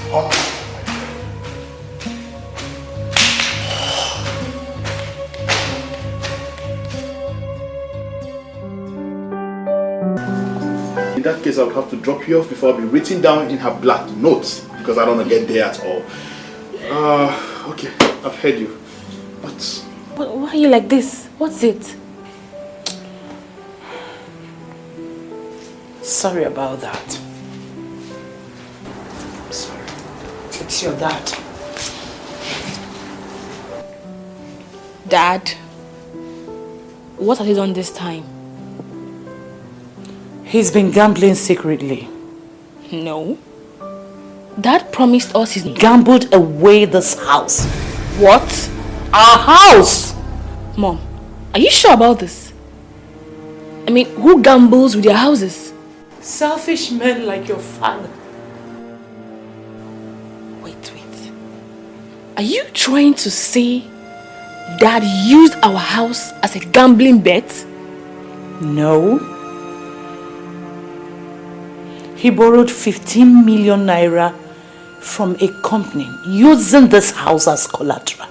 In that case, I would have to drop you off before I'll be written down in her black notes because I don't want to get there at all. Okay, I've heard you. But why are you like this? What's it? Sorry about that. I'm sorry. It's your dad. Dad? What has he done this time? He's been gambling secretly. No. Dad promised us he's gambled away this house. What? Our house! Mom, are you sure about this? I mean, who gambles with their houses? Selfish men like your father. Wait. Are you trying to say Dad used our house as a gambling bet? No. He borrowed 15 million naira from a company using this house as collateral.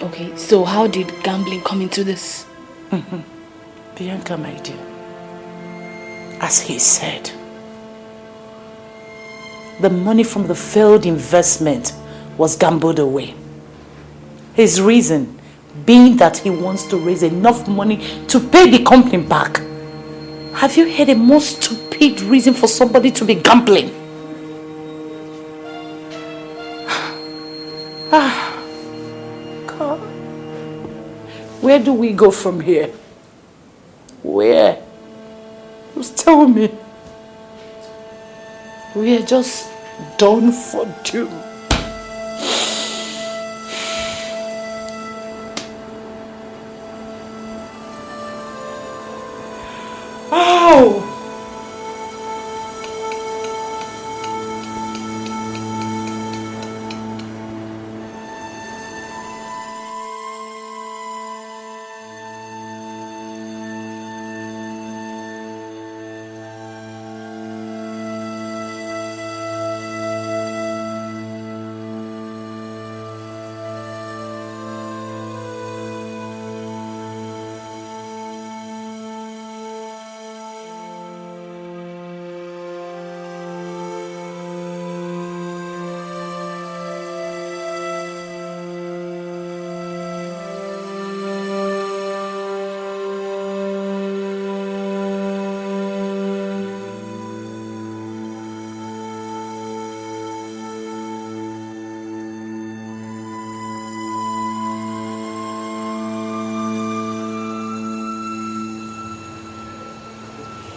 Okay, so how did gambling come into this? Bianca, my dear, as he said, the money from the failed investment was gambled away. His reason being that he wants to raise enough money to pay the company back. Have you heard a more stupid reason for somebody to be gambling? God. Where do we go from here? Where? Just tell me. We are just done for doom. Oh!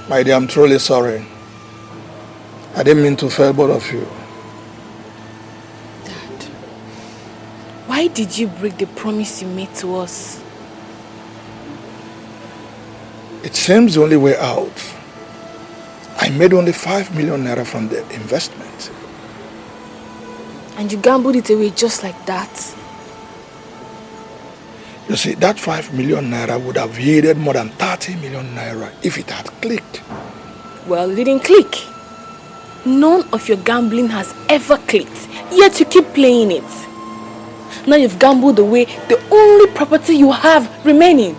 My dear, I'm truly sorry. I didn't mean to fail both of you. Dad, why did you break the promise you made to us? It seems the only way out. I made only 5 million naira from the investment. And you gambled it away just like that? You see, that 5 million naira would have yielded more than 30 million naira if it had clicked. Well, it didn't click. None of your gambling has ever clicked, yet you keep playing it. Now you've gambled away the only property you have remaining.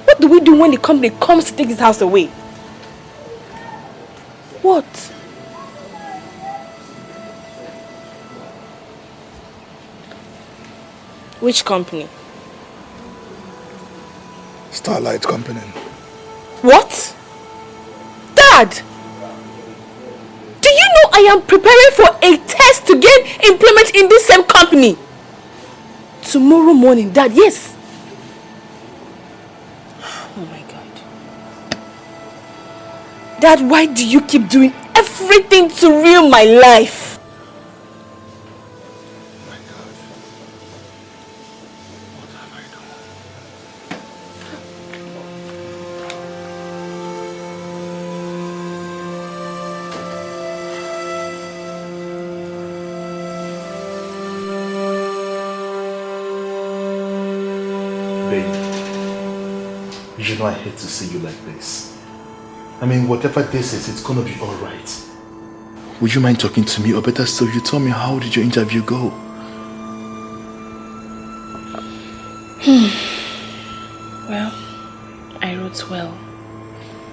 What do we do when the company comes to take this house away? What? Which company? Starlight Company. What? Dad! Do you know I am preparing for a test to gain employment in this same company? Tomorrow morning, Dad, yes. Oh my God. Dad, why do you keep doing everything to ruin my life? You know I hate to see you like this. I mean, whatever this is, it's gonna be alright. Would you mind talking to me? Or better still, you tell me, how did your interview go? Well, I wrote well.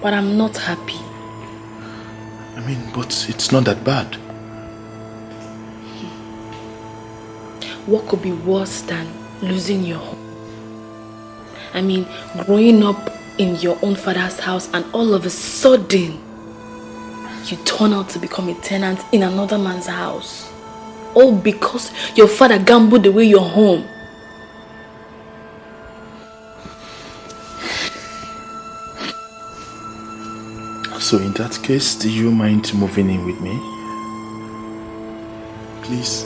But I'm not happy. I mean, but it's not that bad. What could be worse than losing your home? I mean, growing up in your own father's house and all of a sudden, you turn out to become a tenant in another man's house. All because your father gambled away your home. So in that case, do you mind moving in with me? Please.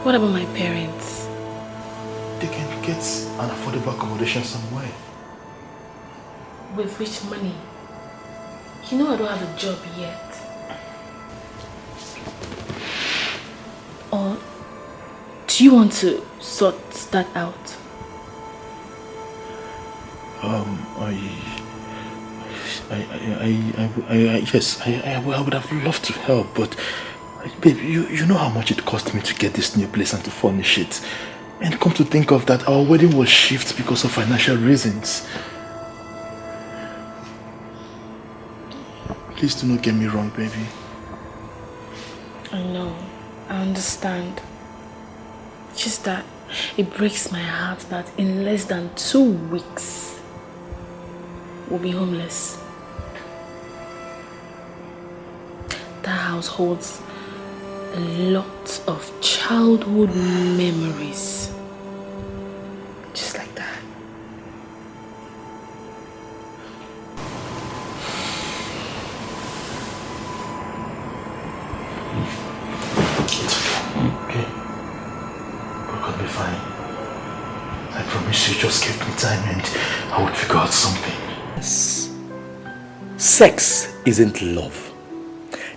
What about my parents? They can get an affordable accommodation somewhere. With which money? You know I don't have a job yet. Or do you want to sort that out? Yes, I would have loved to help, but babe, you know how much it cost me to get this new place and to furnish it. And come to think of that, our wedding was shifted because of financial reasons. Please do not get me wrong, baby. I know, I understand. Just that it breaks my heart that in less than 2 weeks, we'll be homeless. That house holds a lot of childhood memories. Just like that. Okay. We're gonna be fine. I promise you, just give me time and I would figure out something. Yes. Sex isn't love.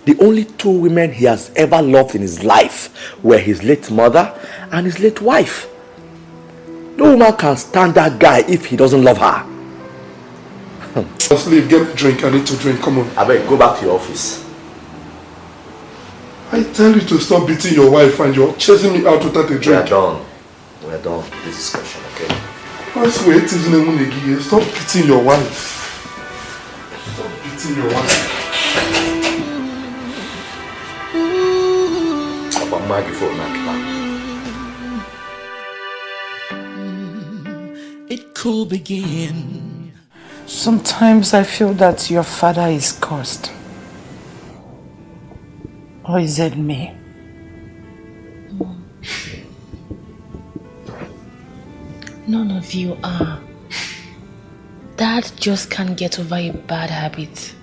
The only 2 women he has ever loved in his life were his late mother and his late wife. No woman can stand that guy if he doesn't love her. Just leave, get a drink. I need to drink. Come on. I beg, go back to your office. I tell you to stop beating your wife and you're chasing me out without a drink. We are done. We are done with this discussion, okay? I swear it isn't a stop beating your wife. Stop beating your wife. It could begin. Sometimes I feel that your father is cursed. Or is it me? None of you are. Dad just can't get over a bad habit.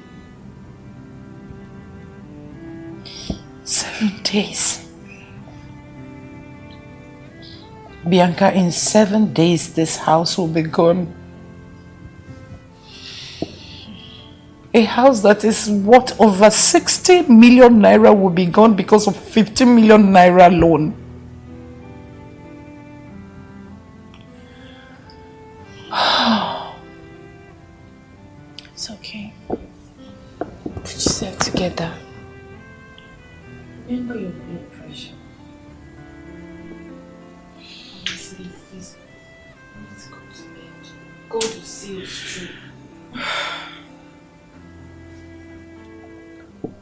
7 days. Bianca, in 7 days this house will be gone. A house that is worth over 60 million naira will be gone because of 50 million naira loan. It's okay. Put yourself together. Remember your blood pressure. Please. Let's go to bed. Go to see us through.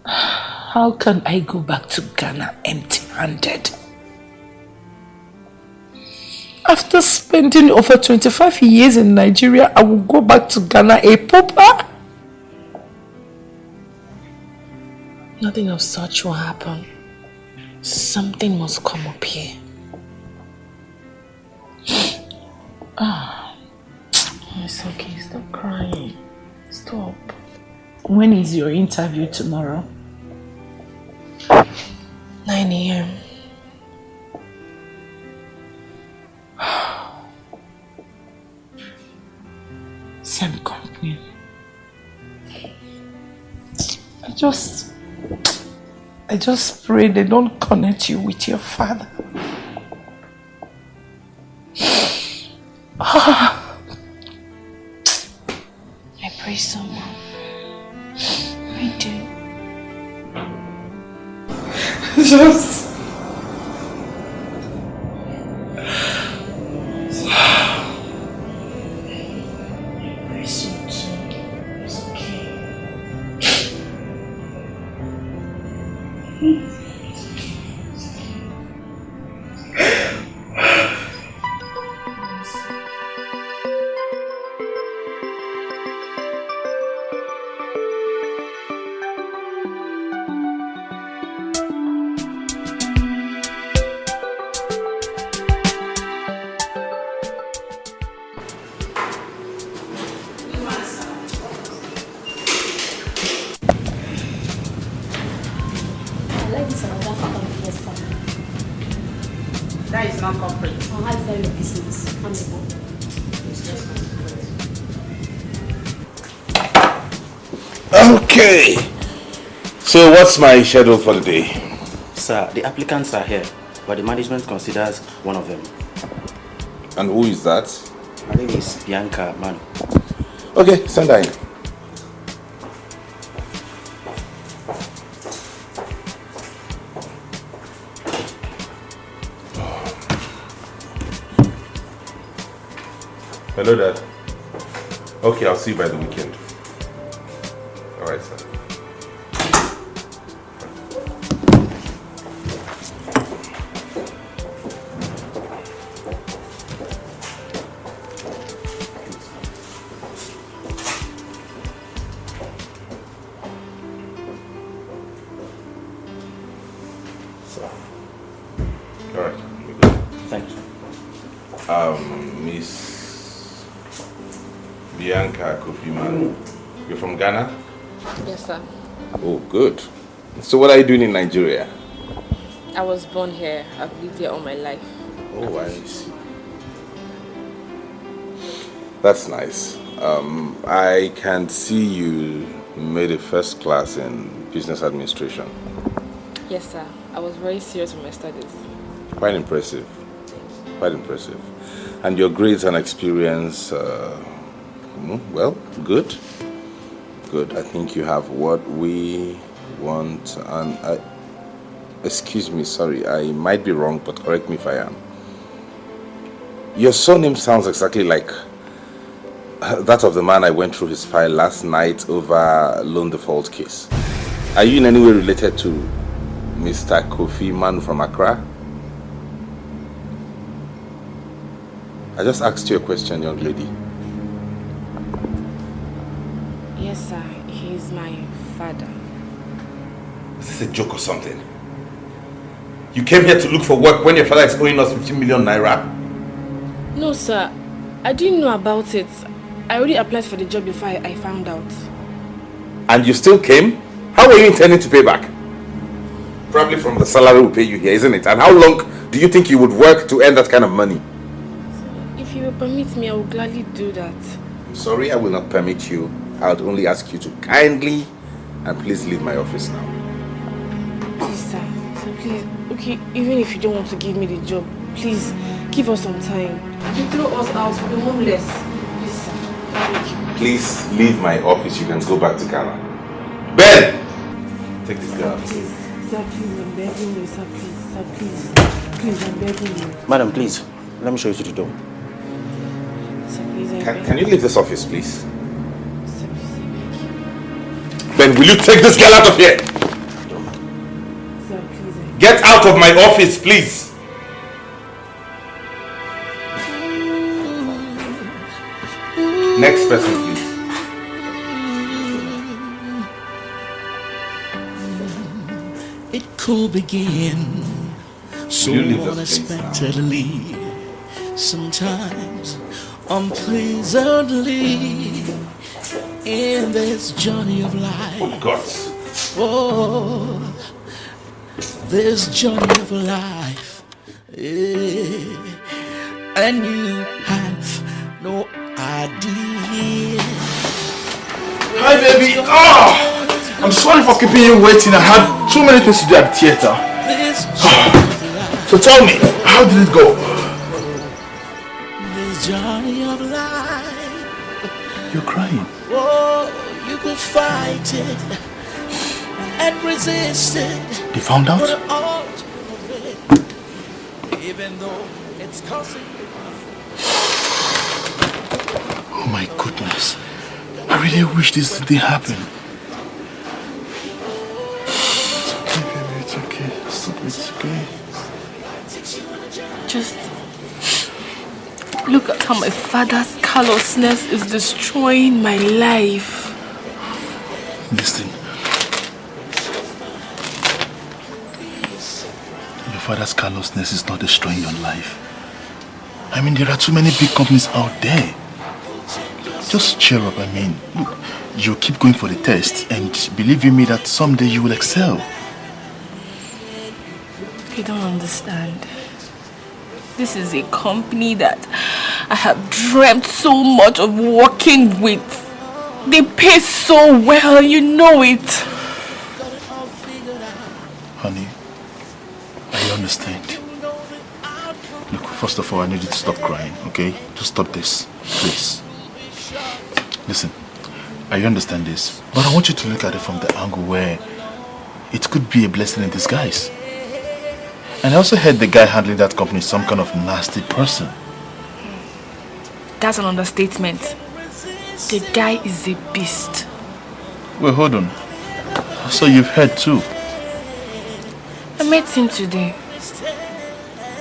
How can I go back to Ghana empty-handed? After spending over 25 years in Nigeria, I will go back to Ghana a pauper? Nothing of such will happen. Something must come up here. It's okay, stop crying. Stop. When is your interview tomorrow? 9 AM. Same company. I just pray they don't connect you with your father. Very so, Mom. I do. Just... Very so too. It's okay. That is not corporate. Oh, how's that your business? I'm the boss. Okay. So what's my schedule for the day? Sir, the applicants are here, but the management considers one of them. And who is that? My name is Bianca Manu. Okay, send her in. Hello, Dad. Okay, I'll see you by the weekend. All right, sir. All right. Thank you. Miss Bianca Kofiman, you're from Ghana? Yes, sir. Oh, good. So what are you doing in Nigeria? I was born here. I've lived here all my life. Oh, I see. That's nice. I can see you made a first class in business administration. Yes, sir. I was very serious with my studies. Quite impressive. Quite impressive. And your grades and experience, well, good. Good. I think you have what we want. And excuse me, sorry, I might be wrong, but correct me if I am. Your surname sounds exactly like that of the man I went through his file last night over loan default case. Are you in any way related to Mr. Kofi Manu from Accra? I just asked you a question, young lady. Yes, sir. He's my father. Is this a joke or something? You came here to look for work when your father is owing us 15 million naira? No, sir. I didn't know about it. I already applied for the job before I found out. And you still came? How were you intending to pay back? Probably from the salary we pay you here, isn't it? And how long do you think you would work to earn that kind of money? If you will permit me, I will gladly do that. I'm sorry, I will not permit you. I would only ask you to kindly and please leave my office now. Please, sir. Sir, please. Okay, even if you don't want to give me the job, please give us some time. You throw us out, we'll be homeless. Please, sir. Thank you. Please leave my office. You can go back to Ghana. Ben! Take this girl out. Please, sir, please, I'm begging you, sir, please, sir, please. Please, I'm begging you. Madam, please, let me show you to the door. Sir, please, I beg Can you leave this office, please? Sir, please, I beg you. Ben, will you take this girl out of here? Sir, please, I Get out of my office, please. Next person, please. It could begin so you leave this place now? unexpectedly, sometimes unpleasantly, in this journey of life. God. Oh, this journey of life, and you have no idea. Hi, baby. Oh, I'm sorry for keeping you waiting. I had too many things to do at the theater. So tell me, how did it go? This journey of life, You're crying. Oh, you could fight it and resist it. They found out? But all of it, even though it's costing you. Oh my goodness. I really wish this didn't happen. It's okay, baby, it's okay. It's okay. Just look at how my father's callousness is destroying my life. Listen. Your father's callousness is not destroying your life. I mean, there are too many big companies out there. Just cheer up. I mean, look, you keep going for the test and believe you me that someday you will excel. You don't understand. This is a company that I have dreamt so much of working with. They pay so well, you know it. Honey, I understand. Look, first of all, I need you to stop crying, okay? Just stop this, please. Listen, I understand this, but I want you to look at it from the angle where it could be a blessing in disguise. And I also heard the guy handling that company is some kind of nasty person. That's an understatement. The guy is a beast. Wait, hold on. So you've heard too? I met him today.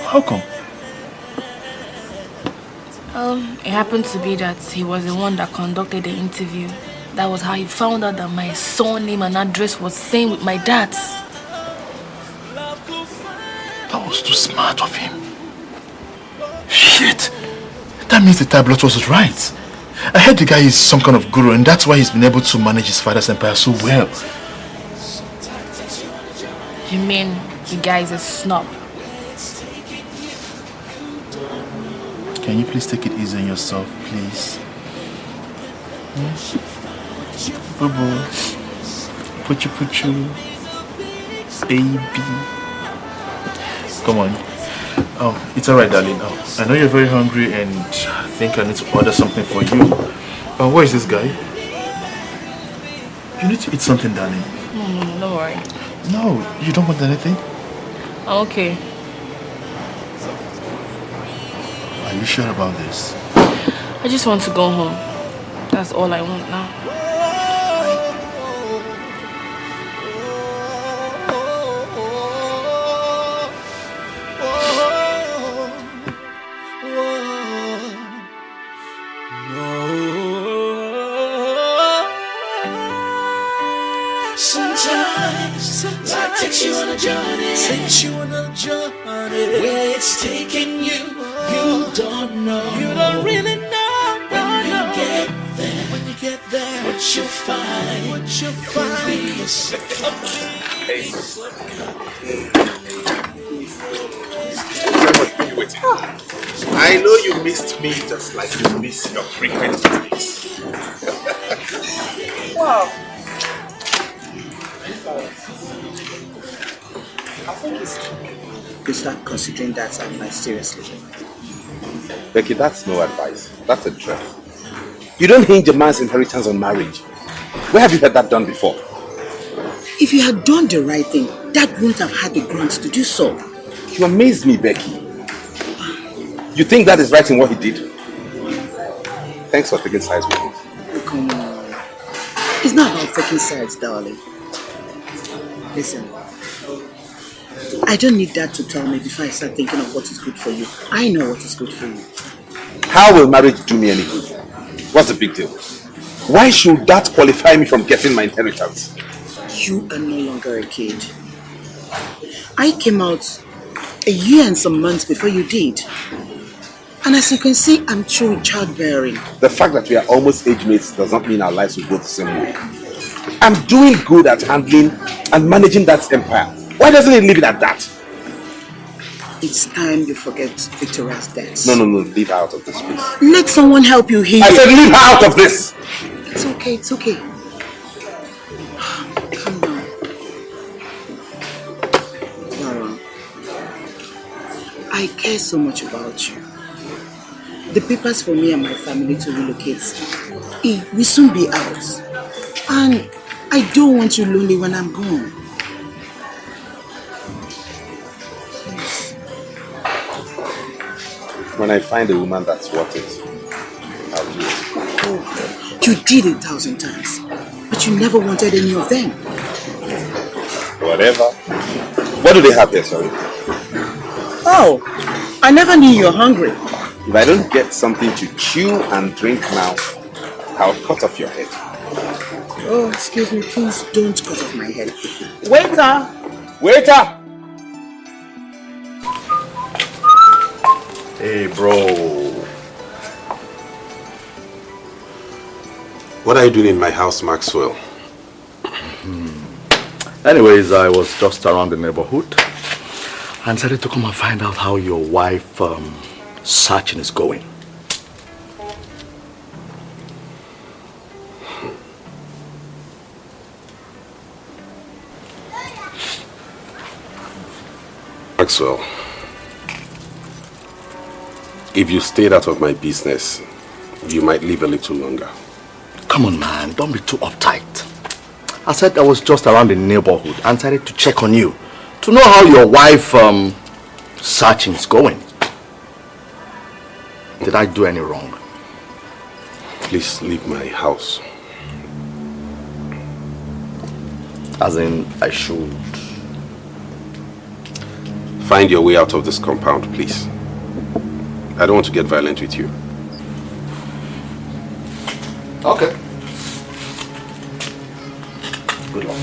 How come? It happened to be that he was the one that conducted the interview. That was how he found out that my surname and address was same with my dad's. That was too smart of him. Shit! That means the tablet was right. I heard the guy is some kind of guru and that's why he's been able to manage his father's empire so well. You mean the guy is a snob? Can you please take it easy on yourself, please? Boo-boo. Put-you, baby. Come on. Oh, it's alright, darling. Oh, I know you're very hungry and I think I need to order something for you. Where is this guy? You need to eat something, darling. No, don't worry. No, you don't want anything? I'm okay. Are you sure about this? I just want to go home. That's all I want now. Sometimes life takes you on a journey, where it's taking you. You don't know. You don't really know. When you get there, what you'll find. Will be a surprise. I know you missed me just like you miss your frequent meetings. Wow. I think it's time to start considering that advice seriously. Becky, that's no advice. That's a threat. You don't hinge a man's inheritance on marriage. Where have you heard that done before? If you had done the right thing, Dad wouldn't have had the grounds to do so. You amaze me, Becky. You think that is right in what he did? Thanks for taking sides with me. Come on. It's not about taking sides, darling. Listen. I don't need Dad to tell me before I start thinking of what is good for you. I know what is good for you. How will marriage do me any good? What's the big deal? Why should that qualify me from getting my inheritance? You are no longer a kid. I came out a year and some months before you did. And as you can see, I'm through with childbearing. The fact that we are almost age mates does not mean our lives will go the same way. I'm doing good at handling and managing that empire. Why doesn't he leave it at that? It's time you forget Victoria's death. No, leave her out of this, please. Let someone help you here. I said leave her out of this! It's okay. Calm down. Clara, I care so much about you. the papers for me and my family to relocate. We'll soon be out. And I don't want you lonely when I'm gone. When I find a woman that's worth it, I'll do it. Oh, you did 1,000 times, but you never wanted any of them. Whatever. What do they have here, sorry? Oh, I never knew you were hungry. If I don't get something to chew and drink now, I'll cut off your head. Oh, excuse me, please don't cut off my head. Waiter! Waiter! Hey, bro. What are you doing in my house, Maxwell? Anyways, I was just around the neighborhood and decided to come and find out how your wife searching is going. Maxwell, if you stayed out of my business, you might live a little longer. Come on, man, don't be too uptight. I said I was just around the neighborhood and decided to check on you to know how your wife searching is going. Did I do any wrong? Please leave my house. As in, I should. Find your way out of this compound, please. I don't want to get violent with you. Okay. Good luck.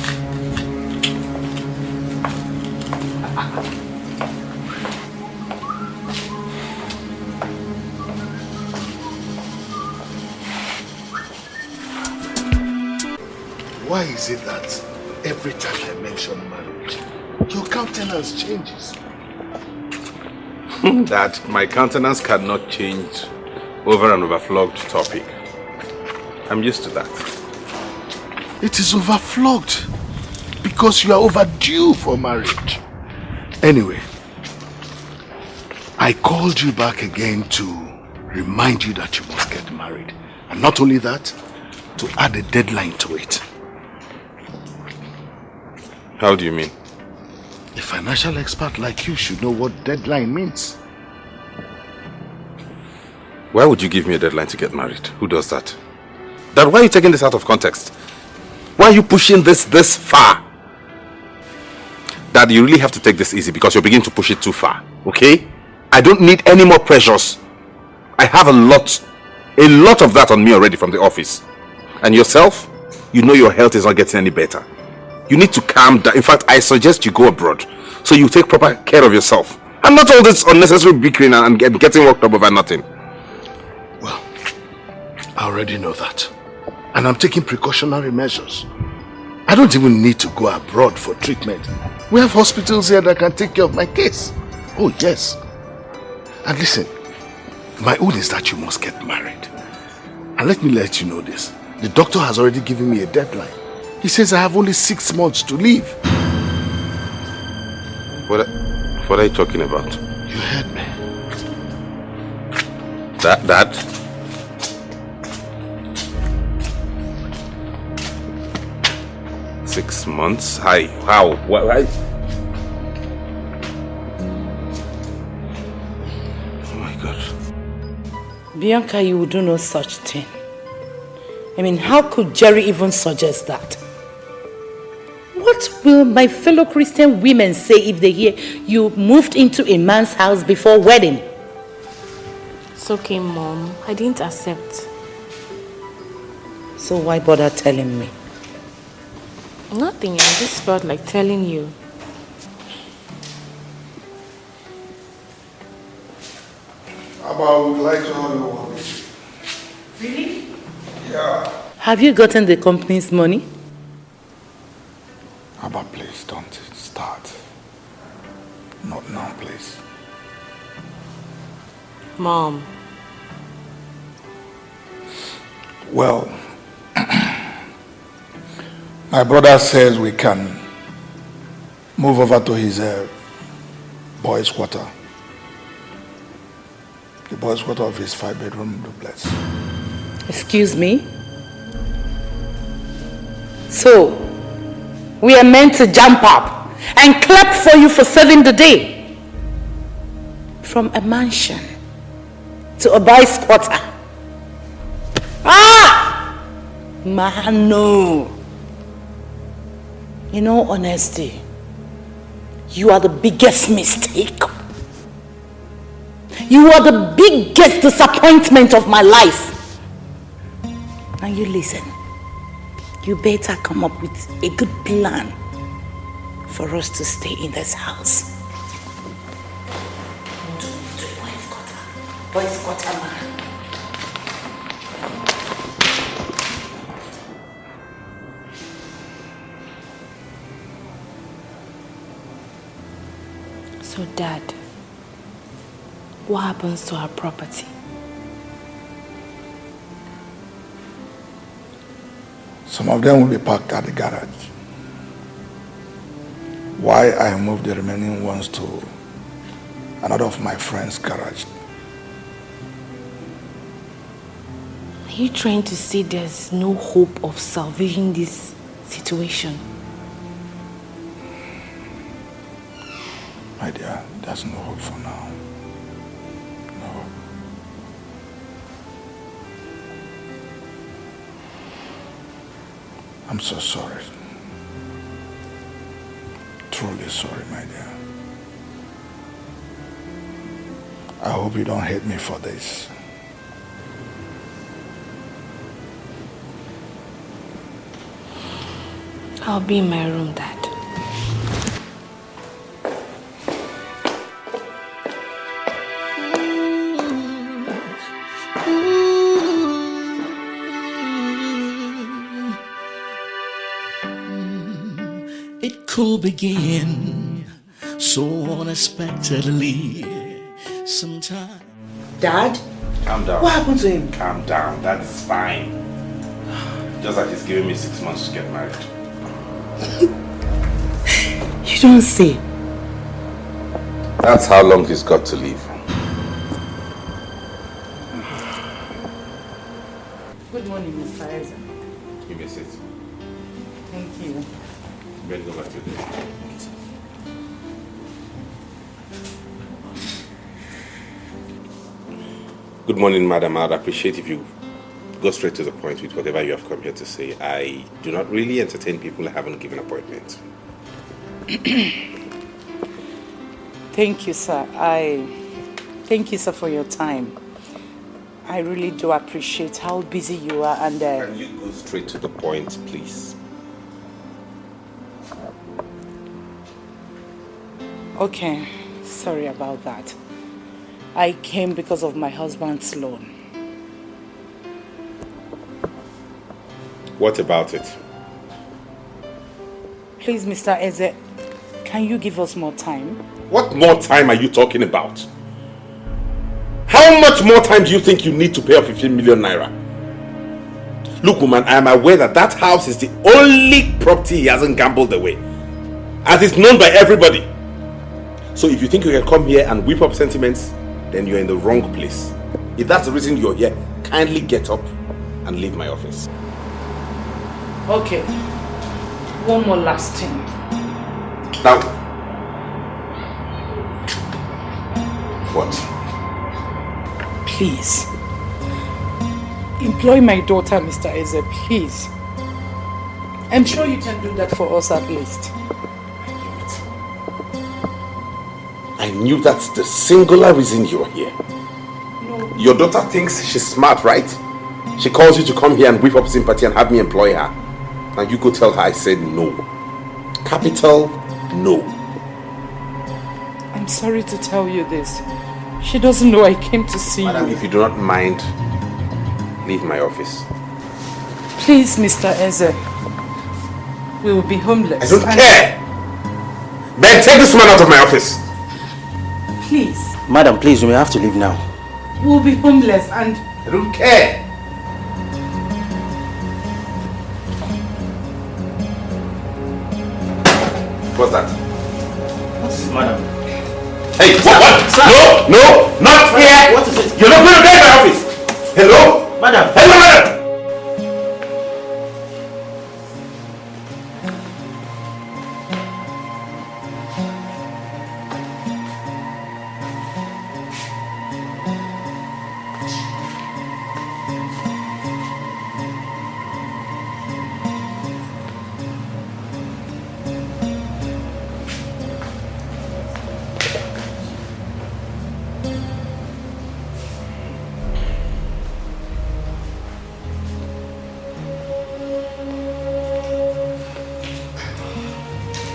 Why is it that every time I mention marriage, your countenance changes? That my countenance cannot change over an overflogged topic. I'm used to that. It is overflogged because you are overdue for marriage. Anyway, I called you back again to remind you that you must get married. And not only that, to add a deadline to it. How do you mean? A financial expert like you should know what deadline means. Why would you give me a deadline to get married? Who does that? Dad, why are you taking this out of context? Why are you pushing this far? Dad, you really have to take this easy because you're beginning to push it too far, okay? I don't need any more pressures. I have a lot of that on me already from the office. And yourself, you know your health is not getting any better. You need to calm down. In fact, I suggest you go abroad so you take proper care of yourself. And not all this unnecessary bickering and getting worked up over nothing. Well, I already know that. And I'm taking precautionary measures. I don't even need to go abroad for treatment. We have hospitals here that can take care of my case. Oh, yes. And listen, my own is that you must get married. And let me let you know this. The doctor has already given me a deadline. He says I have only 6 months to leave. What are you talking about? You heard me. Dad? 6 months? How? Why? Oh my God. Bianca, you would do no such thing. I mean, how could Jerry even suggest that? What will my fellow Christian women say if they hear you moved into a man's house before wedding? It's okay, Mom. I didn't accept. So why bother telling me? Nothing. I just felt like telling you. Abba would like to have a word with you. Really? Yeah. Have you gotten the company's money? Abba, please don't start. Not now, please. Mom. Well, my brother says we can move over to his boys' quarter. The boys got off his 5-bedroom duplex. Excuse me? So, we are meant to jump up and clap for you for saving the day. From a mansion to a boy squatter. Ah! Man, no. In all honesty, you are the biggest mistake. You are the biggest disappointment of my life. Now you listen. You better come up with a good plan for us to stay in this house. Boy squatter man. So, Dad, what happens to our property? Some of them will be parked at the garage. Why I moved the remaining ones to another of my friend's garage. Are you trying to say there's no hope of salvaging this situation? My dear, there's no hope for now. No hope. I'm so sorry. Truly sorry, my dear. I hope you don't hate me for this. I'll be in my room, Dad. It could begin so unexpectedly sometime. Dad? Calm down. What happened to him? Calm down. That is fine. Just like he's giving me 6 months to get married. You don't say. That's how long he's got to live. Good morning, Mr. Isaac. Give me a seat. Thank you. You better go back to your desk. Good morning, madam. I'd appreciate if you go straight to the point with whatever you have come here to say. I do not really entertain people I haven't given appointments. Thank you, sir. Thank you, sir, for your time. I really do appreciate how busy you are and... Can you go straight to the point, please? Okay, sorry about that. I came because of my husband's loan. What about it? Please, Mr. Eze, can you give us more time? What more time are you talking about? How much more time do you think you need to pay off 15 million naira? Look, woman, I am aware that that house is the only property he hasn't gambled away, as it's known by everybody. So if you think you can come here and whip up sentiments, then you're in the wrong place. If that's the reason you're here, kindly get up and leave my office. Okay. One more last thing. Now. What? Please. Employ my daughter, Mr. Eze, please. I'm sure you can do that for us at least. I knew that's the singular reason you're here. No. Your daughter thinks she's smart, right? She calls you to come here and whip up sympathy and have me employ her. Now you go tell her I said no. Capital no. I'm sorry to tell you this. She doesn't know I came to see Madam, you. if you do not mind, leave my office. Please, Mr. Eze. We will be homeless. I don't care! Ben, take this man out of my office! Please. Madam, please, you may have to leave now. We'll be homeless and... I don't care! What's that? What's this, madam? Hey, what? Sir. No, not here. What is it? You're not going to get in my office. Hello? Madam. Hello, madam.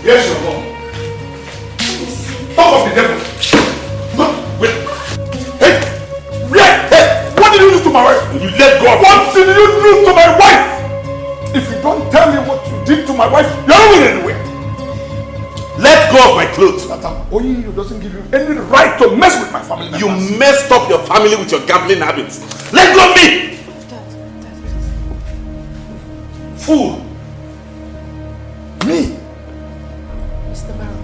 Yes, your mom. Talk of the devil. Wait. Hey! What did you do to my wife? You let go of What did you do to my wife? If you don't tell me what you did to my wife, you're not going anywhere. Let go of my clothes. That I'm owing you doesn't give you any right to mess with my family members. You messed up your family with your gambling habits. Let go of me! Fool! Me? Mr. Baron,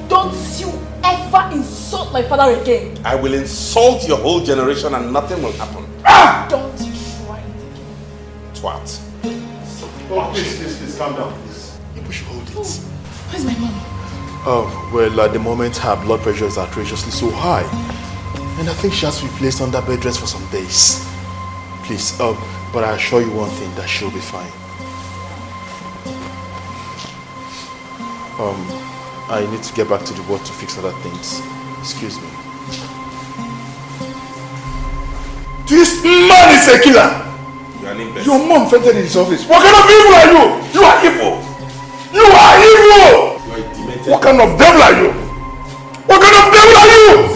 don't you ever insult my father again. I will insult your whole generation and nothing will happen. Don't try it again. Twat. Oh, please, calm down, please. You should hold it. Where's my mom? Oh, well, at the moment her blood pressure is outrageously so high. And I think she has to be placed under bed rest for some days. Please, but I assure you one thing, that she'll be fine. I need to get back to the ward to fix other things. Excuse me. This man is a killer. Your mom fainted in his office. What kind of evil are you? You are evil. You are evil. You are a demented. What kind of devil are you? What kind of devil are you?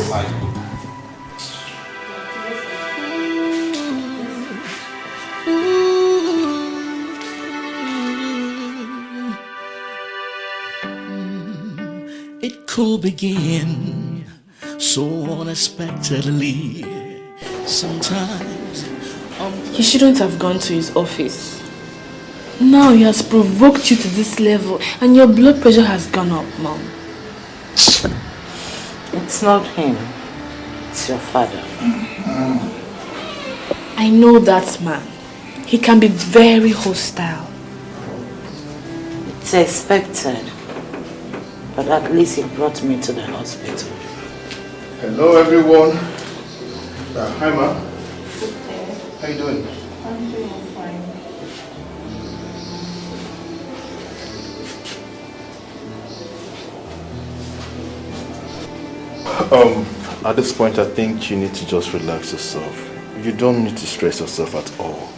It could begin so unexpectedly. Sometimes He shouldn't have gone to his office. Now he has provoked you to this level and your blood pressure has gone up, Mom. It's not him. It's your father. I know that man. He can be very hostile. It's expected. But at least he brought me to the hospital. Hello, everyone. Hi, Ma. How you doing? I'm doing fine. At this point, I think you need to just relax yourself. You don't need to stress yourself at all.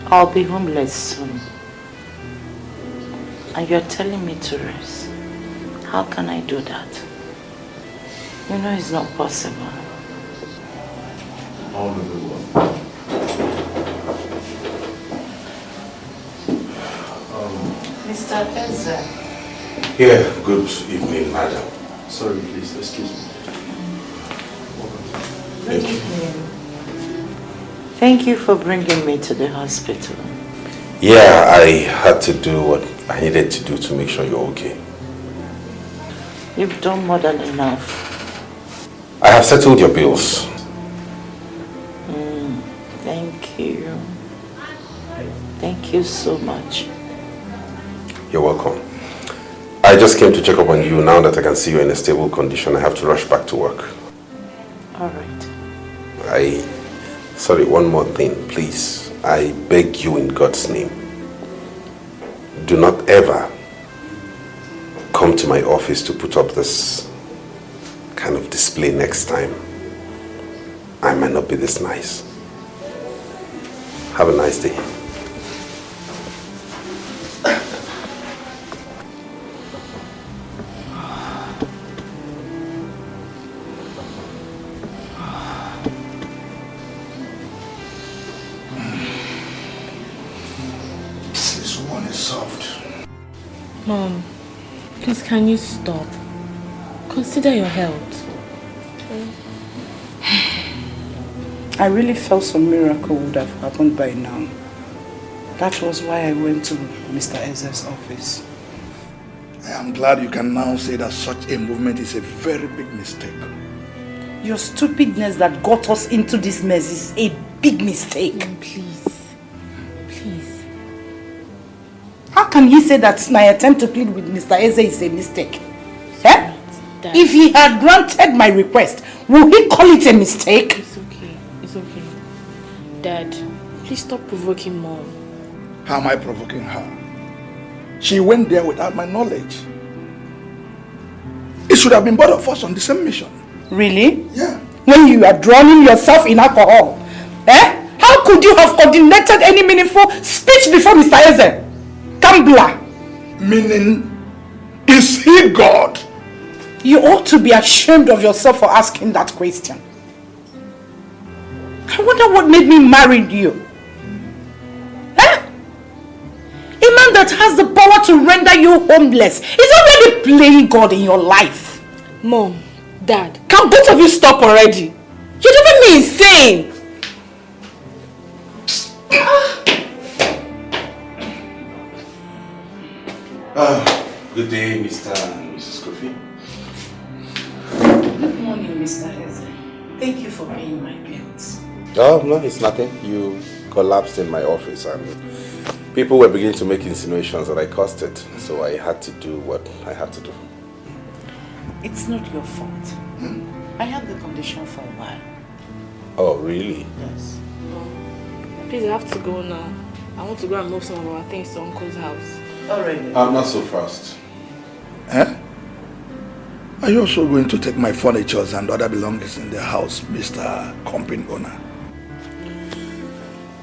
I'll be homeless soon. And you're telling me to rest. How can I do that? You know it's not possible. All will be well. Mr. Ezra. Yeah, good evening, madam. Sorry, please, excuse me. Good evening. Thank you for bringing me to the hospital. Yeah, I had to do what I needed to do to make sure you're okay. You've done more than enough. I have settled your bills. Thank you. Thank you so much. You're welcome. I just came to check up on you. Now that I can see you're in a stable condition, I have to rush back to work. All right. Sorry, one more thing, please. I beg you in God's name. Do not ever come to my office to put up this kind of display next time. I might not be this nice. Have a nice day. This one is soft. Mom, please can you stop? Consider your health. I really felt some miracle would have happened by now. That was why I went to Mr. Ezra's office. I am glad you can now say that such a movement is a very big mistake. Your stupidness that got us into this mess is a big mistake. Please. Please. How can he say that my attempt to plead with Mr. Eze is a mistake? Eh? Dad. If he had granted my request, would he call it a mistake? It's okay. It's okay. Dad, please stop provoking Mom. How am I provoking her? She went there without my knowledge. It should have been both of us on the same mission. Really? Yeah. When you are drowning yourself in alcohol, eh? How could you have coordinated any meaningful speech before Mr. Eze? Gambler. Meaning, is he God? You ought to be ashamed of yourself for asking that question. I wonder what made me marry you. Eh? A man that has the power to render you homeless is already playing God in your life. Mom, Dad, can both of you stop already? You're driving me insane. Good day, Mr. and Mrs. Kofi. Good morning, Mr. Eze. Thank you for paying my bills. Oh, no, it's nothing. You collapsed in my office and people were beginning to make insinuations that I caused it. So I had to do what I had to do. It's not your fault. I had the condition for a while. Oh, really? Yes. Please, I have to go now. I want to go and move some of our things to Uncle's house. Already. I'm not so fast. Eh? Are you also going to take my furniture and other belongings in the house, Mr. Company owner?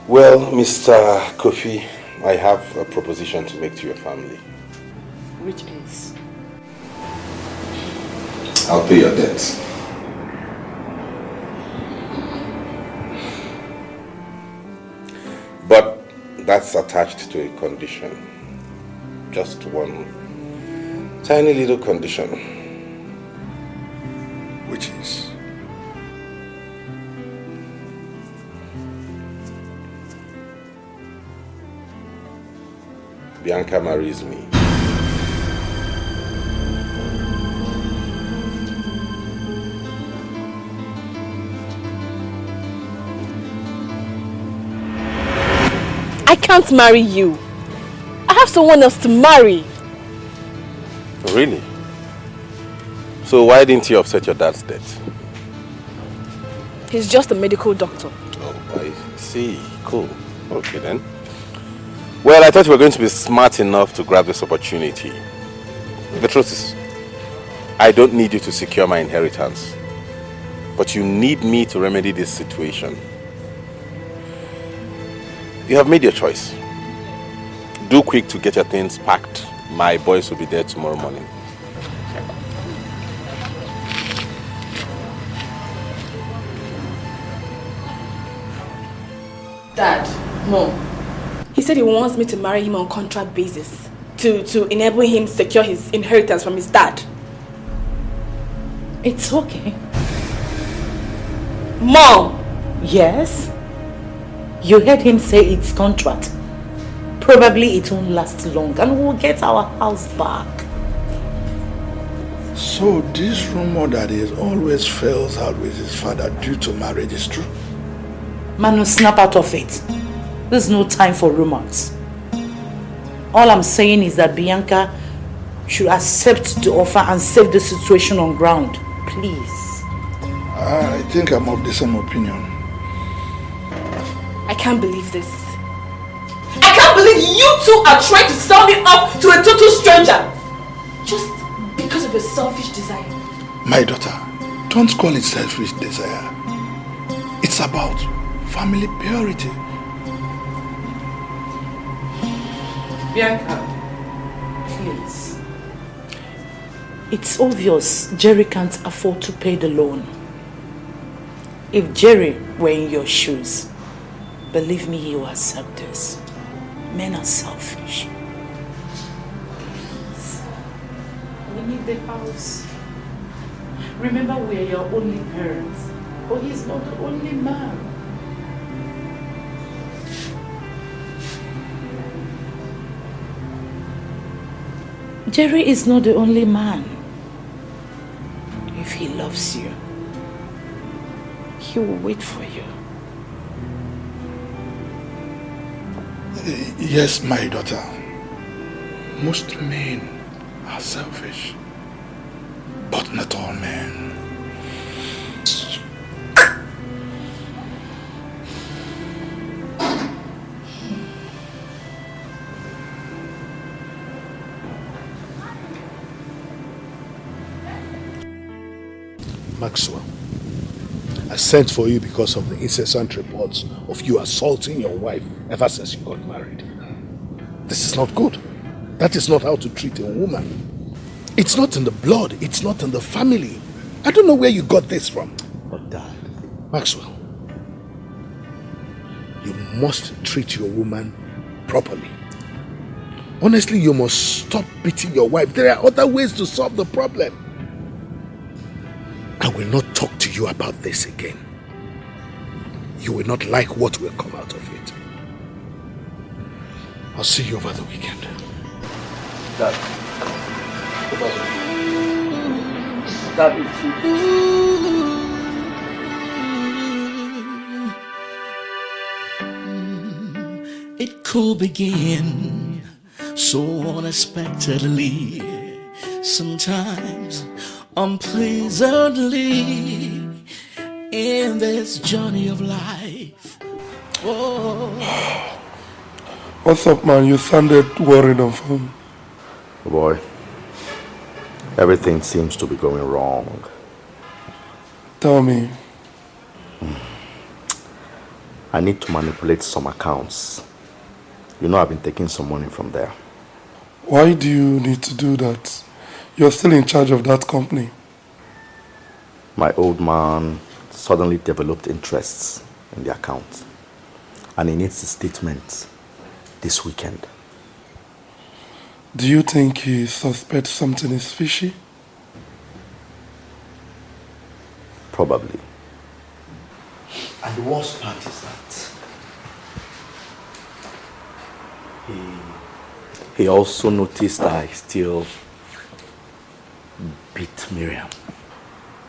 Well, Mr. Kofi, I have a proposition to make to your family. Which is? I'll pay your debts. But that's attached to a condition. Just one tiny little condition. Which is? Bianca marries me. I can't marry you. I have someone else to marry. Really? So why didn't you offset your dad's debt? He's just a medical doctor. Oh, I see. Cool. Okay then. Well, I thought you were going to be smart enough to grab this opportunity. The truth is, I don't need you to secure my inheritance. But you need me to remedy this situation. You have made your choice. Do quick to get your things packed. My boys will be there tomorrow morning. Dad, Mom, he said he wants me to marry him on contract basis to enable him secure his inheritance from his dad. It's okay. Mom! Yes? You heard him say it's contract. Probably it won't last long and we'll get our house back. So this rumor that he always fails out with his father due to marriage is true? Manu, snap out of it. There's no time for rumors. All I'm saying is that Bianca should accept the offer and save the situation on ground. Please. I think I'm of the same opinion. I can't believe this. I can't believe you two are trying to sell me up to a total stranger. Just because of a selfish desire. My daughter, don't call it selfish desire. It's about family purity. Bianca, please. It's obvious Jerry can't afford to pay the loan. If Jerry were in your shoes, believe me, he will accept this. Men are selfish. Please. We need the house. Remember, we are your only parents. But he's not the only man. Jerry is not the only man. If he loves you, he will wait for you. Yes, my daughter. Most men are selfish, but not all men. Maxwell, I sent for you because of the incessant reports of you assaulting your wife ever since you got married. This is not good. That is not how to treat a woman. It's not in the blood. It's not in the family. I don't know where you got this from. But Dad... Maxwell, you must treat your woman properly. Honestly, you must stop beating your wife. There are other ways to solve the problem. I will not talk to you about this again. You will not like what will come out of it. I'll see you over the weekend. Dad. Dad, it could begin so unexpectedly, sometimes unpleasantly, in this journey of life. Oh. What's up, man? You sounded worried on phone. Boy, everything seems to be going wrong. Tell me. I need to manipulate some accounts. You know I've been taking some money from there. Why do you need to do that? You're still in charge of that company. My old man suddenly developed interests in the account, and he needs a statement this weekend. Do you think he suspects something is fishy? Probably. And the worst part is that he also noticed that I still beat Miriam.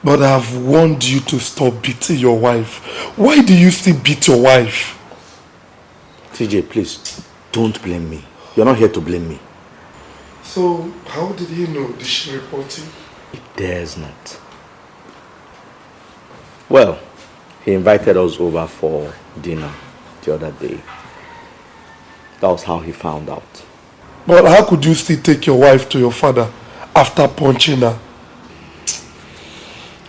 But I've warned you to stop beating your wife. Why do you still beat your wife? TJ, please, don't blame me. You're not here to blame me. So, how did he know? Did she report you? He dares not. Well, he invited us over for dinner the other day. That was how he found out. But how could you still take your wife to your father after punching her?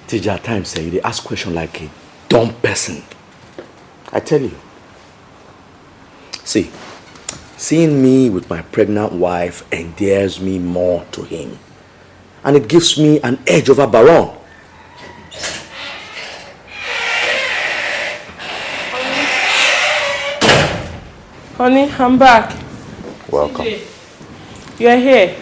TJ, at times they ask questions like a dumb person. I tell you. See, seeing me with my pregnant wife endears me more to him. And it gives me an edge over Baron. Honey, I'm back. Welcome. You're here.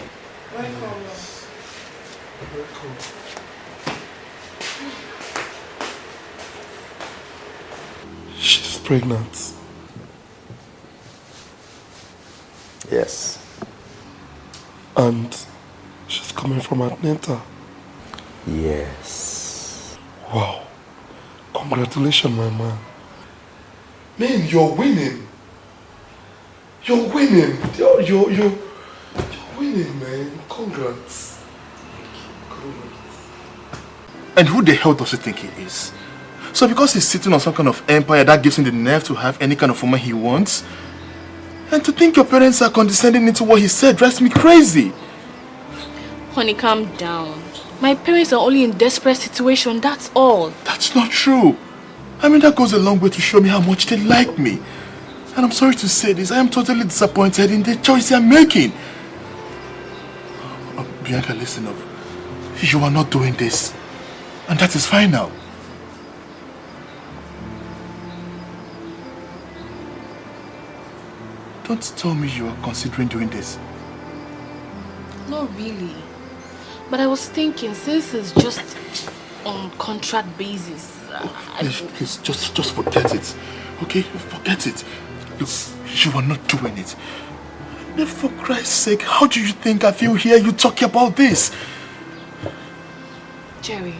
She's pregnant. Yes. And she's coming from Atlanta. Yes. Wow. Congratulations, my man. Man, you're winning. You're winning. You're winning, man. Congrats. And who the hell does he think he is? So because he's sitting on some kind of empire, that gives him the nerve to have any kind of woman he wants? And to think your parents are condescending into what he said drives me crazy. Honey, calm down. My parents are only in desperate situation, that's all. That's not true. I mean, that goes a long way to show me how much they like me. And I'm sorry to say this, I am totally disappointed in the choice they are making. Bianca, listen up. You are not doing this. And that is fine now. Don't tell me you are considering doing this. Not really. But I was thinking, since it's just on contract basis. Please, just forget it. Okay? Forget it. Look, you are not doing it. Then for Christ's sake, how do you think I feel here you talking about this? Jerry,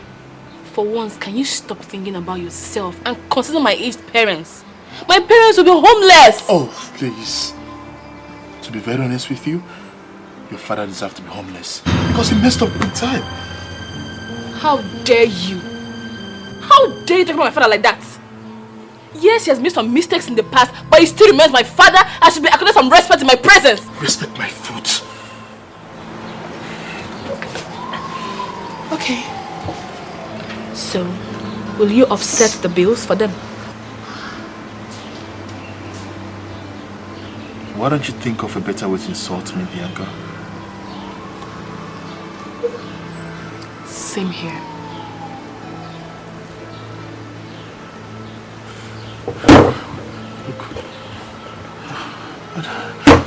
for once, can you stop thinking about yourself and consider my aged parents? My parents will be homeless! Oh, please. To be very honest with you, your father deserves to be homeless. Because he messed up big time. How dare you? How dare you talk about my father like that? Yes, he has made some mistakes in the past, but he still remains my father. I should be accorded some respect in my presence. Respect my foot. Okay. So, will you offset the bills for them? Why don't you think of a better way to insult me, Bianca? Same here. Look,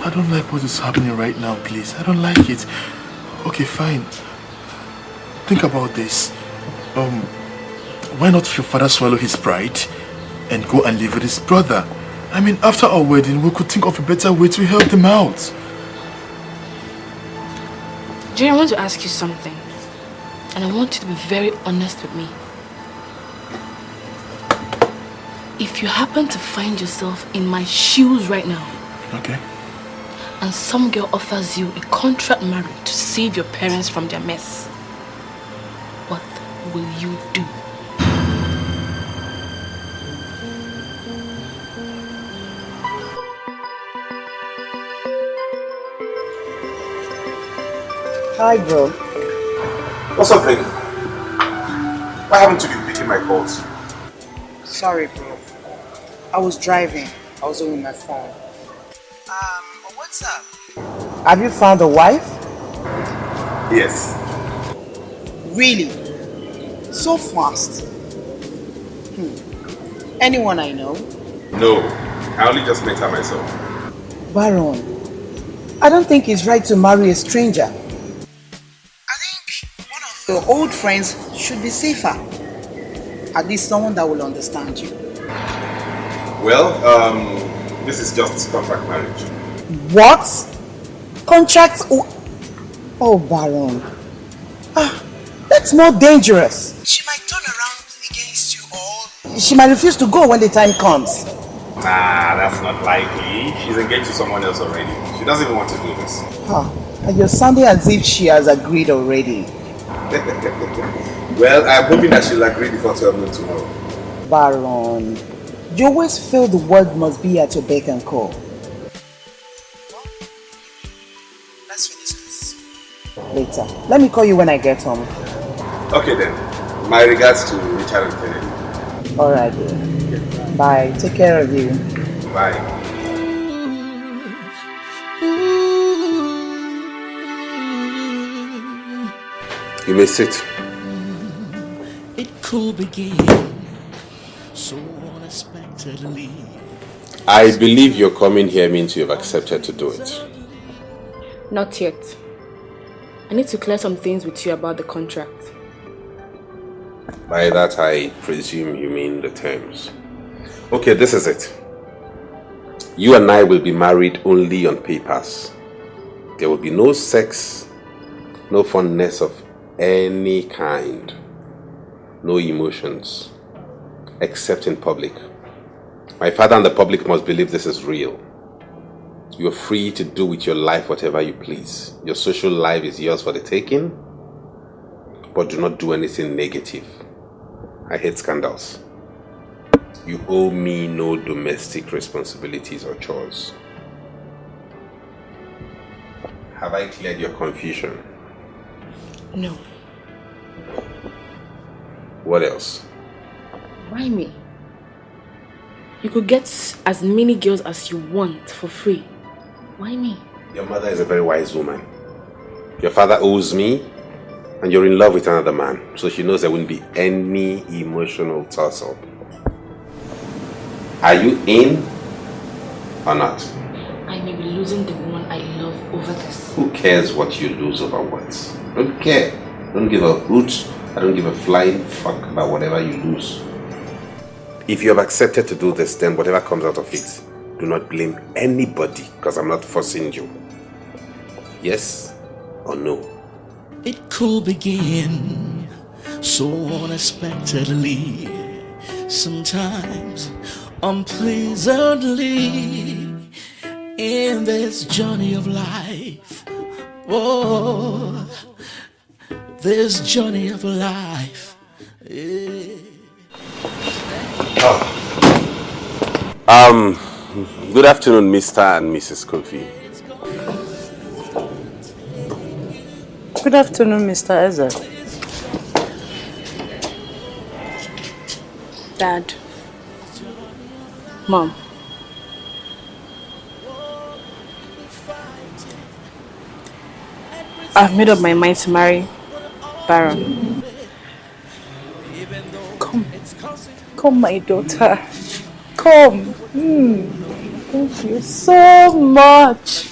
I don't like what is happening right now, please. I don't like it. Okay, fine. Think about this. Why not your father swallow his pride and go and live with his brother? I mean, after our wedding, we could think of a better way to help them out. Jerry, I want to ask you something. And I want you to be very honest with me. If you happen to find yourself in my shoes right now, okay, and some girl offers you a contract marriage to save your parents from their mess, what will you do? Hi, bro. What's up, baby? Why haven't you been picking my calls? Sorry, bro. I was driving. I was on my phone. What's up? Have you found a wife? Yes. Really? So fast? Anyone I know? No. I only just met her myself. Baron, I don't think it's right to marry a stranger. Your old friends should be safer. At least someone that will understand you. Well, this is just contract marriage. What? Contract? Oh, Baron. That's more dangerous. She might turn around against you all. She might refuse to go when the time comes. Nah, that's not likely. She's engaged to someone else already. She doesn't even want to do this. And you're sounding as if she has agreed already. Well, I'm hoping that she'll agree before 12 noon tomorrow. Baron, you always feel the world must be at your beck and call. Let's finish this later. Let me call you when I get home. Okay then. My regards to Richard and Kennedy. Alright then. Bye. Take care of you. Bye. You may sit. It could begin so unexpectedly. I believe your coming here means you have accepted to do it. Not yet. I need to clear some things with you about the contract. By that, I presume you mean the terms. Okay, this is it. You and I will be married only on papers. There will be no sex, no fondness of any kind, no emotions, except in public. My father and the public must believe this is real. You're free to do with your life whatever you please. Your social life is yours for the taking, but do not do anything negative. I hate scandals. You owe me no domestic responsibilities or chores. Have I cleared your confusion? No. What else? Why me? You could get as many girls as you want for free. Why me? Your mother is a very wise woman. Your father owes me, and you're in love with another man, so she knows there won't be any emotional tussle. Are you in or not? I may be losing the one I love over this. Who cares what you lose over what? Don't care. Don't give a hoot. I don't give a flying fuck about whatever you lose. If you have accepted to do this, then whatever comes out of it, do not blame anybody, because I'm not forcing you. Yes or no? It could begin so unexpectedly, sometimes unpleasantly, in this journey of life. Oh, this journey of life. Yeah. Good afternoon, Mr. and Mrs. Kofi. Good afternoon, Mr. Eze. Dad. Mom. I've made up my mind to marry Baron. Come, my daughter. Come. Thank you so much.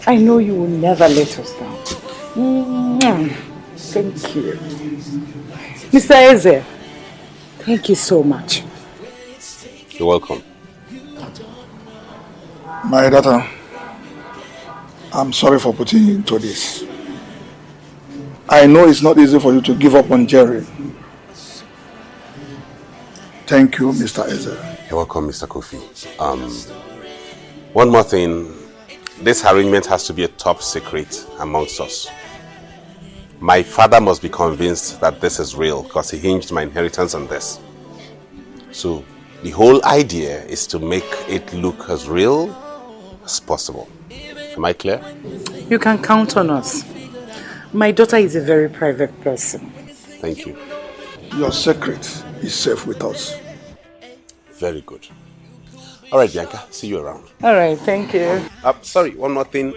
I know you will never let us down. Thank you. Mr. Eze, thank you so much. You're welcome. My daughter, I'm sorry for putting you into this. I know it's not easy for you to give up on Jerry. Thank you, Mr. Eze. You're welcome, Mr. Kofi. One more thing. This arrangement has to be a top secret amongst us. My father must be convinced that this is real because he hinged my inheritance on this. So the whole idea is to make it look as real as possible. Am I clear? You can count on us. My daughter is a very private person. Thank you. Your secret is safe with us. Very good. All right, Bianca. See you around. All right, thank you. Sorry, one more thing.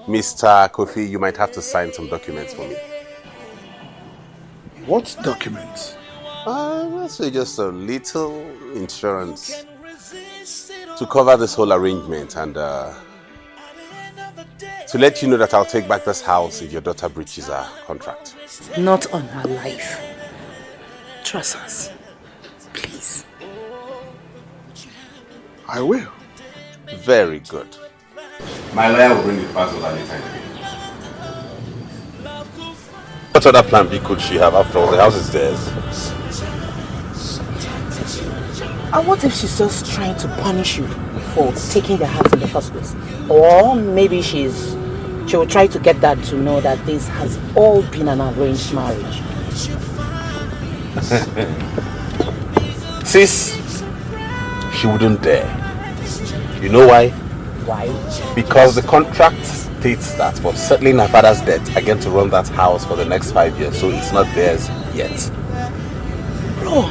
Mr. Kofi, you might have to sign some documents for me. What documents? So just a little insurance to cover this whole arrangement and to let you know that I'll take back this house if your daughter breaches her contract. Not on her life. Trust us. Please. I will. Very good. My lawyer will bring the parcel at the time. What other plan B could she have? After all, the house is theirs. And what if she's just trying to punish you for taking the house in the first place? Or maybe she'll try to get Dad to know that this has all been an arranged marriage. Sis, she wouldn't dare. You know why? Why? Because the contract states that for settling her father's debt, I get to run that house for the next 5 years, so it's not theirs yet. Bro,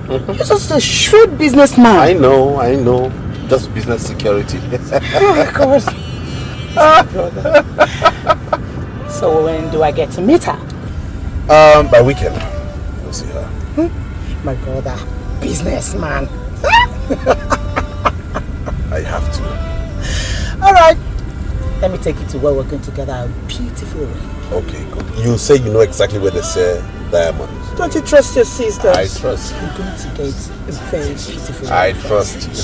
you're just a shrewd businessman. I know. Just business security. Oh, God. So when do I get to meet her? By weekend. We'll see her. My brother, businessman. I have to. All right. Let me take you to where we're going to get a beautiful ring. Okay, good. You say you know exactly where they sell diamonds. Don't you trust your sisters? I trust you. I'm going to get a very beautiful ring. I trust you.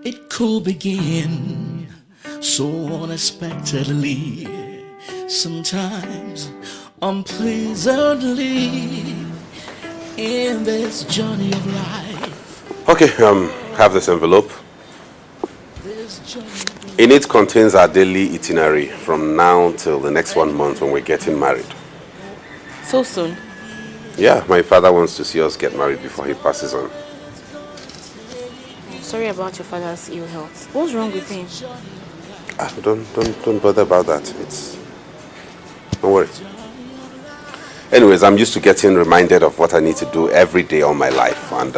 It could begin so unexpectedly, sometimes unpleasantly, in this journey of life. Okay, have this envelope. In it contains our daily itinerary from now till the next 1 month when we're getting married. So soon? Yeah, my father wants to see us get married before he passes on. Sorry about your father's ill health. What's wrong with him? Don't bother about that. Don't worry. Anyways, I'm used to getting reminded of what I need to do every day all my life, and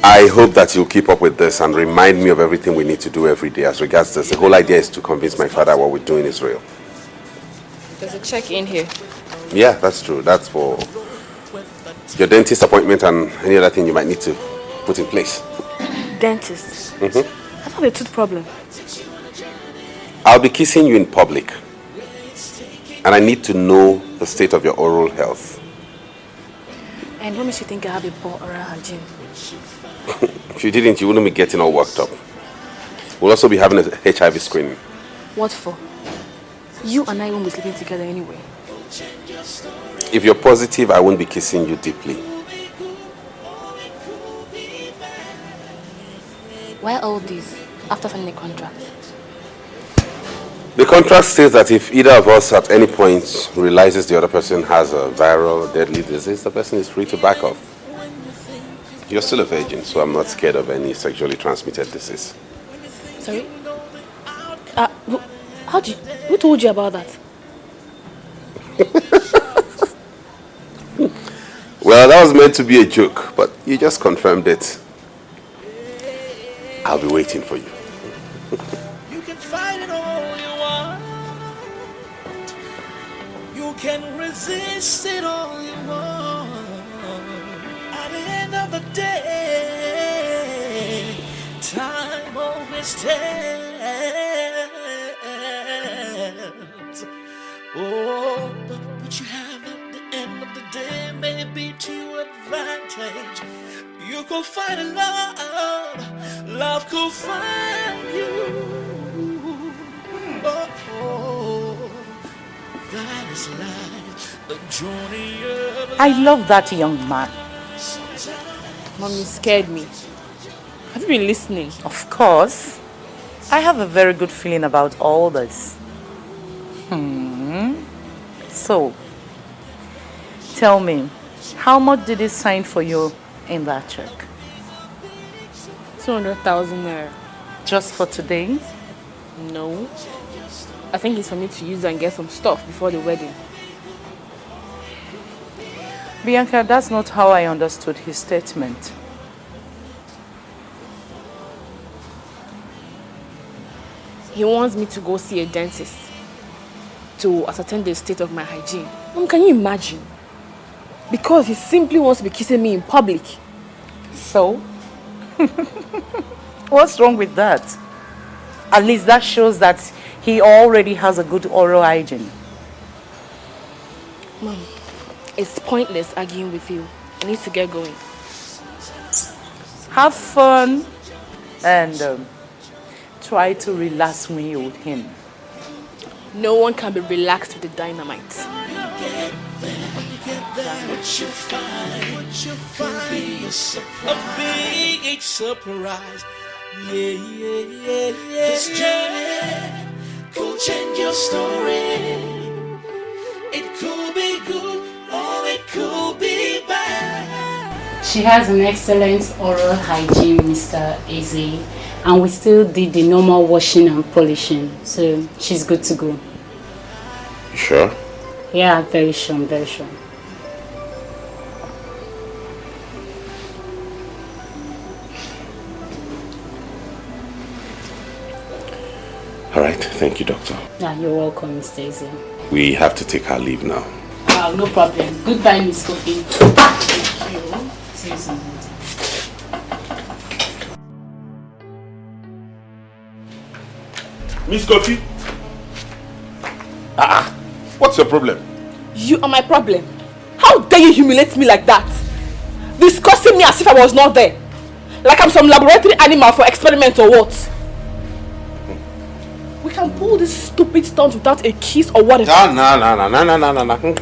I hope that you'll keep up with this and remind me of everything we need to do every day as regards this. The whole idea is to convince my father what we're doing is real. There's a check in here. Yeah, that's true. That's for your dentist appointment and any other thing you might need to put in place. Dentist? Mm-hmm. I thought a tooth problem. I'll be kissing you in public. And I need to know the state of your oral health. And what makes you think I have a poor oral hygiene? If you didn't, you wouldn't be getting all worked up. We'll also be having a HIV screening. What for? You and I won't be sleeping together anyway. If you're positive, I won't be kissing you deeply. Why all this after signing a contract? The contract states that if either of us at any point realizes the other person has a viral deadly disease, the person is free to back off. You're still a virgin, so I'm not scared of any sexually transmitted disease. Sorry? Who told you about that? Well, that was meant to be a joke, but you just confirmed it. I'll be waiting for you. You can fight it all you want. You can resist it all you want. At the end of the day, time always stands. Oh, but what you have at the end of the day may be to your advantage. You could find a love could find you. Oh, that is life, a journey of I love that young man. Mommy scared me. Have you been listening? Of course. I have a very good feeling about all this. So, tell me, how much did he sign for you in that check? 200,000 naira. Just for today? No. I think it's for me to use and get some stuff before the wedding. Bianca, that's not how I understood his statement. He wants me to go see a dentist to ascertain the state of my hygiene. Mom, can you imagine? Because he simply wants to be kissing me in public. So? What's wrong with that? At least that shows that he already has a good oral hygiene. Mom, it's pointless arguing with you. I need to get going. Have fun and try to relax when you're with him. No one can be relaxed with the dynamite. what you find be a big surprise. Yeah. This journey could change your story. It could be good or it could be bad. She has an excellent oral hygiene, Mr. Eze, and we still did the normal washing and polishing, so she's good to go. You sure? Yeah, very sure, I'm very sure. All right, thank you, doctor. Yeah, you're welcome, Mr. Eze. We have to take our leave now. No problem. Goodbye, Miss Kofi. Thank you. See you soon. Miss Kofi? What's your problem? You are my problem. How dare you humiliate me like that? Discussing me as if I was not there. Like I'm some laboratory animal for experiment or what? We can pull this stupid stunt without a kiss or whatever. No.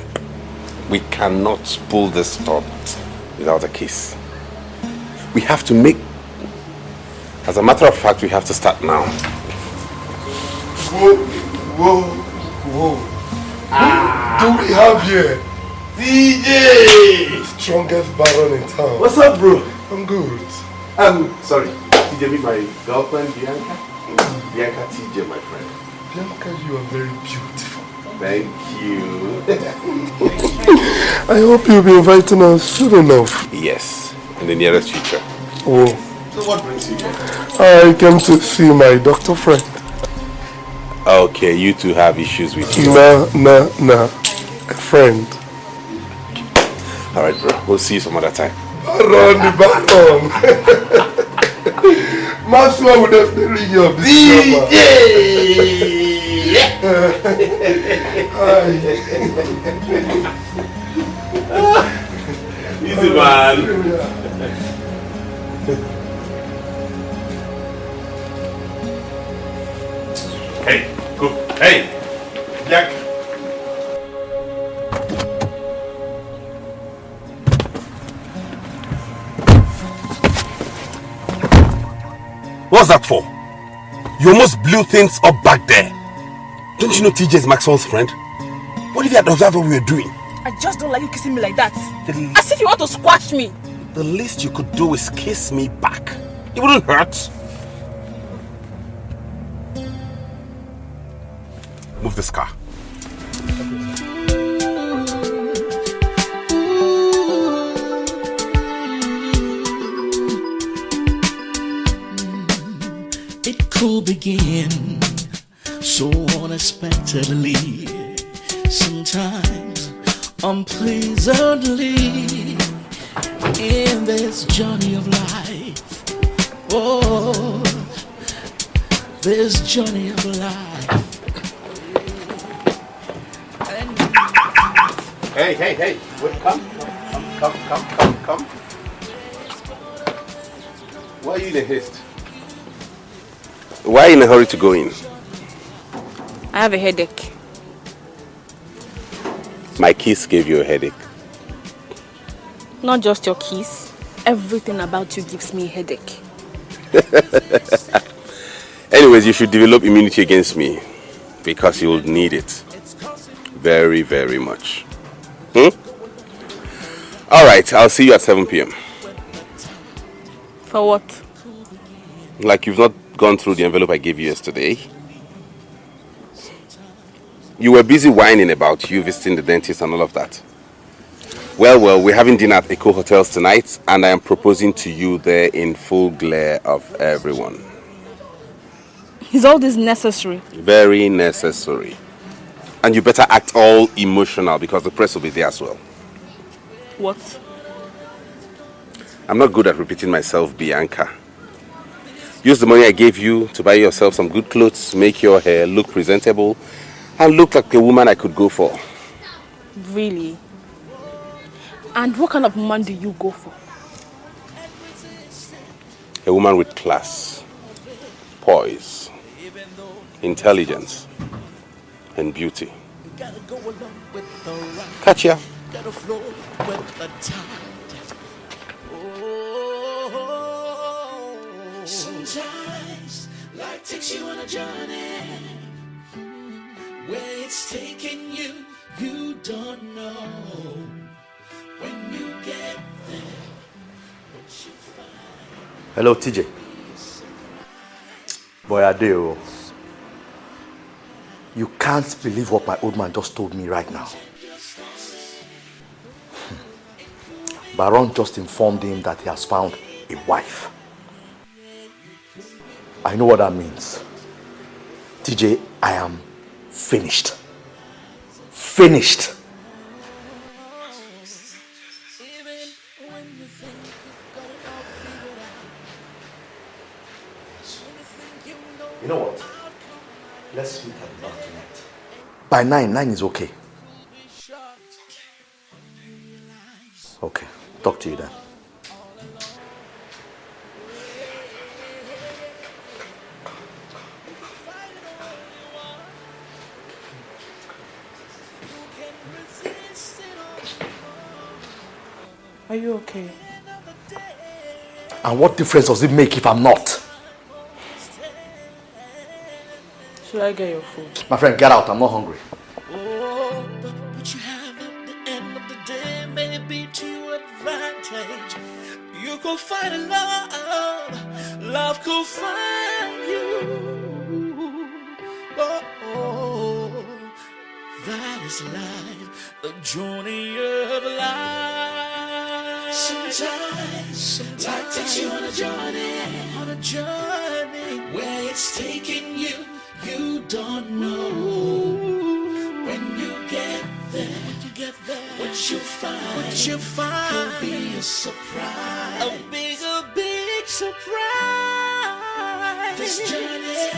We cannot pull this stunt without a kiss. We have to make... As a matter of fact, we have to start now. Whoa. Who do we have here? DJ! Strongest baron in town. What's up, bro? I'm good. Sorry. TJ, meet my girlfriend, Bianca. Bianca TJ, my friend. Bianca, you are very beautiful. Thank you. I hope you'll be inviting us soon enough. Yes, in the nearest future. Oh. So what brings you here? I came to see my doctor friend. Okay, you two have issues with you. Nah. A friend. Alright, bro. We'll see you some other time. Around the baton. Maxwell would definitely ring you up this DJ! Easy, man. Hey, go. Hey, Jack. What's that for? You almost blew things up back there. Don't you know TJ is Maxwell's friend? What if you had observed what we were doing? I just don't like you kissing me like that. As if you want to squash me. The least you could do is kiss me back. It wouldn't hurt. Move this car. It could begin so unexpectedly, sometimes unpleasantly, in this journey of life. Oh, this journey of life. Hey, wait, come. Why are you in a haste? Why are you in a hurry to go in? I have a headache. My kiss gave you a headache. Not just your kiss. Everything about you gives me a headache. Anyways, you should develop immunity against me because you'll need it. Very, very much. Alright, I'll see you at 7 p.m. For what? Like you've not gone through the envelope I gave you yesterday. You were busy whining about you visiting the dentist and all of that. Well, we're having dinner at Eco Hotels tonight, and I am proposing to you there in full glare of everyone. Is all this necessary? Very necessary. And you better act all emotional because the press will be there as well. What? I'm not good at repeating myself, Bianca. Use the money I gave you to buy yourself some good clothes, make your hair look presentable, and look like a woman I could go for. Really? And what kind of woman do you go for? A woman with class, poise, intelligence, and beauty. Catch ya. Sometimes life takes you on a journey where it's taking you, you don't know. When you get there, what you find. Hello, TJ. Boy, Adeo. You can't believe what my old man just told me right now. Baron just informed him that he has found a wife. I know what that means. TJ, I am finished. Finished. You know what? Let's meet at the bar tonight. By 9 is okay. Okay, talk to you then. Are you okay? And what difference does it make if I'm not? Should I get your food? My friend, get out. I'm not hungry. Oh, but what you have at the end of the day may be to your advantage. You could find a love could find you. Oh, that is life, the journey of life. Sometimes life takes you on a journey where it's taking you. You don't know when you get there, what you find could be a surprise, a big surprise. This journey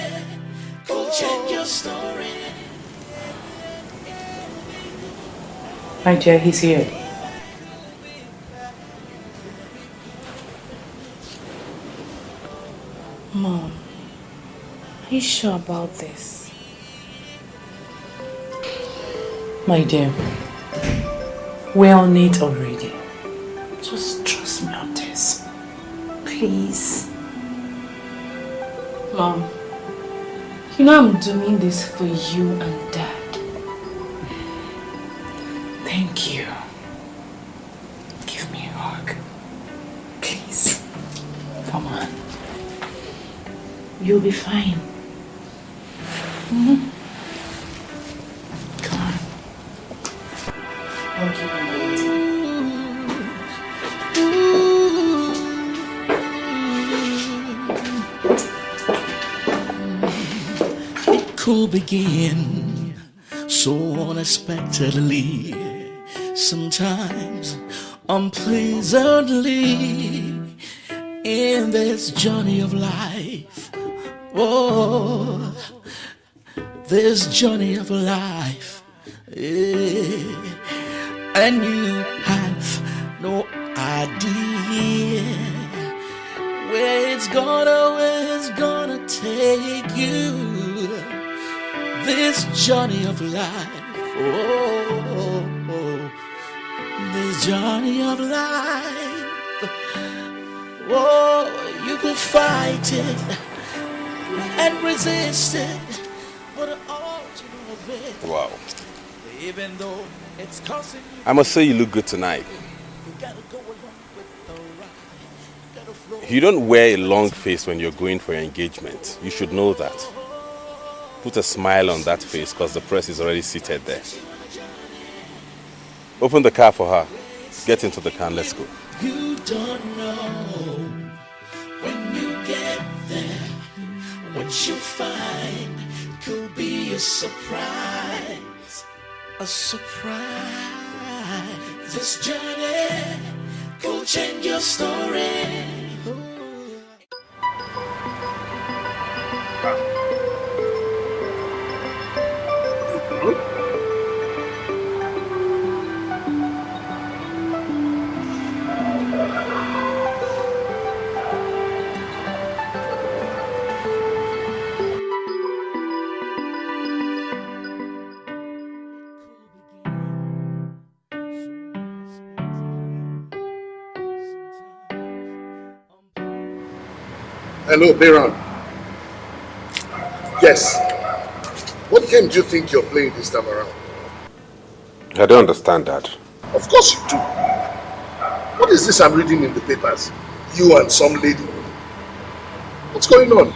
could change your story. My dear, he's here. Mom, are you sure about this? My dear, we're on it already. Just trust me on this. Please. Mom, you know I'm doing this for you and Dad. Thank you. Give me a hug. Please. Come on. You'll be fine. Mm-hmm. Come on. Don't keep me waiting. It could begin so unexpectedly, sometimes unpleasantly, in this journey of life. Oh, this journey of life, yeah. And you have no idea where it's gonna take you. This journey of life, oh, this journey of life, oh, you could fight it and resist it, but all to no avail. Wow. Even though it's costing you, I must say you look good tonight. you gotta go along with the ride. Gotta flow. You don't wear a long face when you're going for your engagement. You should know that. Put a smile on that face because the press is already seated there. Open the car for her. Get into the car and let's go. You don't know when you get there what you find could be a surprise. A surprise. This journey could change your story. Hello, Baron. Yes. What game do you think you're playing this time around? I don't understand that. Of course you do. What is this I'm reading in the papers? You and some lady. What's going on?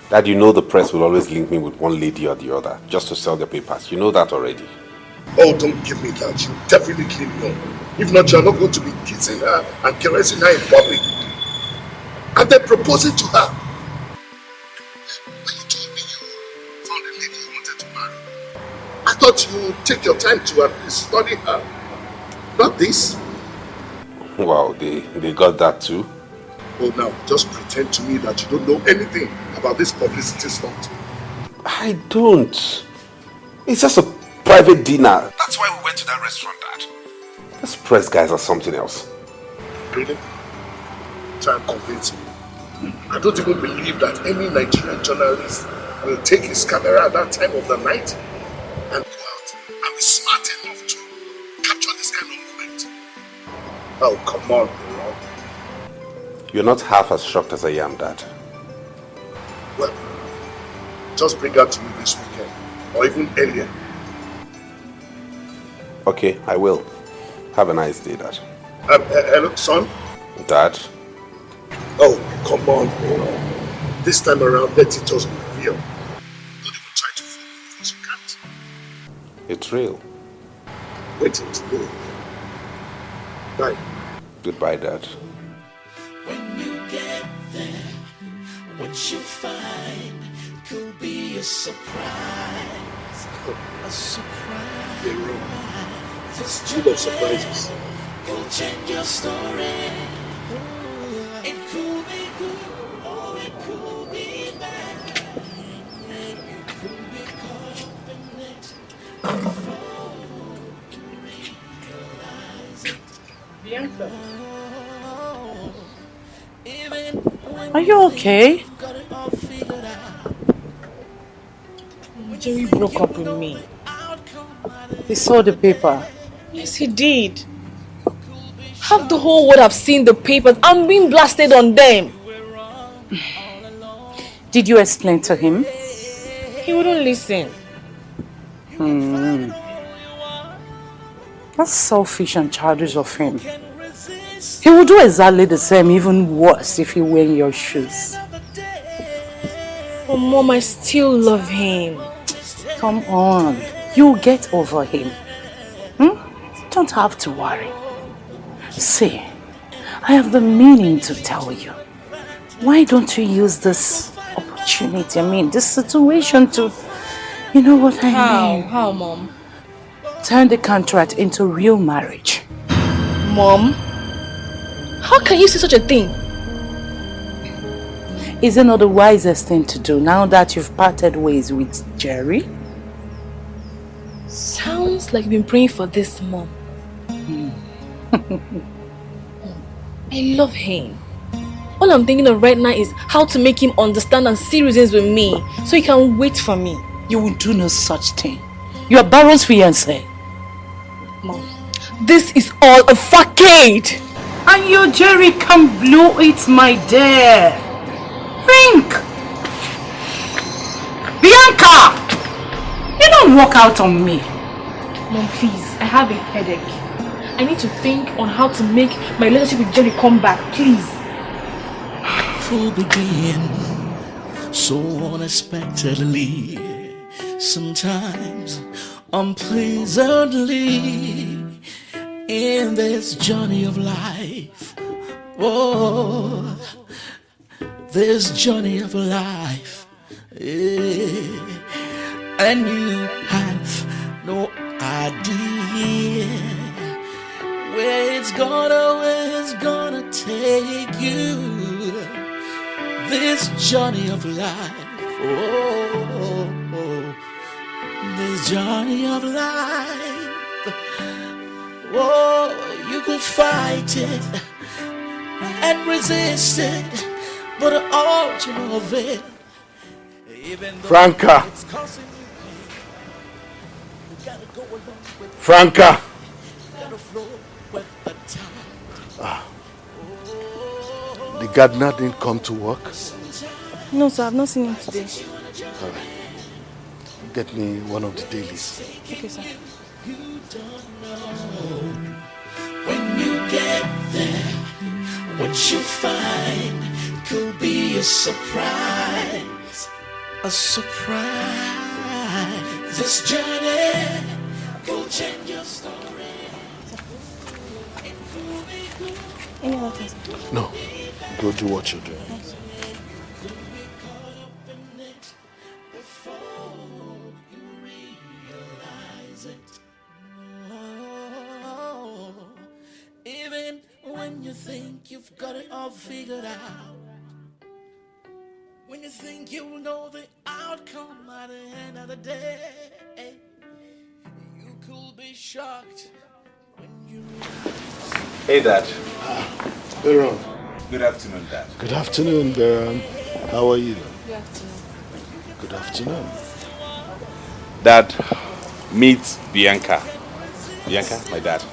Dad, you know the press will always link me with one lady or the other just to sell their papers. You know that already. Oh, don't give me that. You definitely know. If not, you're not going to be kissing her and caressing her in public. And then proposing to her. When you told me you found a lady you wanted to marry, I thought you would take your time to at least study her. Not this. Wow, they got that too? Oh, now, just pretend to me that you don't know anything about this publicity stunt. I don't. It's just a private dinner. That's why we went to that restaurant, Dad. These press guys are something else. Really? Try and convince me. I don't even believe that any Nigerian journalist will take his camera at that time of the night and go out and be smart enough to capture this kind of moment. Oh, come on, bro. You're not half as shocked as I am, Dad. Well, just bring her to me this weekend, or even earlier. Okay, I will. Have a nice day, Dad. Hello, son? Dad? Oh, come on, bro. This time around, let it just be real. Don't even try to fool me because you can't. It's real. Wait till tomorrow. Bye. Goodbye, Dad. When you get there, what you find could be a surprise. A surprise. You're wrong. Full of surprises. Could change your story. It could be good or it could be bad. It could be confident. Are you okay? Jerry broke up with me. He saw the paper. Yes, he did. Half the whole world have seen the papers. I'm being blasted on them. Did you explain to him? He wouldn't listen. That's selfish and childish of him. He would do exactly the same, even worse, if he were in your shoes. But Mom, I still love him. Come on, you'll get over him. Don't have to worry. See, I have the meaning to tell you. Why don't you use this opportunity, this situation to, you know what I mean? How, Mom? Turn the contract into real marriage. Mom? How can you say such a thing? Is it not the wisest thing to do now that you've parted ways with Jerry? Sounds like you've been praying for this, Mom. I love him. All I'm thinking of right now is how to make him understand and see reasons with me so he can wait for me. You will do no such thing. You are Baron's fiancé. Mom, this is all a facade. And your Jerry can blow it, my dear. Think! Bianca! You don't walk out on me. Mom, please, I have a headache. I need to think on how to make my relationship with Jerry come back, please. Will begin so unexpectedly, sometimes unpleasantly, in this journey of life. Oh, this journey of life, and you have no idea where it's gonna take you. This journey of life, this journey of life, you could fight it and resist it, but all you know of it, Franca! Franca! The gardener didn't come to work? No, sir, I've not seen him today. Alright. Get me one of the dailies. Okay, sir. When you get there, what you find could be a surprise. A surprise. This journey will change your story. Any other things? No. Go do what you're doing. Even when you think you've got it all figured out, when you think you'll know the outcome at the end of the day, you could be shocked when you realize. Hey, Dad. Baron. Good afternoon, Dad. Good afternoon, Baron. How are you? Good afternoon. Good afternoon. Dad, meet Bianca. Bianca, my dad.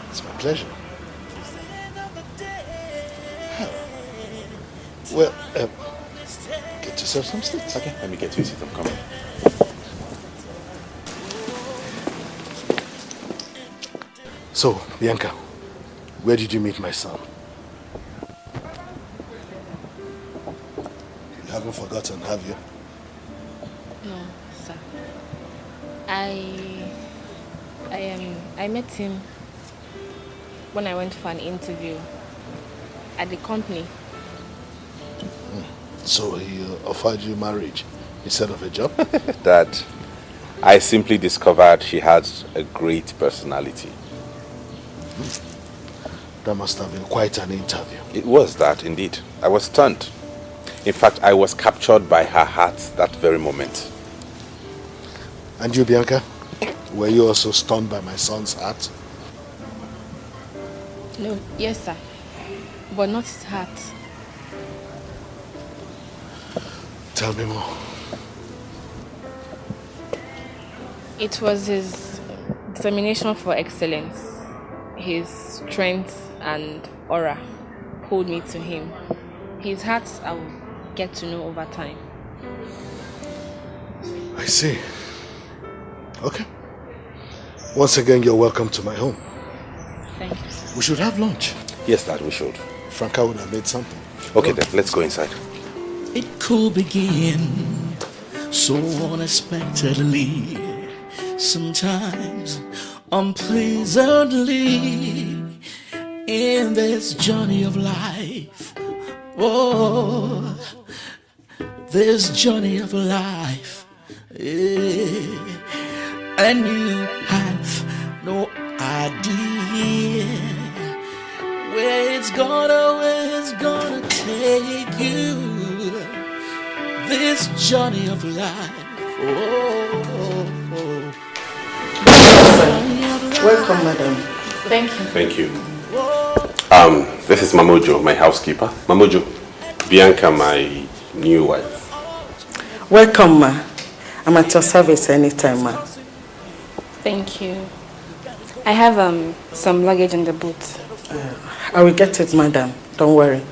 It's my pleasure. Well, get yourself some seats. Okay, let me get you a seat. I'm coming. So, Bianca, where did you meet my son? You haven't forgotten, have you? No, sir. I met him when I went for an interview at the company. So he offered you marriage instead of a job? Dad, I simply discovered she had a great personality. That must have been quite an interview. It was that, indeed. I was stunned. In fact, I was captured by her heart that very moment. And you, Bianca? Were you also stunned by my son's heart? No, yes, sir. But not his heart. Tell me more. It was his determination for excellence, his strength and aura pulled me to him. His heart I will get to know over time. I see. Okay. Once again, you're welcome to my home. Thank you, sir. We should have lunch. Yes, Dad, we should. Franca would have made something. Okay, then, let's go inside. It could begin so unexpectedly, sometimes unpleasantly, in this journey of life. Oh, this journey of life. Yeah. And you have no idea where it's gonna take you. This journey of life. Welcome, madam. Thank you. Thank you. This is Mamojo, my housekeeper. Mamojo, Bianca, my new wife. Welcome, ma. I'm at your service anytime, ma. Thank you. I have some luggage in the boot. I will get it, madam. Don't worry.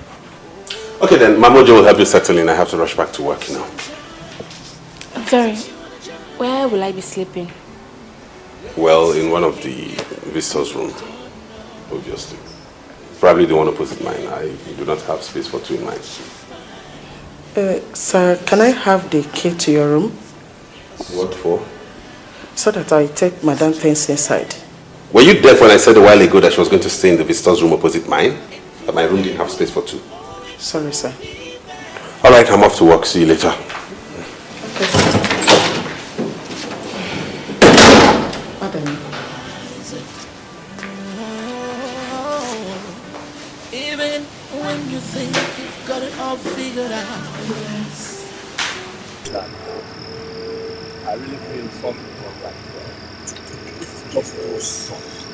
Okay then, Mamojo will help you settle in. I have to rush back to work now. I'm sorry. Where will I be sleeping? Well, in one of the visitors' rooms, obviously. Probably the one opposite mine. I do not have space for two in mine. Sir, can I have the key to your room? What for? So that I take madam things inside. Were you deaf when I said a while ago that she was going to stay in the visitors' room opposite mine? That my room didn't have space for two? Sorry, sir. Alright, I'm off to work. See you later. Okay, sir. Madam. Even when you think you've got it all figured out. I really feel something from that. This is just too soft.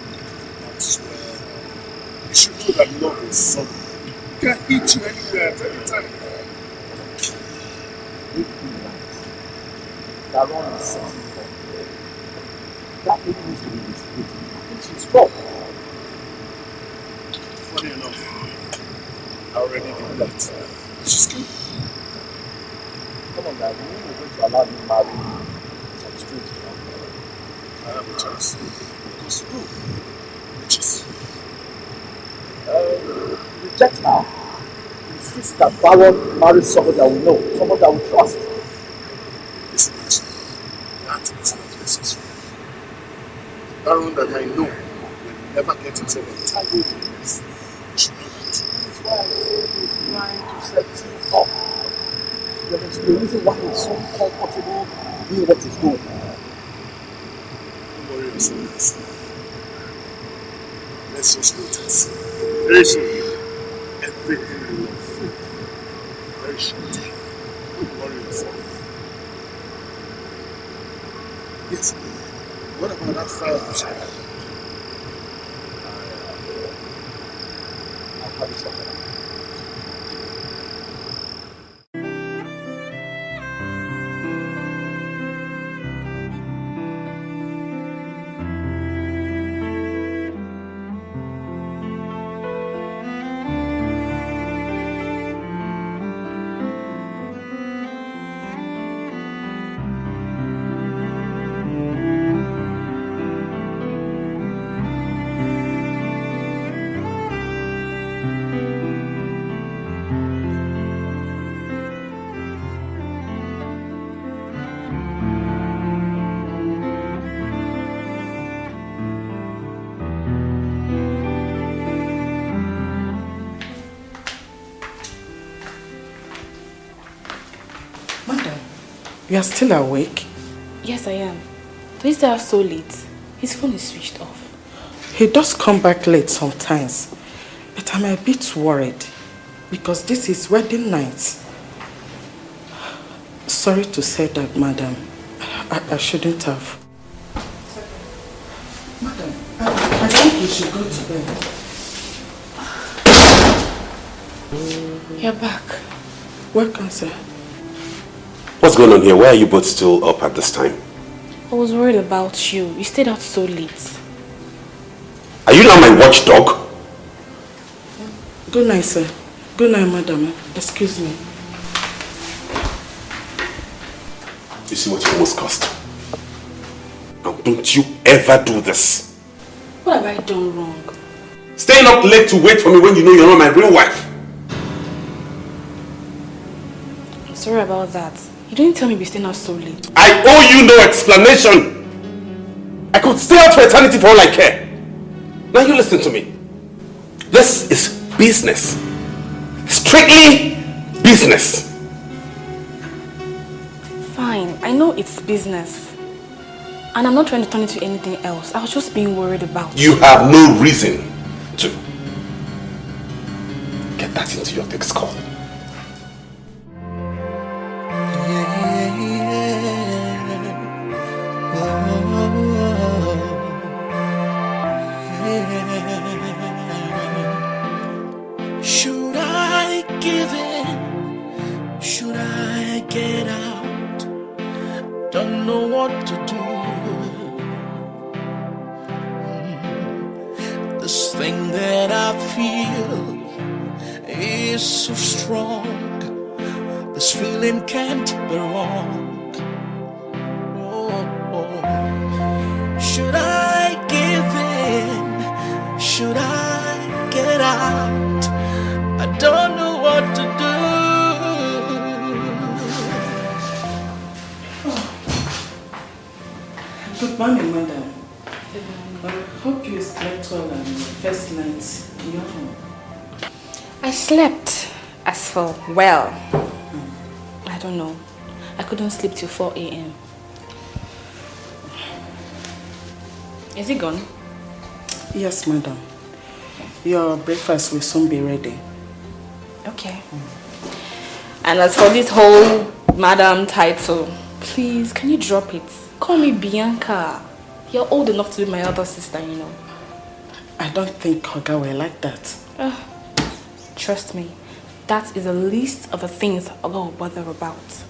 I swear. You should know that love is something. It can eat you anywhere at any time. That one is something from there. That lady needs to be restricted. I think she's wrong. Funny enough, I already did that. She's good. Come on, guys. We're going to allow you to marry some strange man. I have a chance. Because who? Which is reject now. Insist that Baron marries someone that we know, someone that we trust. Listen, that is not necessary. Baron that I know will never get himself entangled in this. You should know that. That's why I say he's trying to set you up. There is the reason why he's so comfortable doing what he's doing. Don't worry yourself. Let's just notice. Very soon, everything will unfold. Very short time. Don't worry yourself. Yes. What about that fire fish? I'll have it somewhere. You are still awake? Yes, I am. Why is that so late? His phone is switched off. He does come back late sometimes. But I'm a bit worried. Because this is wedding night. Sorry to say that, madam. I shouldn't have. Madam, I think you should go to bed. You're back. Welcome, sir. What's going on here? Why are you both still up at this time? I was worried about you. You stayed out so late. Are you now my watchdog? Good night, sir. Good night, madam. Excuse me. You see what you almost cost? Now don't you ever do this. What have I done wrong? Staying up late to wait for me when you know you're not my real wife. I'm sorry about that. You didn't tell me we're staying out so late. I owe you no explanation. I could stay out for eternity for all I care. Now you listen to me. This is business. Strictly business. Fine, I know it's business. And I'm not trying to turn it to anything else. I was just being worried about you. You have no reason to. Get that into your thick skull. Should I give in? Should I get out? Don't know what to do. This thing that I feel is so strong. This feeling can't be wrong. Should I give in? Should I get out? I don't know what to do. Good morning, madam. I hope you slept well on your first night in your home. I slept as for well. I don't know. I couldn't sleep till 4 a.m. Is he gone? Yes, madam. Your breakfast will soon be ready. Okay. And as for this whole madam title, please, can you drop it? Call me Bianca. You're old enough to be my other sister, you know. I don't think Oga will like that. Trust me, that is a list of the things Oga will bother about.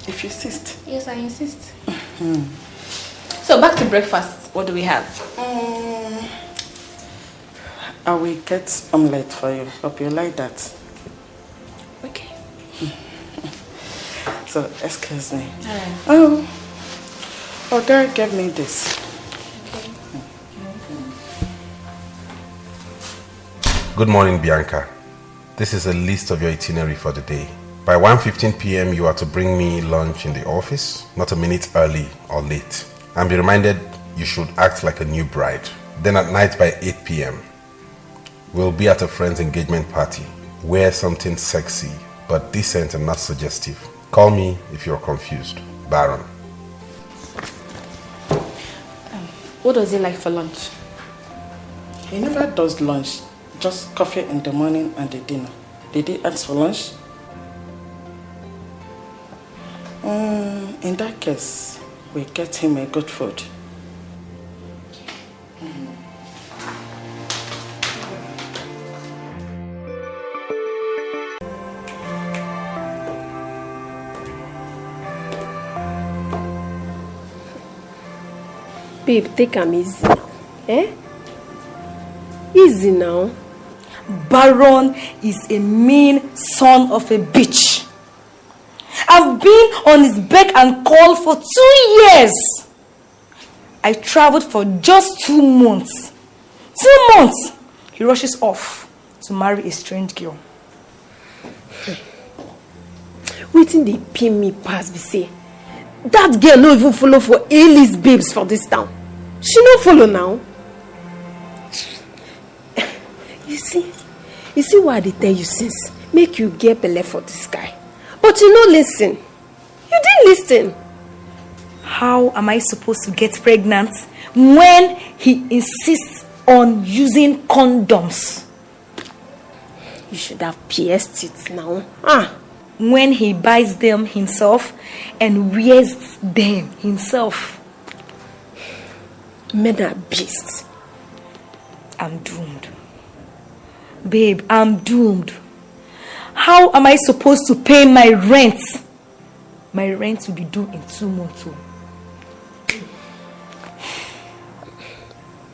If you insist. Yes, I insist. So back to breakfast. What do we have? I will get omelette for you. Hope you like that. Okay. So, excuse me. Alright. Oga gave me this. Good morning, Bianca. This is a list of your itinerary for the day. By 1:15 p.m. you are to bring me lunch in the office, not a minute early or late. And be reminded you should act like a new bride. Then at night by 8 p.m. we'll be at a friend's engagement party. Wear something sexy, but decent and not suggestive. Call me if you're confused. Baron. What does he like for lunch? He never does lunch. Just coffee in the morning and the dinner. Did he ask for lunch? In that case, we get him a good food. Babe, take him easy now. Eh? Easy now. Baron is a mean son of a bitch. I've been on his beck and call for 2 years. I traveled for just 2 months. 2 months! He rushes off to marry a strange girl. Waiting they pay me pass, be say. That girl no even follow for A-list babes for this town. She no follow now. You see what they tell you since? Make you get belle for this guy. But you no listen. You didn't listen. How am I supposed to get pregnant when he insists on using condoms? You should have pierced it now. When he buys them himself and wears them himself. Men are beasts. I'm doomed. Babe, I'm doomed. How am I supposed to pay my rent my rent will be due in 2 months.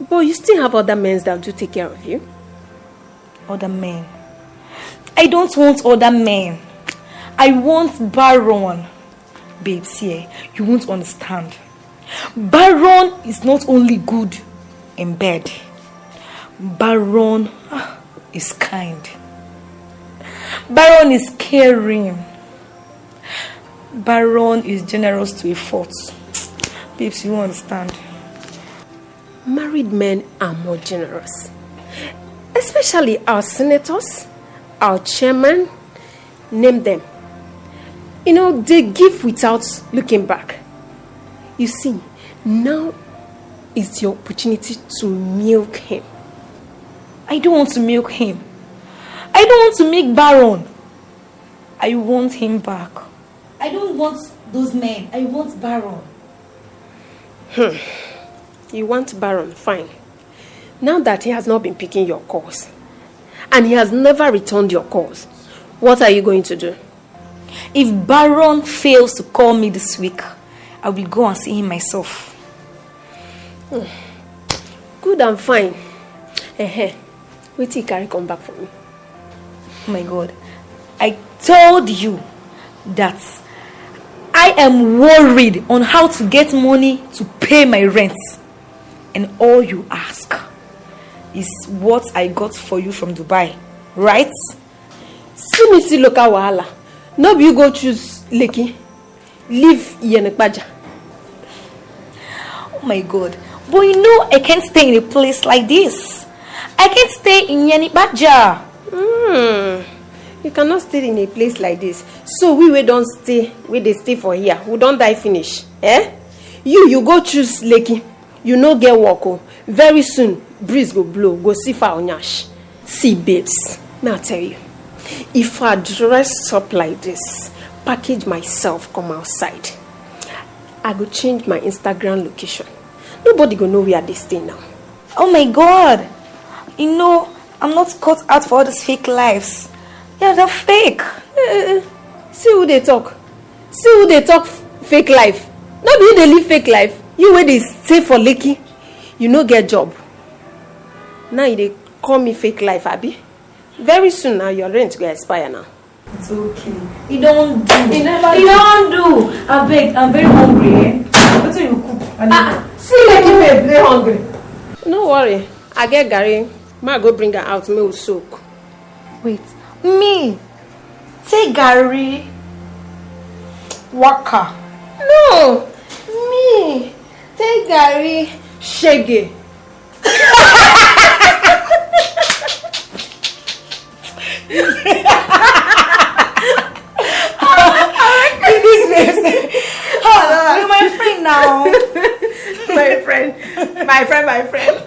But you still have other men that do take care of you. Other men? I don't want other men. I want Baron. Babes, here, you won't understand. Baron is not only good in bed. Baron is kind. Baron is caring. Baron is generous to a fault. Babes, you won't understand. Married men are more generous. Especially our senators, our chairman, name them. You know, they give without looking back. You see, now is the opportunity to milk him. I don't want to milk him. I don't want to milk Baron. I want him back. I don't want those men. I want Baron. You want Baron, fine. Now that he has not been picking your calls, and he has never returned your calls, what are you going to do? If Baron fails to call me this week, I will go and see him myself. Good and fine. Wait till Carrie come back for me. Oh my God. I told you that I am worried on how to get money to pay my rent. And all you ask is what I got for you from Dubai, right? See me see local wahala. No be you go choose Lekki. Leave Yenekbaja. Oh my God. But you know I can't stay in a place like this. I can't stay in Yenekbaja. You cannot stay in a place like this. So we don't stay, they stay for here. We don't die finish. You go choose Lekki. You no get work. Very soon, breeze go blow. Go see for Onyash. See, babes, may I tell you, if I dress up like this, package myself, come outside, I go change my Instagram location. Nobody go know where they stay now. Oh my God. You know, I'm not cut out for all these fake lives. Yeah, they're fake. See who they talk. See who they talk fake life. Not you they live fake life. You where they stay for Lekki, you no get job. Now they call me fake life, Abby. Very soon now your rent will expire now. It's okay. You don't do. You don't do. I beg. I'm very hungry. What do you cook? See Lekki babe, very hungry. No worry. I get Gary. Ma go bring her out. Me will soak. Wait. Me? Take Gary. Waka. No. Me. Take Gary. Shege. You're my friend now. My friend.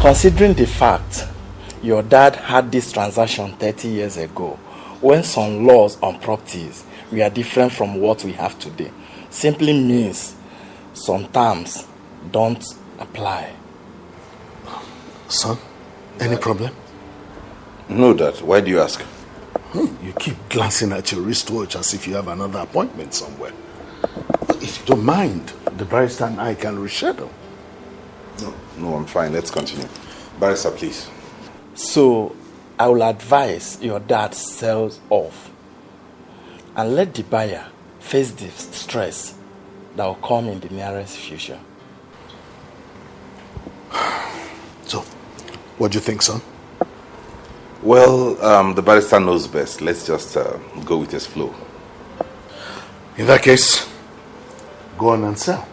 Considering the fact your dad had this transaction 30 years ago, when some laws on properties were different from what we have today, simply means some terms don't apply. Son, any problem? No, Dad. Why do you ask? You keep glancing at your wristwatch as if you have another appointment somewhere. If you don't mind, the barrister and I can reschedule. No, I'm fine. Let's continue. Barrister, please. So, I will advise your dad sells off and let the buyer face the stress that will come in the nearest future. So, what do you think, son? Well, the barrister knows best. Let's just go with his flow. In that case, go on and sell.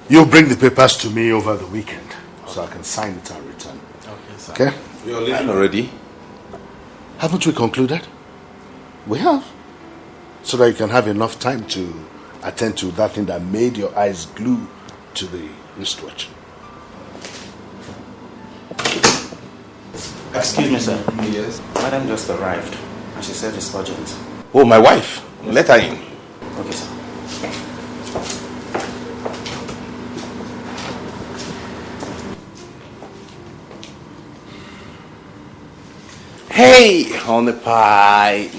You bring the papers to me over the weekend so I can sign it and return. Okay, sir. Okay? You're leaving already? Haven't we concluded? We have. So that you can have enough time to attend to that thing that made your eyes glue to the wristwatch. Excuse me, sir. Yes? Madam just arrived, and she said it's urgent. Oh, my wife. Let her in. Okay, sir. Hey, honey pie.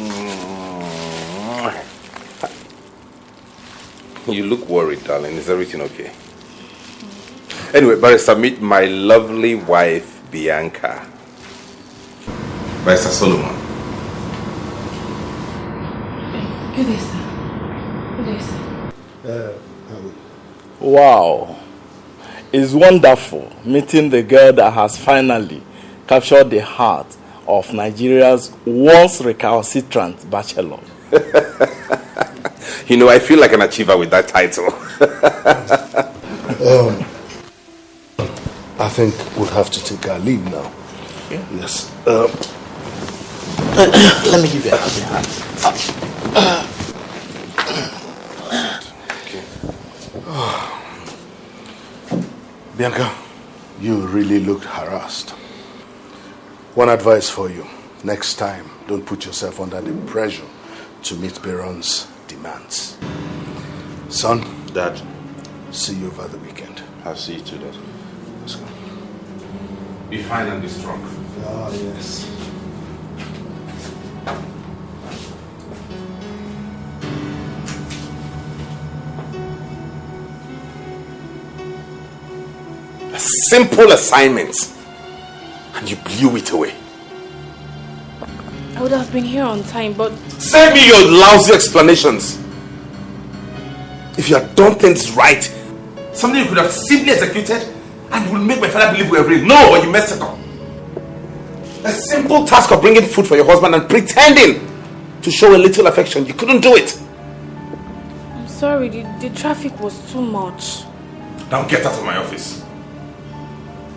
You look worried, darling. Is everything okay? Anyway, Barrister, meet my lovely wife, Bianca. Barrister Solomon. Good day, sir. Good day, sir. Wow. It's wonderful meeting the girl that has finally captured the heart of Nigeria's once recalcitrant bachelor. You know, I feel like an achiever with that title. I think we'll have to take our leave now. Okay. Yes. Let me give you a helping hand. Bianca, you really looked harassed. One advice for you. Next time, don't put yourself under the pressure to meet Baron's demands. Son. Dad. See you over the weekend. I'll see you too, Dad. Let's go. Be fine and be strong. Ah, yes. A simple assignment, and you blew it away. I would have been here on time, but... Send me your lousy explanations. If you had done things right, something you could have simply executed and would make my father believe we were real. No, but you messed it up. A simple task of bringing food for your husband and pretending to show a little affection. You couldn't do it. I'm sorry, the traffic was too much. Now get out of my office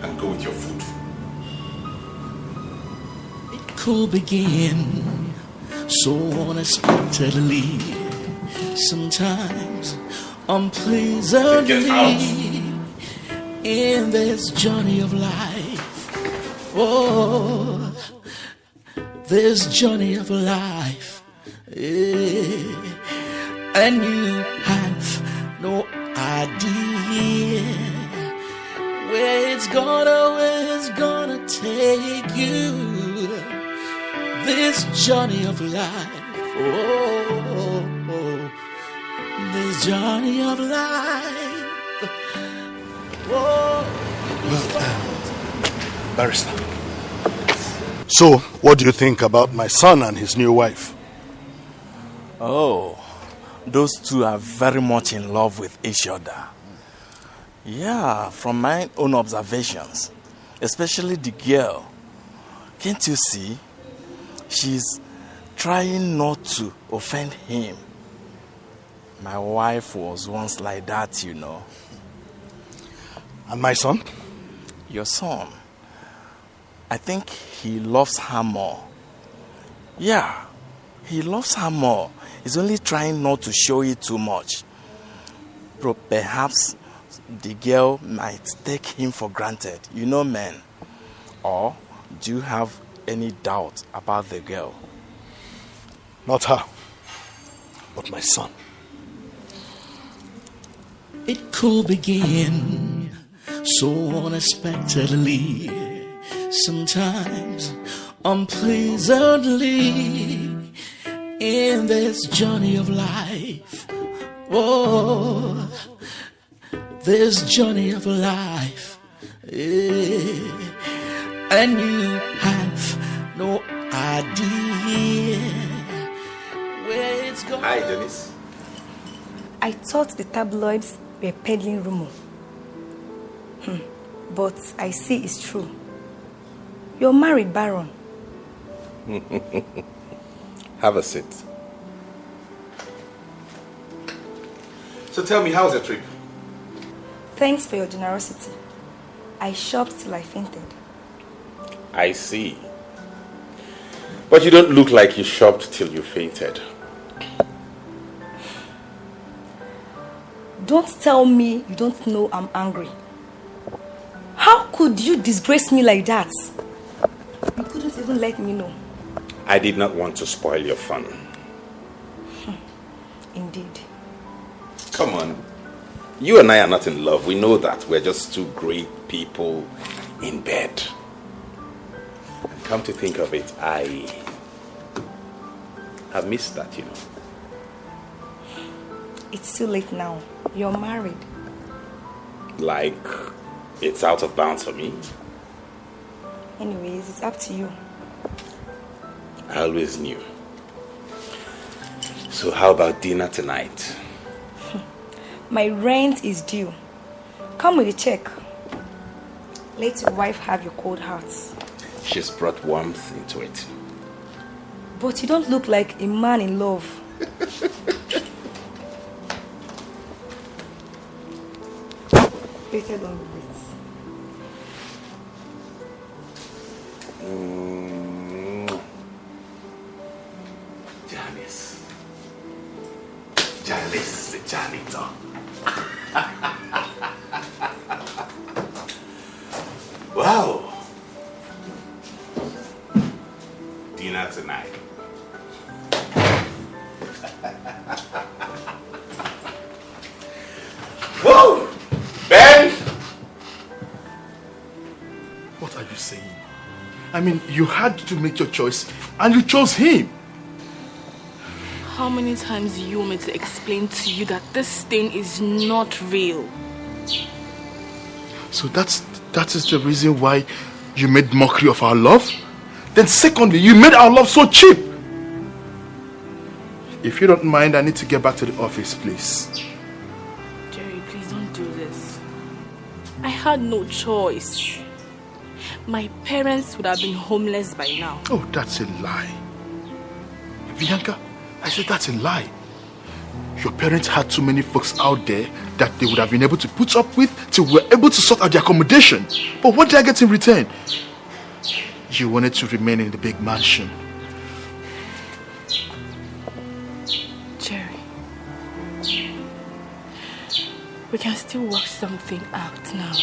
and go with your food. It could begin so unexpectedly, sometimes unpleasantly, in this journey of life. Oh, this journey of life, and you have no idea where it's gonna take you. This journey of life, oh, this journey of life. Oh. Barrister. So, what do you think about my son and his new wife? Oh, those two are very much in love with each other. Yeah, from my own observations, especially the girl. Can't you see? She's trying not to offend him. My wife was once like that, you know. And my son? Your son. I think he loves her more. Yeah, he loves her more. He's only trying not to show it too much. Perhaps the girl might take him for granted. You know men. Or do you have any doubt about the girl? Not her, but my son. It could begin so unexpectedly, sometimes unpleasantly, in this journey of life. Oh, this journey of life, yeah. And you have no idea where it's going. Hi, Janice. I thought the tabloids were peddling rumor. But I see it's true. You're married, Baron. Have a seat. So tell me, how was your trip? Thanks for your generosity. I shopped till I fainted. I see. But you don't look like you shopped till you fainted. Don't tell me you don't know I'm angry. How could you disgrace me like that? You couldn't even let me know. I did not want to spoil your fun. Indeed. Come on. You and I are not in love. We know that. We're just two great people in bed. And come to think of it, I have missed that, you know. It's too late now. You're married. Like, it's out of bounds for me. Anyways, it's up to you. I always knew. So how about dinner tonight? My rent is due. Come with a check. Let your wife have your cold hearts. She's brought warmth into it. But you don't look like a man in love. Better don't wait. Janice. Janice, the janitor. Wow. Dinner tonight. Whoa! Ben! What are you saying? I mean, you had to make your choice and you chose him. How many times do you want me to explain to you that this thing is not real? So that is the reason why you made mockery of our love? Then secondly, you made our love so cheap. If you don't mind, I need to get back to the office, please. Jerry, please don't do this. I had no choice. My parents would have been homeless by now. Oh, that's a lie. Bianca, I said that's a lie. Your parents had too many folks out there that they would have been able to put up with till we were able to sort out the accommodation. But what did I get in return? You wanted to remain in the big mansion. Jerry, we can still work something out now.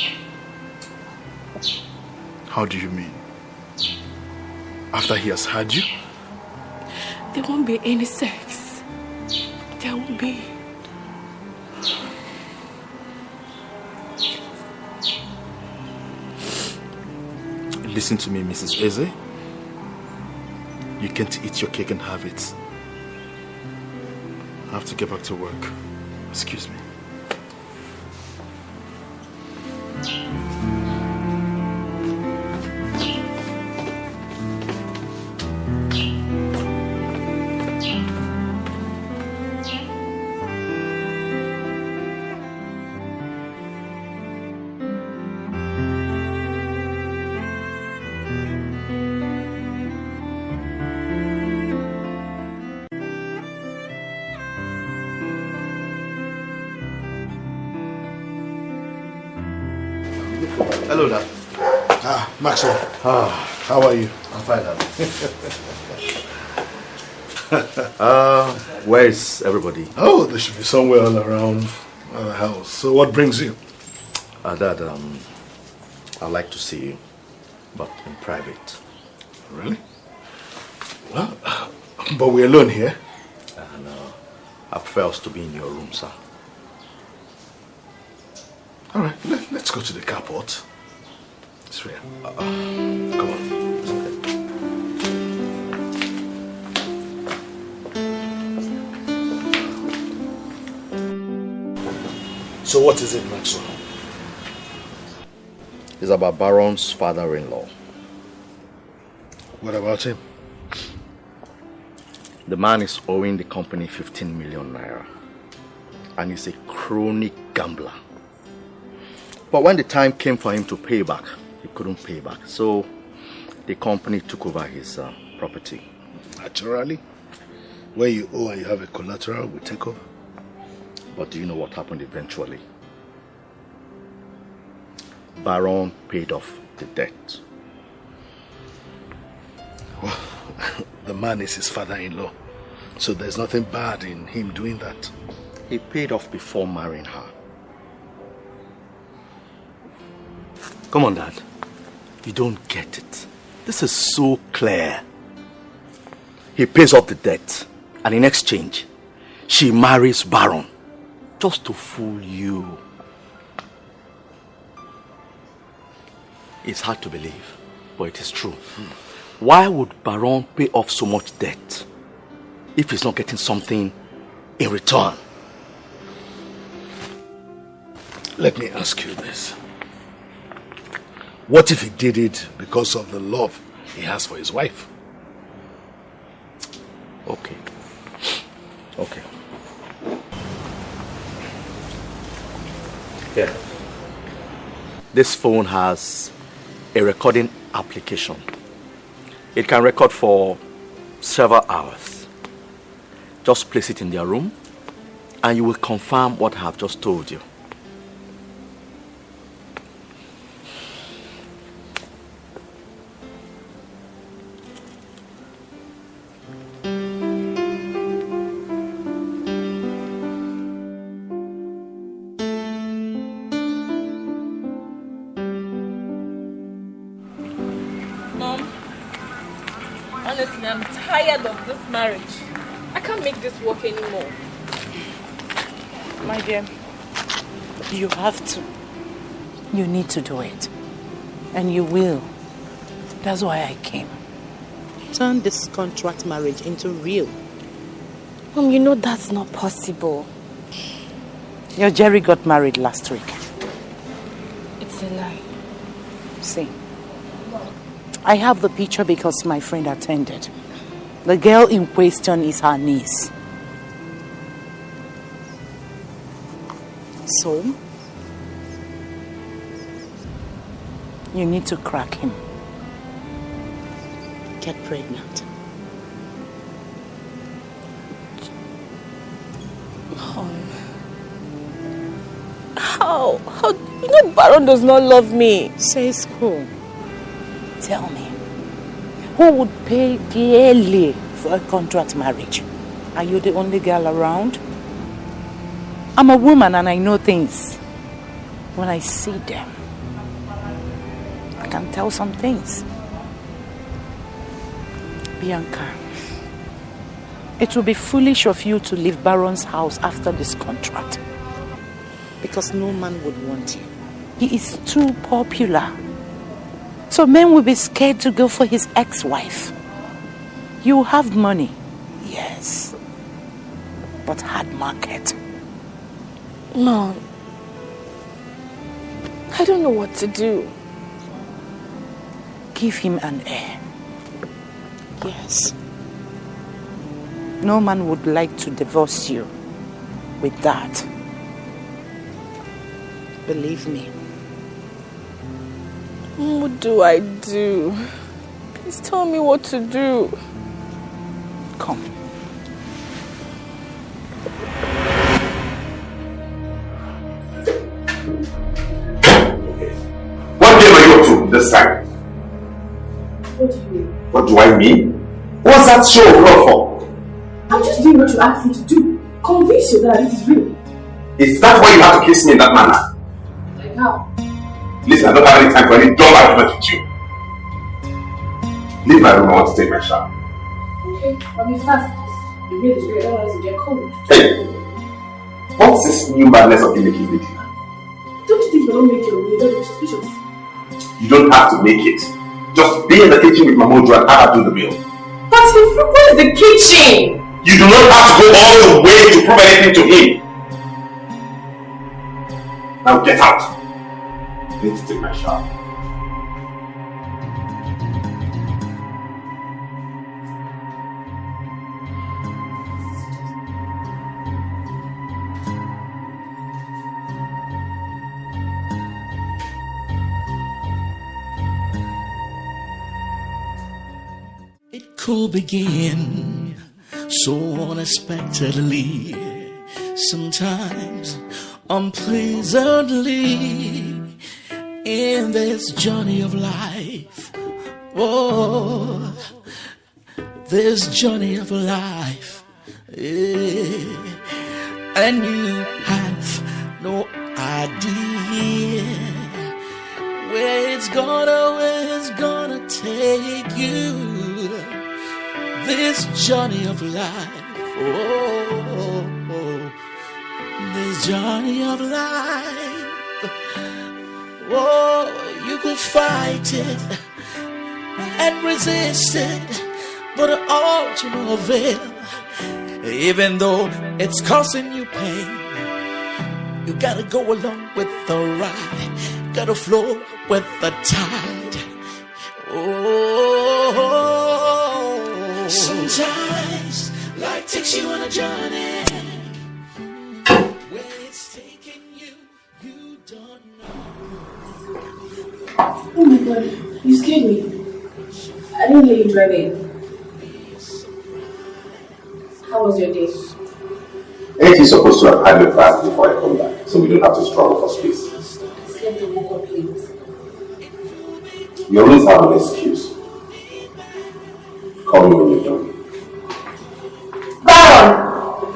How do you mean? After he has had you? There won't be any sex. There won't be. Listen to me, Mrs. Eze. You can't eat your cake and have it. I have to get back to work. Excuse me. Hello, Dad. Maxwell. How are you? I'm fine, Dad. Where is everybody? Oh, they should be somewhere all around the house. So what brings you? Dad, I'd like to see you, but in private. Really? Well, but we're alone here. And I prefer us to be in your room, sir. All right, let's go to the carport. It's real. Come on. So what is it, Maxwell? It's about Baron's father-in-law. What about him? The man is owing the company 15 million naira. And he's a chronic gambler. But when the time came for him to pay back, he couldn't pay back. So the company took over his property. Naturally. When you owe and you have a collateral, we take over. But do you know what happened eventually? Baron paid off the debt. Well, the man is his father-in-law. So there's nothing bad in him doing that. He paid off before marrying her. Come on, Dad. You don't get it. This is so clear. He pays off the debt, and in exchange, she marries Baron. Just to fool you. It's hard to believe, but it is true. Why would Baron pay off so much debt if he's not getting something in return? Let me ask you this. What if he did it because of the love he has for his wife? Okay. Okay. Here. This phone has a recording application. It can record for several hours. Just place it in their room and you will confirm what I have just told you. I'm tired of this marriage. I can't make this work anymore. My dear, you have to. You need to do it. And you will. That's why I came. Turn this contract marriage into real. Mom, you know that's not possible. Your Jerry got married last week. It's a lie. See, I have the picture because my friend attended. The girl in question is her niece. So, you need to crack him. Get pregnant. How? You know Baron does not love me. Say school. Tell me, who would pay dearly for a contract marriage? Are you the only girl around? I'm a woman and I know things. When I see them, I can tell some things. Bianca, it will be foolish of you to leave Baron's house after this contract. Because no man would want you. He is too popular. So men will be scared to go for his ex-wife. You have money, yes, but hard market. Mom, I don't know what to do. Give him an heir. Yes. No man would like to divorce you with that. Believe me. What do I do? Please tell me what to do. Come. What game are you up to this time? What do you mean? What do I mean? What's that show of love for? I'm just doing what you asked me to do. Convince you that this is real. Is that why you have to kiss me in that manner? Like how? Listen, I don't have any time for any dumb argument with you. Leave my room, I want to take my shower. Okay, but be fast. The bed is ready, I don't want it to get cold. Hey! What's this new madness of you making me dinner? Don't you think if I don't make your way, you're not suspicious? You don't have to make it. Just be in the kitchen with Mamojo and have her do the meal. But where is the kitchen? You do not have to go all the way to prove anything to him. Now get out. I need to take my shower. Could begin so unexpectedly, sometimes unpleasantly, in this journey of life. Oh, this journey of life, yeah. And you have no idea where it's gonna take you. This journey of life, oh, this journey of life, oh, you could fight it and resist it, but all to no avail. Even though it's causing you pain, you gotta go along with the ride, gotta flow with the tide. Oh. Sometimes life takes you on a journey where it's taking you, you don't know. Oh my god, you scared me. I didn't hear you driving. How was your day? Ain't you supposed to have had your bath before I come back, so we don't have to struggle for space? I slept and woke up late. You always have an excuse. Call me when you're done. Baron!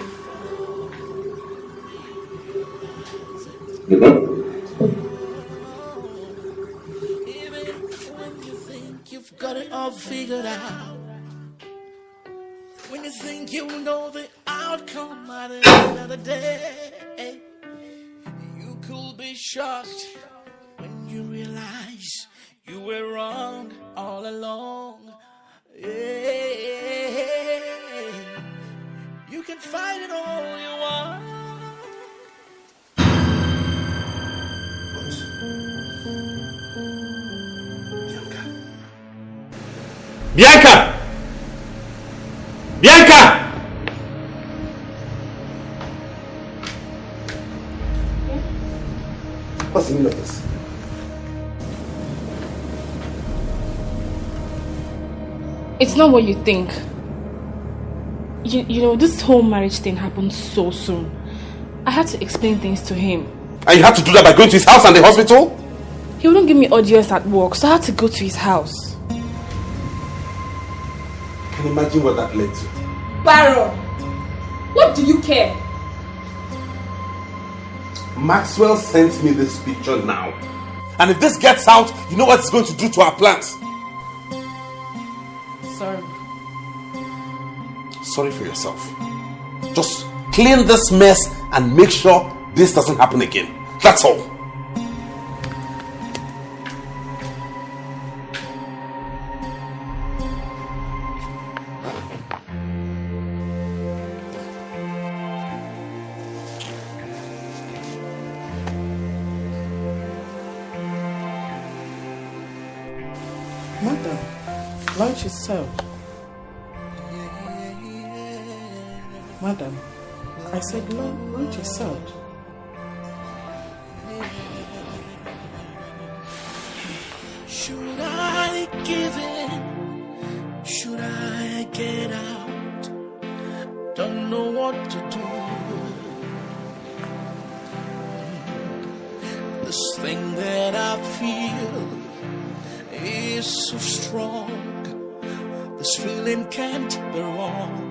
Even when you think you've got it all figured out, when you think you know the outcome at the end of the day, you could be shocked when you realize you were wrong all along. Yeah. You can fight it all you want. Bianca! Bianca! What's the meaning of this? It's not what you think. You know, this whole marriage thing happened so soon. I had to explain things to him. And you had to do that by going to his house and the hospital? He wouldn't give me audience at work, so I had to go to his house. I can imagine what that led to. Baron! What do you care? Maxwell sent me this picture now. And if this gets out, you know what it's going to do to our plans. Sorry. Sorry for yourself. Just clean this mess and make sure this doesn't happen again. That's all. Madam, lunch is served. Madam, I said lunch is served. Should I give in? Should I get out? Don't know what to do. This thing that I feel is so strong. This feeling can't be wrong.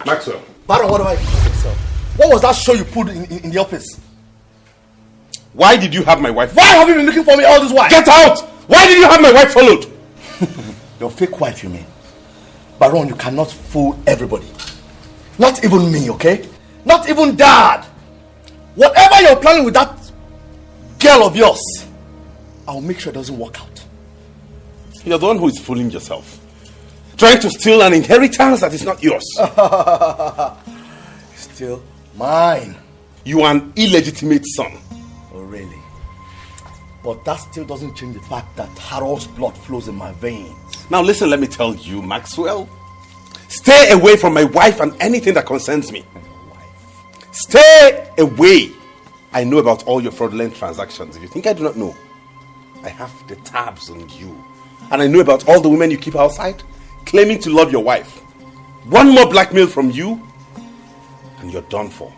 Maxwell, Baron, what do I do with yourself? What was that show you put in the office? Why did you have my wife? Why have you been looking for me all this while? Get out! Why did you have my wife followed? Your fake wife, you mean? Baron, you cannot fool everybody. Not even me, okay? Not even Dad. Whatever you're planning with that girl of yours, I'll make sure it doesn't work out. You're the one who is fooling yourself. Trying to steal an inheritance that is not yours. Still mine. You are an illegitimate son. Oh, really? But that still doesn't change the fact that Harold's blood flows in my veins. Now listen, let me tell you, Maxwell. Stay away from my wife and anything that concerns me. Stay away. I know about all your fraudulent transactions. If you think I do not know, I have the tabs on you. And I know about all the women you keep outside, claiming to love your wife. One more blackmail from you, and you're done for.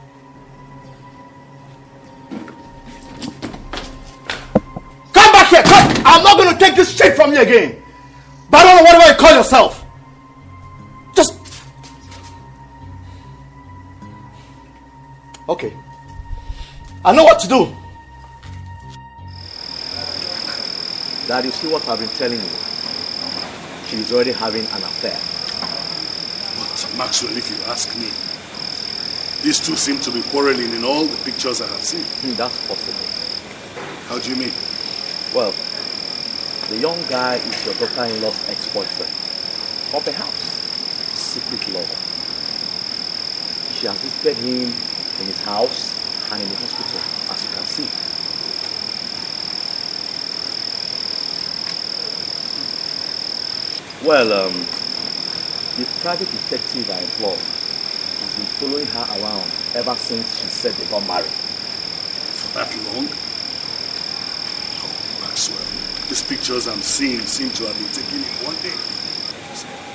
Come back here, come! I'm not going to take this shit from you again. Baron, whatever you call yourself. Just... Okay. I know what to do. Dad, you see what I've been telling you? She's already having an affair. But Maxwell, if you ask me, these two seem to be quarreling in all the pictures I have seen. That's possible. How do you mean? Well, the young guy is your daughter-in-law's ex-boyfriend. Or perhaps secret lover. She has visited him in his house and in the hospital, as you can see. Well, the private detective I employed has been following her around ever since she said they got married. For that long? Oh, Maxwell, these pictures I'm seeing seem to have been taken in one day.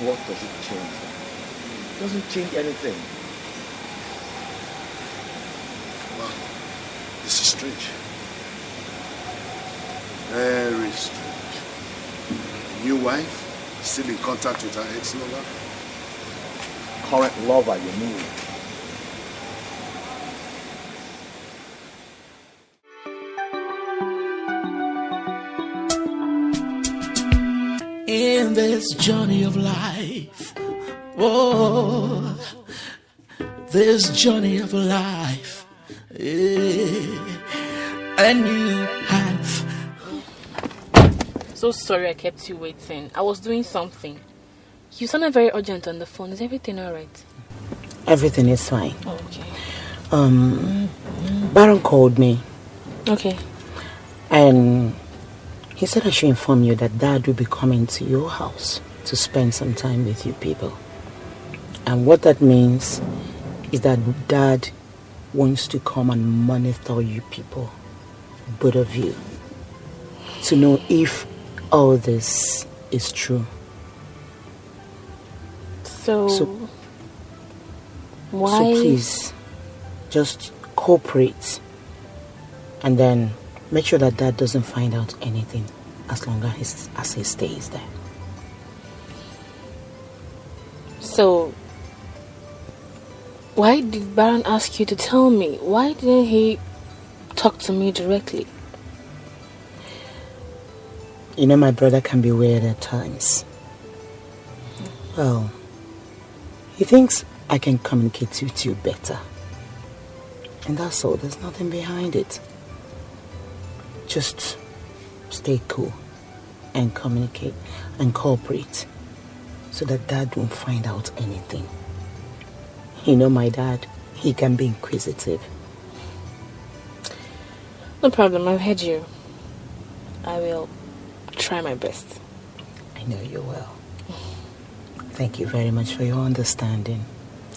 What does it change? It doesn't change anything. Wow, this is strange. Very strange. New wife? Still in contact with her ex-lover? Current lover, you mean? In this journey of life, oh, this journey of life, and you have. So sorry I kept you waiting. I was doing something. You sounded very urgent on the phone. Is everything alright? Everything is fine. Okay. Baron called me. Okay. And he said I should inform you that Dad will be coming to your house to spend some time with you people. And what that means is that Dad wants to come and monitor you people, both of you, to know if all this is true. So why? So please, just cooperate. And then make sure that Dad doesn't find out anything as long as he stays there. So why did Baron ask you to tell me? Why didn't he talk to me directly? You know, my brother can be weird at times. Well, he thinks I can communicate with you better. And that's all. There's nothing behind it. Just stay cool and communicate and cooperate so that Dad won't find out anything. You know my dad, he can be inquisitive. No problem, I've heard you. I will try my best. I know you will. Thank you very much for your understanding.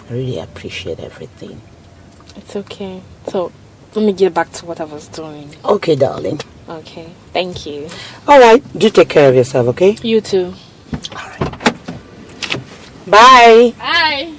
I really appreciate everything. It's okay. So, let me get back to what I was doing. Okay, darling. Okay, thank you. Alright, do take care of yourself, okay? You too. Alright. Bye. Bye.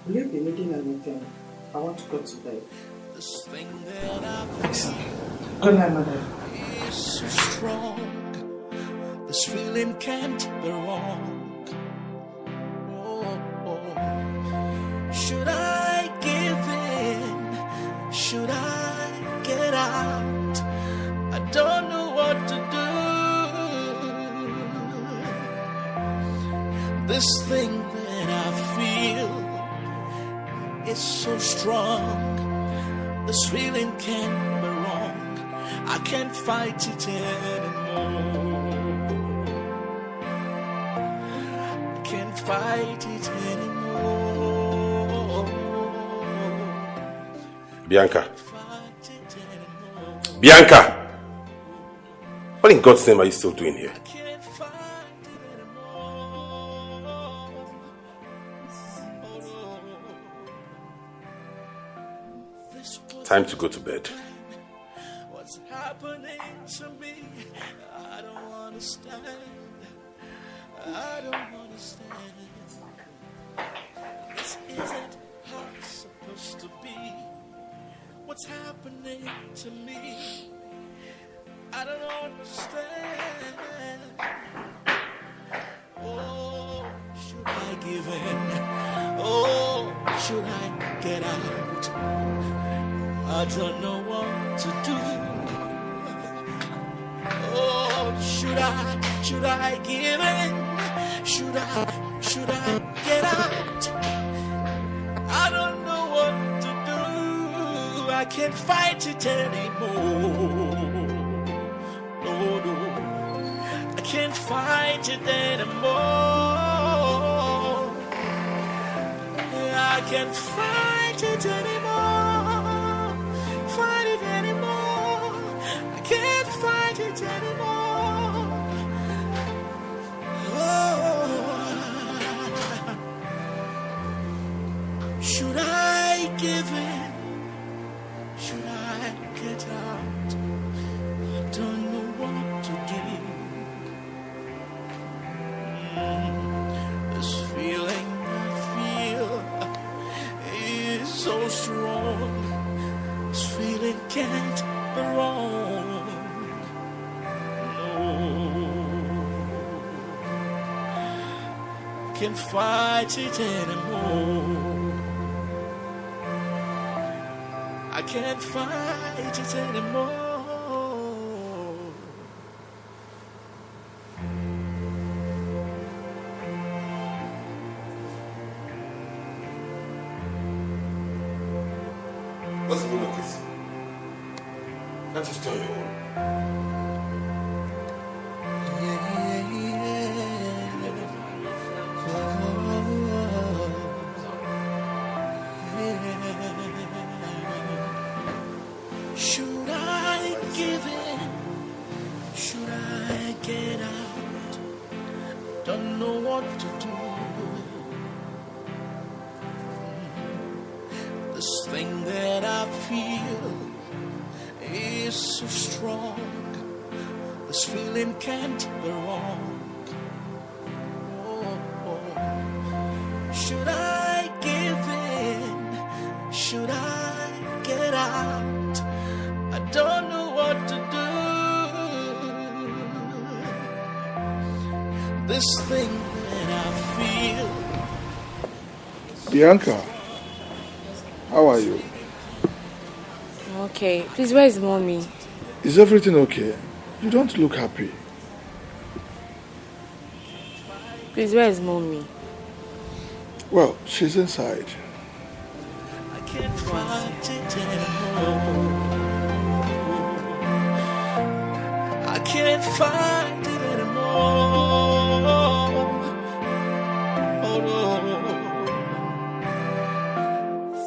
Will you be needing anything? I want to go to bed. Good night, mother. Is so strong. This feeling can't be wrong. Should I give in? Should I get out? I don't know what to do. This thing that I feel is so strong. This feeling can't be wrong. I can't fight it anymore. I can't fight it anymore. Bianca. Bianca! What in God's name are you still doing here? Time to go to bed. What's happening to me? I don't understand. I don't understand. This isn't how it's supposed to be. What's happening to me? I don't understand. Oh, should I give in? Oh, should I get out? I don't know what to do. Oh, should I give in? Should I get out? I don't know what to do. I can't fight it anymore. No, no, I can't fight it anymore. I can't fight it anymore. Fight it anymore. I can't fight it anymore. Oh, should I give in? Should I get out? I don't know what to do. This feeling I feel is so strong. This feeling can't be wrong. No, can't fight it anymore. I can't fight it anymore. What's the meaning of this? Can't you stay your own? Should I give in? Should I get out? Don't know what to do. This thing that I feel is so strong. This feeling can't be wrong. Oh, should I give in? Should I get out? I don't know what to do. This thing that I feel. Bianca, how are you? Okay, please, where is mommy? Is everything okay? You don't look happy. Please, where is mommy? Well, she's inside. I can't fight it anymore. I can't fight it anymore. Oh no,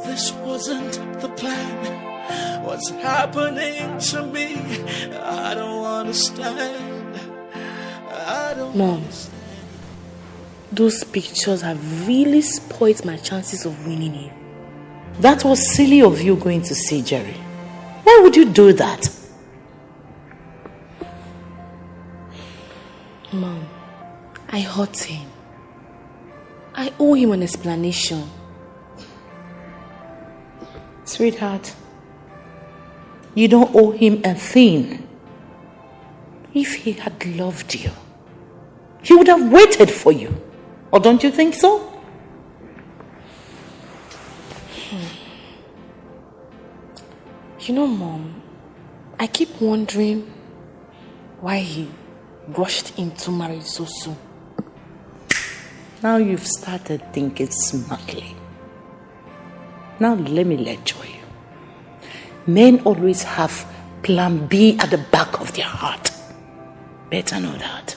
this wasn't the plan. What's happening to me? I don't understand. I don't Mom, understand. those pictures have really spoiled my chances of winning you. That was silly of you going to see Jerry. Why would you do that? Mom, I hurt him. I owe him an explanation. Sweetheart, you don't owe him a thing. If he had loved you, he would have waited for you. Or don't you think so? You know, Mom, I keep wondering why he rushed into marriage so soon. Now you've started thinking smartly. Now let me lecture you. Men always have plan B at the back of their heart. Better know that.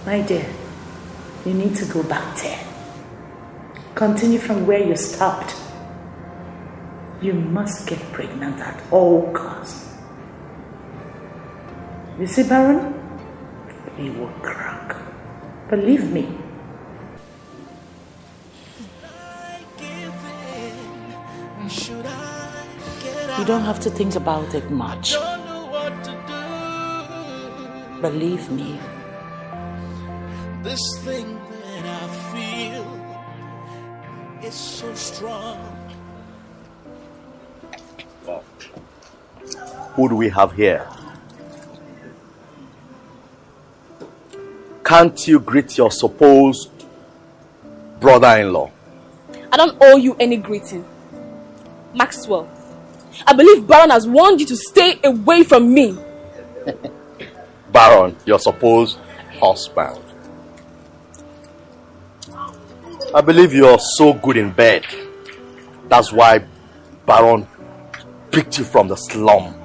My dear, you need to go back there. Continue from where you stopped. You must get pregnant at all costs. You see, Baron? He will crack. Believe me. You don't have to think about it much. Believe me. This thing that I feel is so strong. Who do we have here? Can't you greet your supposed brother-in-law? I don't owe you any greeting. Maxwell, I believe Baron has warned you to stay away from me. Baron, your supposed husband. I believe you're so good in bed. That's why Baron picked you from the slum.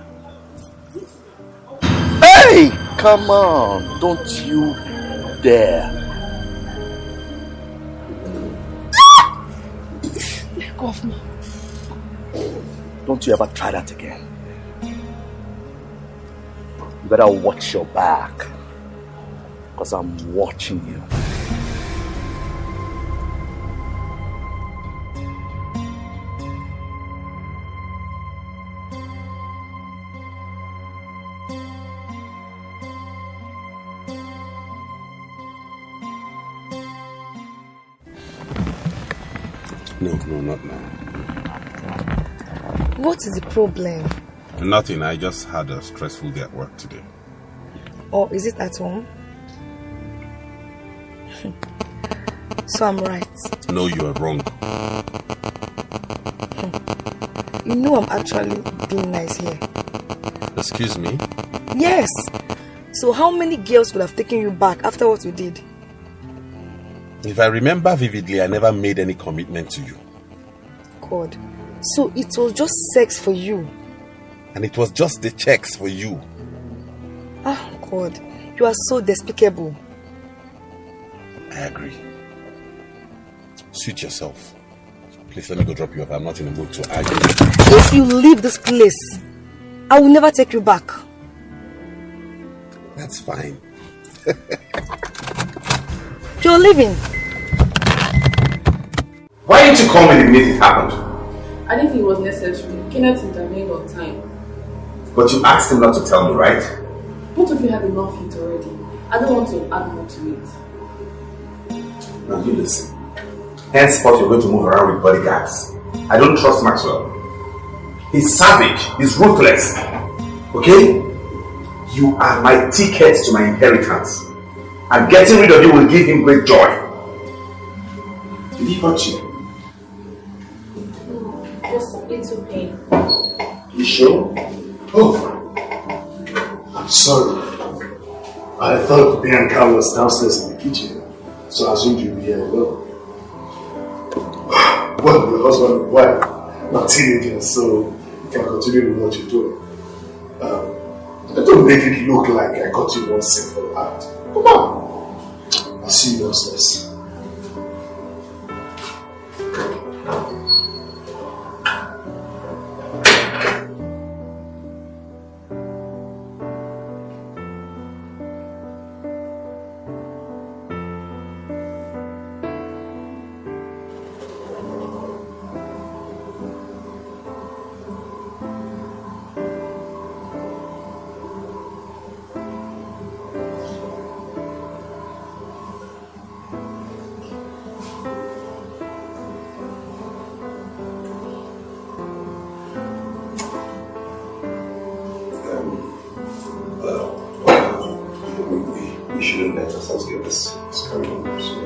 Hey! Come on, don't you dare. Let go of me. Don't you ever try that again. You better watch your back, because I'm watching you. No, not now. What is the problem? Nothing, I just had a stressful day at work today. Or is it at home? So I'm right. No, you are wrong. You know I'm actually being nice here. Excuse me? Yes! So how many girls would have taken you back after what we did? If I remember vividly, I never made any commitment to you. God. So it was just sex for you? And it was just the checks for you. Ah, God. You are so despicable. I agree. Suit yourself. Please let me go drop you off. I'm not in the mood to argue. If you leave this place, I will never take you back. That's fine. You're leaving. Why didn't you call me the minute it happened? I didn't think it was necessary. Kenneth intervened on time. But you asked him not to tell me, right? Both of you have enough heat already. I don't want to add more to it. Now you listen. Henceforth you're going to move around with bodyguards. I don't trust Maxwell. He's savage. He's ruthless. Okay? You are my ticket to my inheritance. And getting rid of you will give him great joy. Did he hurt you? Just a little pain. You sure? Oh, I'm sorry. I thought Bianca was downstairs in the kitchen, so I assumed you'd be here alone. Well, your husband and wife are teenagers, so you can continue with what you're doing. Don't make it look like I got you one sinful act. Come on. I'll see you downstairs. feeling better, so let's get this carried on. So.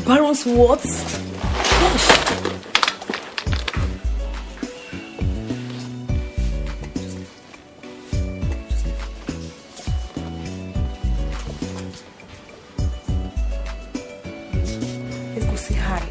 Baron's what? Gosh. Let's go say hi.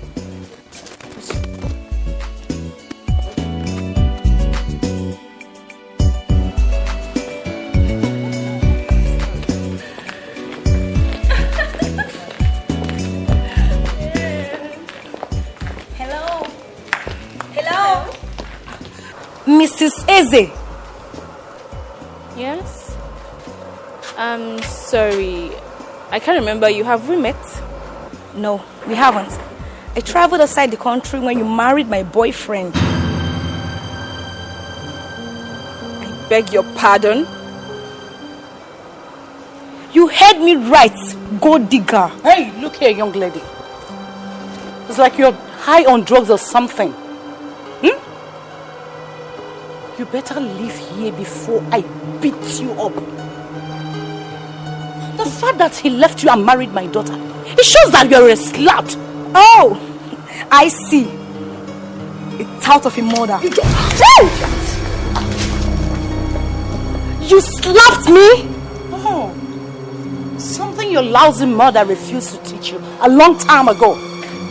Mrs. Eze. Yes? I'm sorry. I can't remember. Have we met? No, we haven't. I traveled outside the country when you married my boyfriend. I beg your pardon? You heard me right, gold digger. Hey, look here, young lady. It's like you're high on drugs or something. You better leave here before I beat you up. The fact that he left you and married my daughter, it shows that you're a slut. Oh, I see. It's out of a mother. You slapped me? Oh, something your lousy mother refused to teach you a long time ago.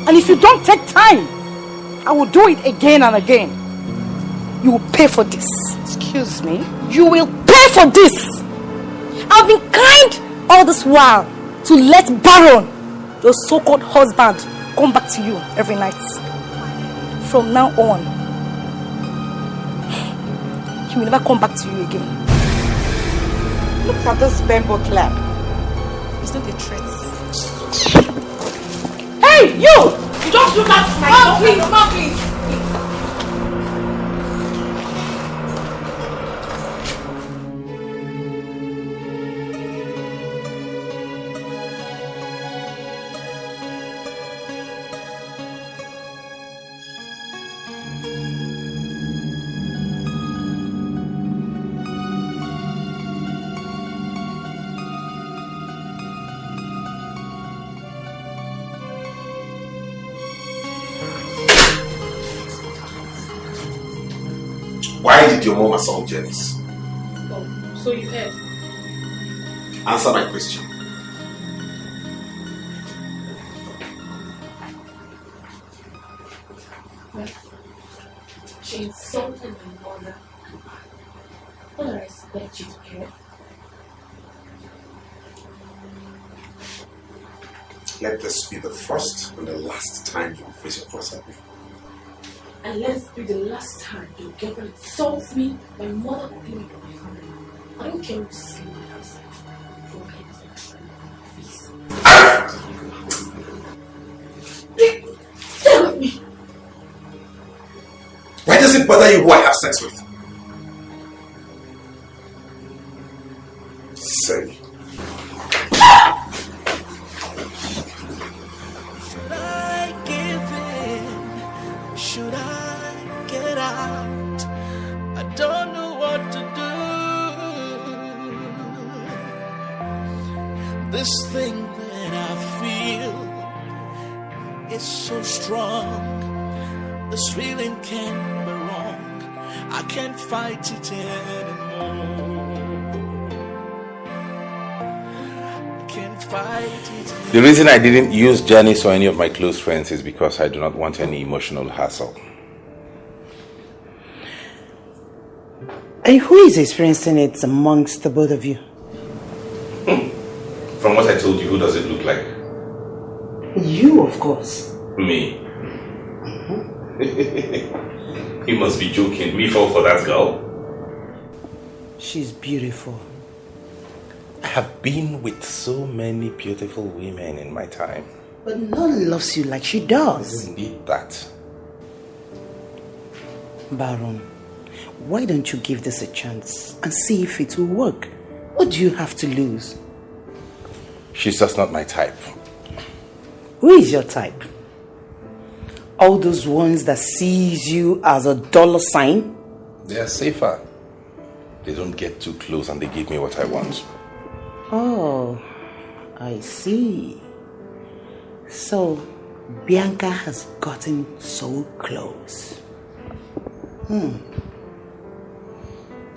And if you don't take time, I will do it again and again. You will pay for this. Excuse me? You will pay for this. I've been kind all this while to let Baron, your so-called husband, come back to you every night. From now on, he will never come back to you again. Look at this bamboo clap. It's not a threat. Hey, you! You don't do that to my daughter. Mom, please. Why did your mom assault Janice? Oh, so you heard? Answer my question. Well, she insulted my mother. What do I expect you to hear? Let this be the first and the last time you face your voice at me. And let it be the last time you ever insult me, my mother, or any of my family. I don't care what you say when I'm outside. Stay with me. Why does it bother you who I have sex with? Say. Should I get out? I don't know what to do. that I feel is so strong. This feeling can't be wrong. I can't fight it anymore. I can't fight it. The reason I didn't use Janice or any of my close friends is because I do not want any emotional hassle. And who is experiencing it amongst the both of you? From what I told you, who does it look like? You, of course. Me. You must be joking. Me fall for that girl? She's beautiful. I have been with so many beautiful women in my time. But none loves you like she does. I don't need that. Baron, why don't you give this a chance and see if it will work? What do you have to lose? She's just not my type. Who is your type? All those ones that sees you as a dollar sign? They are safer. They don't get too close and they give me what I want. Oh, I see. So, Bianca has gotten so close.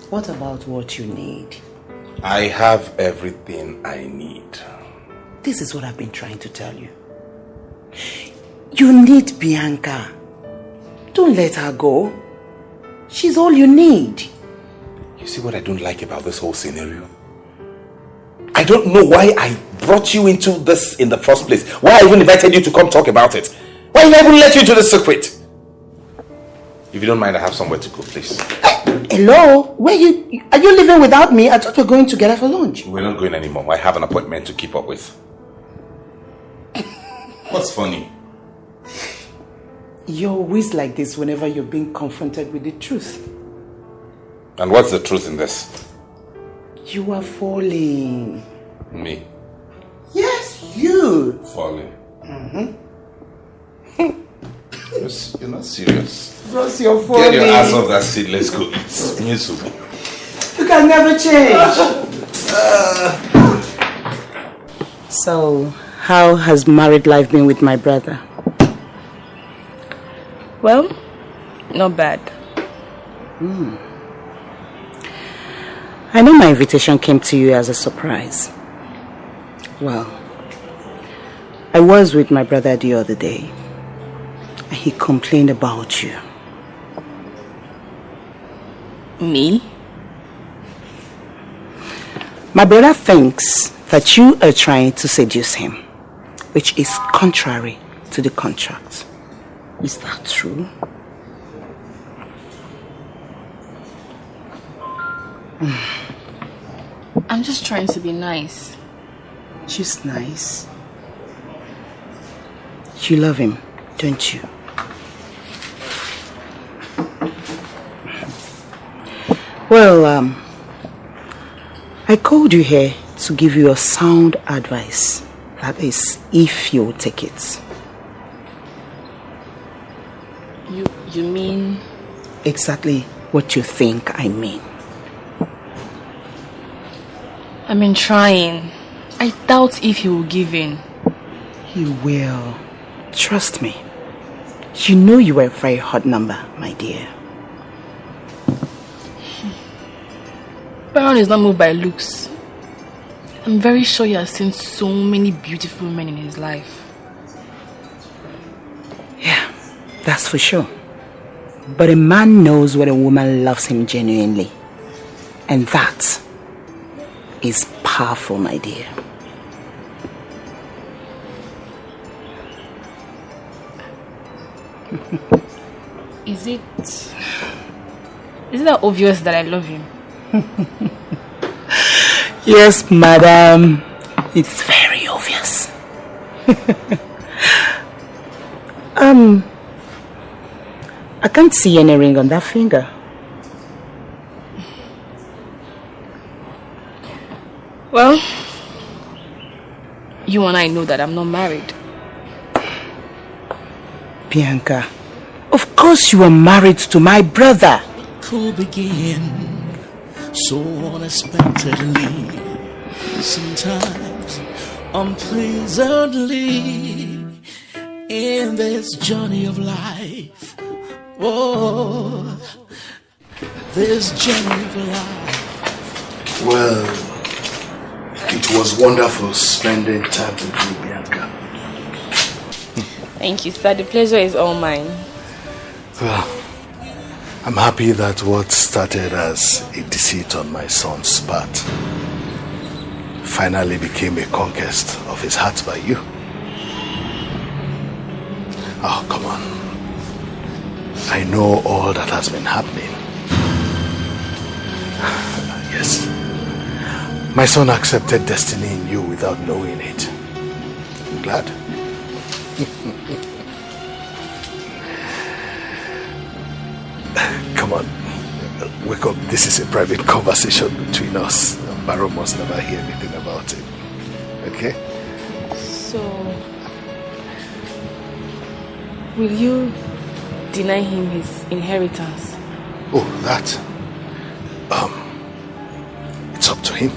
What about what you need? I have everything I need. This is what I've been trying to tell you. You need Bianca. Don't let her go. She's all you need. You see what I don't like about this whole scenario? I don't know why I brought you into this in the first place. Why I even invited you to come talk about it. Why did I even let you into the secret? If you don't mind, I have somewhere to go, please. Hello? Are you leaving without me? I thought we were going together for lunch. We're not going anymore. I have an appointment to keep up with. What's funny? You're always like this whenever you're being confronted with the truth. And what's the truth in this? You are falling. Me? Yes, you. Falling? You're not serious. Because you're falling. Get your ass off that seat. Let's go eat. You can never change. So, how has married life been with my brother? Well, not bad. I know my invitation came to you as a surprise. Well, I was with my brother the other day, and he complained about you. Me? My brother thinks that you are trying to seduce him, which is contrary to the contract. Is that true? I'm just trying to be nice. Just nice. You love him, don't you? Well, I called you here to give you a sound advice. That is, if you'll take it. You mean? Exactly what you think I mean. I've been trying. I doubt if he will give in. He will. Trust me. You know you are a very hot number, my dear. Baron is not moved by looks. I'm very sure he has seen so many beautiful men in his life. Yeah, that's for sure. But a man knows when a woman loves him genuinely. And that is powerful, my dear. Is it that obvious that I love him? Yes, madam. It's very obvious. I can't see any ring on that finger. Well, you and I know that I'm not married. Bianca, of course you are married to my brother. Could begin so unexpectedly. Sometimes unpleasantly in this journey of life. Oh, this journey of life. Well, it was wonderful spending time with you, Bianca. Thank you, sir. The pleasure is all mine. Well, I'm happy that what started as a deceit on my son's part finally became a conquest of his heart by you. Oh, come on. I know all that has been happening. Yes. My son accepted destiny in you without knowing it. I'm glad. Come on. Wake up. This is a private conversation between us. Barrow must never hear anything about it. Okay? So, will you deny him his inheritance? Oh, that. It's up to him.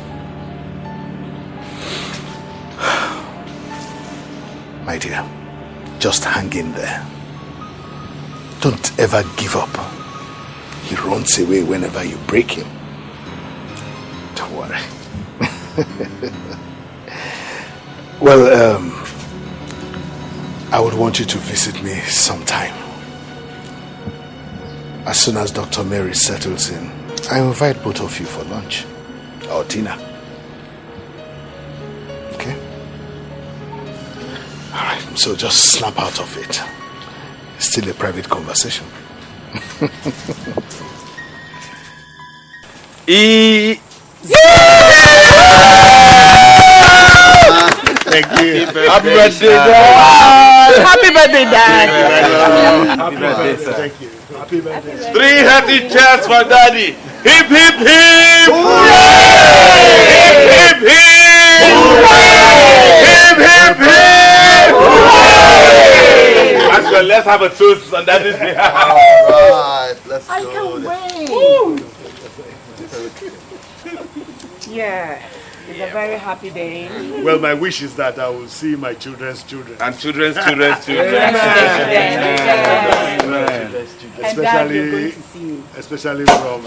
My dear, just hang in there. Don't ever give up. He runs away whenever you break him. Don't worry. Well, I would want you to visit me sometime. As soon as Dr. Mary settles in, I invite both of you for lunch or dinner. Okay? Alright, so just snap out of it. It's still a private conversation. Thank you. Happy birthday, Dad! Happy birthday, Dad! Happy birthday, sir. Thank you. Happy birthday. 300 cheers for Daddy. Hip, hip, hip! Hooray! Hip, hip, hip! Hooray! Hip, hip, hip! Hooray! As well, let's have a toast on Daddy's behalf. Alright, let's go. I can't wait. Yeah, it's a very happy day. Well, my wish is that I will see my children's children. And children's children's children. Especially from...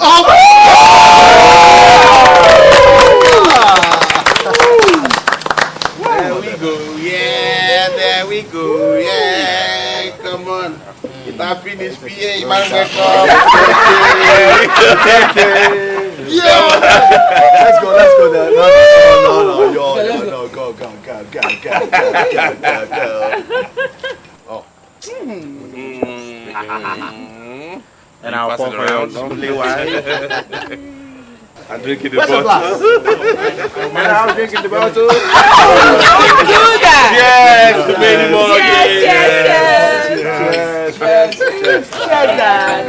There we go, yeah, there we go, yeah, come on. If I finish PA, you might wake up. Yeah! Let's go there. No, go. Oh. And I'll pour for your lovely wife. I'm drinking the Where's the bottle. And I'm drinking the bottle. Don't do that. Yes, to many more. Yes. Dad.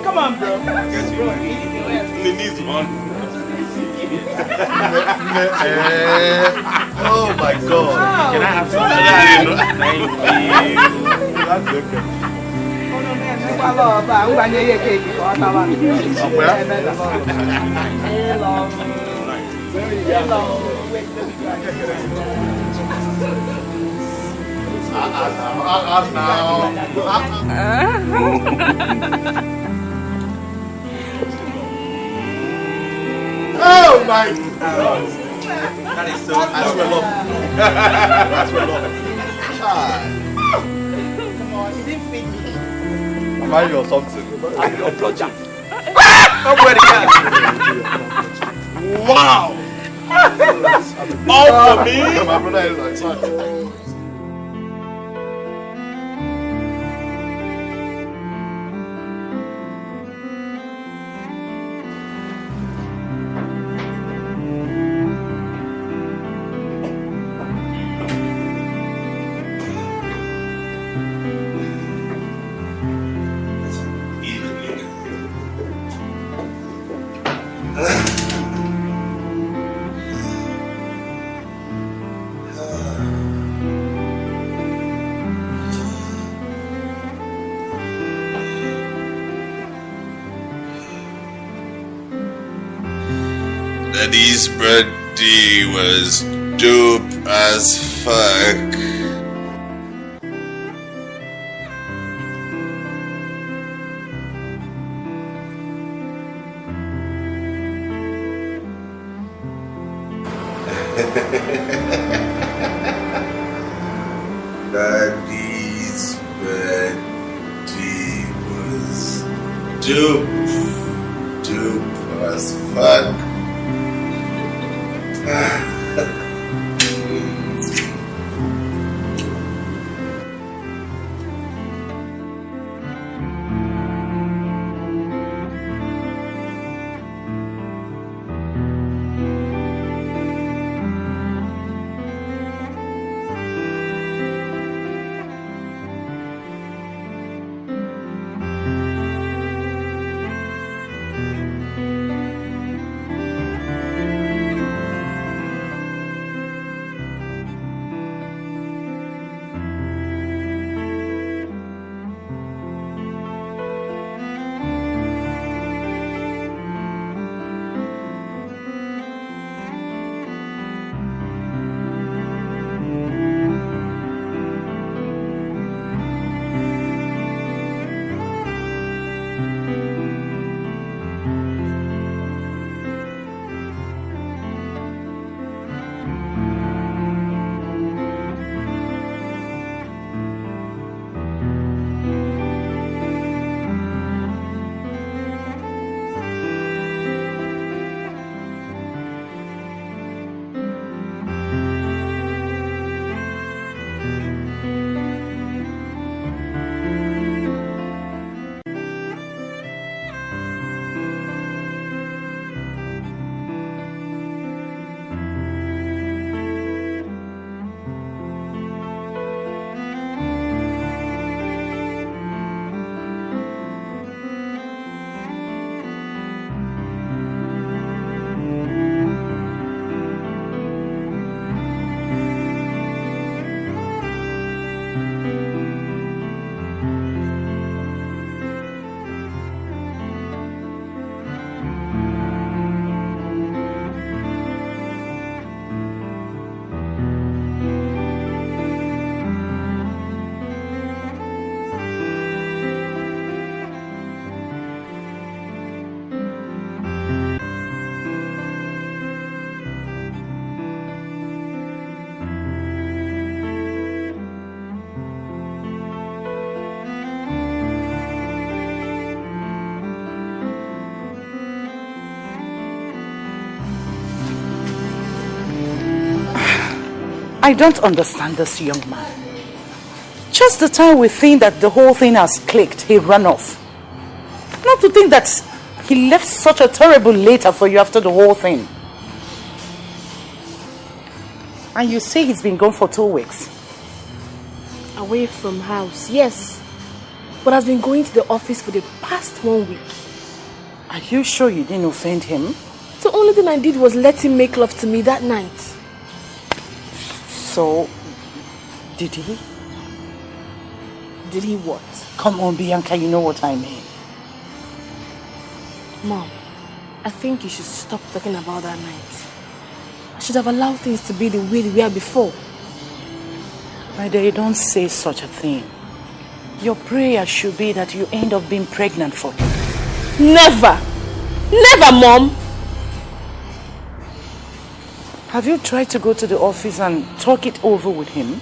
Come on, bro. He needs one. Oh my God. Can I have some? Oh my God. That is so That's well love. That's well love. Come on, you didn't feed me. Am I your something? I'm your blowjob. I'm ready. Wow. All for me. My brother is like that. Daddy's birthday was dope as fuck. Daddy's birthday was dope as fuck. I don't understand this young man. Just the time we think that the whole thing has clicked, he ran off. Not to think that he left such a terrible letter for you after the whole thing. And you say he's been gone for 2 weeks. Away from house, yes. But has been going to the office for the past 1 week. Are you sure you didn't offend him? The only thing I did was let him make love to me that night. So, did he? Did he what? Come on, Bianca, you know what I mean. Mom, I think you should stop talking about that night. I should have allowed things to be the way they were before. My dear, you don't say such a thing. Your prayer should be that you end up being pregnant for him. Never! Never, Mom! Have you tried to go to the office and talk it over with him?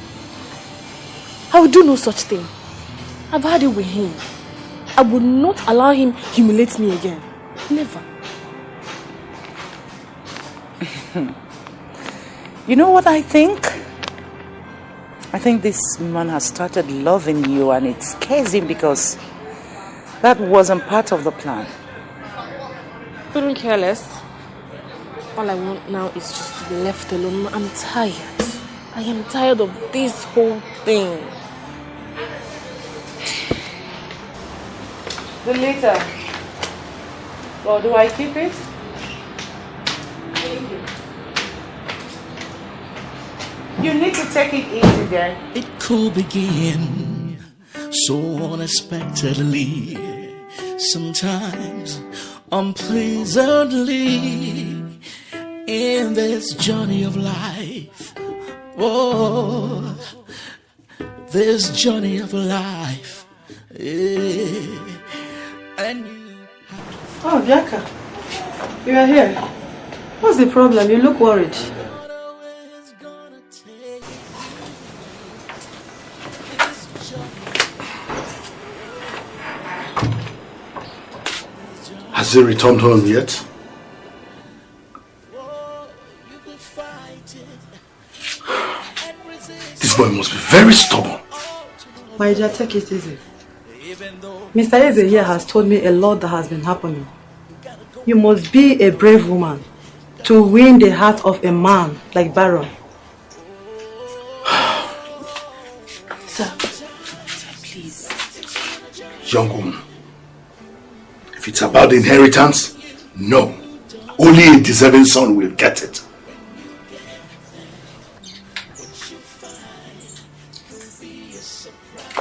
I will do no such thing. I've had it with him. I would not allow him humiliate me again. Never. You know what I think? I think this man has started loving you and it scares him because that wasn't part of the plan. Couldn't care less. All I want now is just to be left alone. I'm tired. I am tired of this whole thing. The letter. Or do I keep it? You need to take it easy then. It could begin so unexpectedly, sometimes unpleasantly. in this journey of life. Oh, this journey of life. Yeah. And oh, Bianca, you are here. What's the problem? You look worried. Has he returned home yet? This boy must be very stubborn. My dear, take it easy. Mr. Eze here has told me a lot that has been happening. You must be a brave woman to win the heart of a man like Baron. Sir, please. Young woman, if it's about the inheritance, no. Only a deserving son will get it.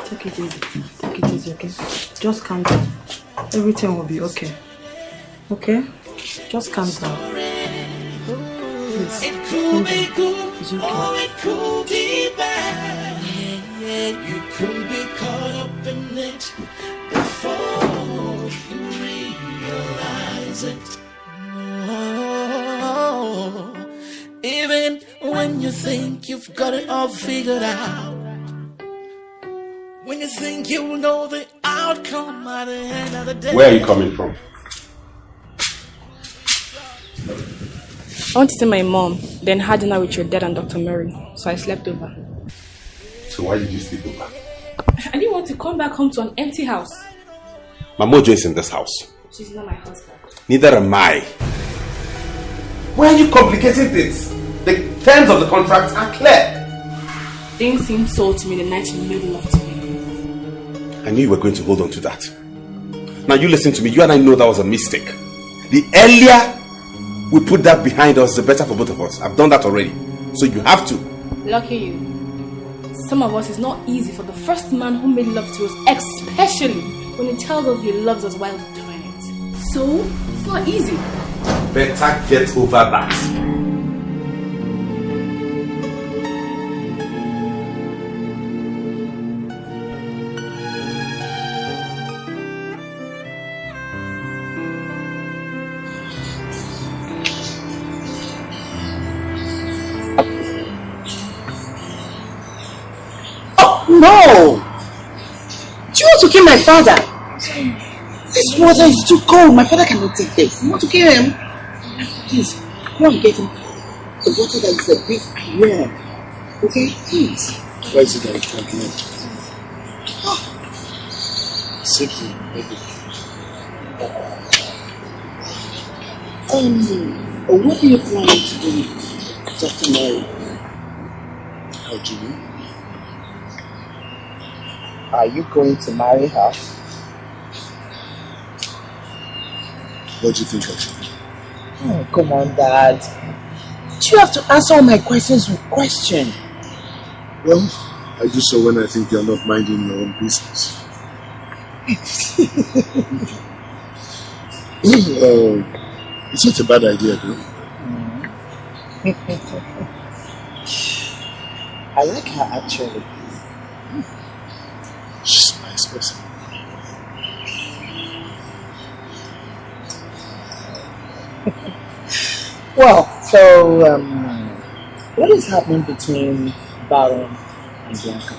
Take it easy. Take it easy, okay? Just calm down. Everything will be okay. Okay? Just calm down. Please. It could be good, It's okay. or it could be bad. You could be caught up in it before you realize it. Oh, even when you think you've got it all figured out, when you think you know the outcome at the end of the day. Where are you coming from? I want to see my mom, then had dinner with your dad and Dr. Mary, so I slept over. So why did you sleep over? I didn't want to come back home to an empty house. My mojo is in this house. She's not my husband. Neither am I. Why are you complicating things? The terms of the contract are clear. Things seemed sold to me the night you made love to me. I knew you were going to hold on to that. Now you listen to me. You and I know that was a mistake. The earlier we put that behind us, the better for both of us. I've done that already. So you have to. Lucky you. Some of us, it's not easy for the first man who made love to us, especially when he tells us he loves us while doing it. So, it's not easy. Better get over that. No! Do you want to kill my father? This water is too cold. My father cannot take this. You want to kill him? Please, go and get him the water that is a bit warm. Okay? Please. Why is it that you can't get it? Simply, maybe. What are you planning to do, Dr. Mary? How do you mean? Are you going to marry her? What do you think I should do? Oh, come on, Dad. Do you have to answer all my questions with questions? Well, I do so when I think you're not minding your own business. It's not a bad idea, though. I like her, actually. She's a nice person. Well, so, what is happening between Baron and Bianca?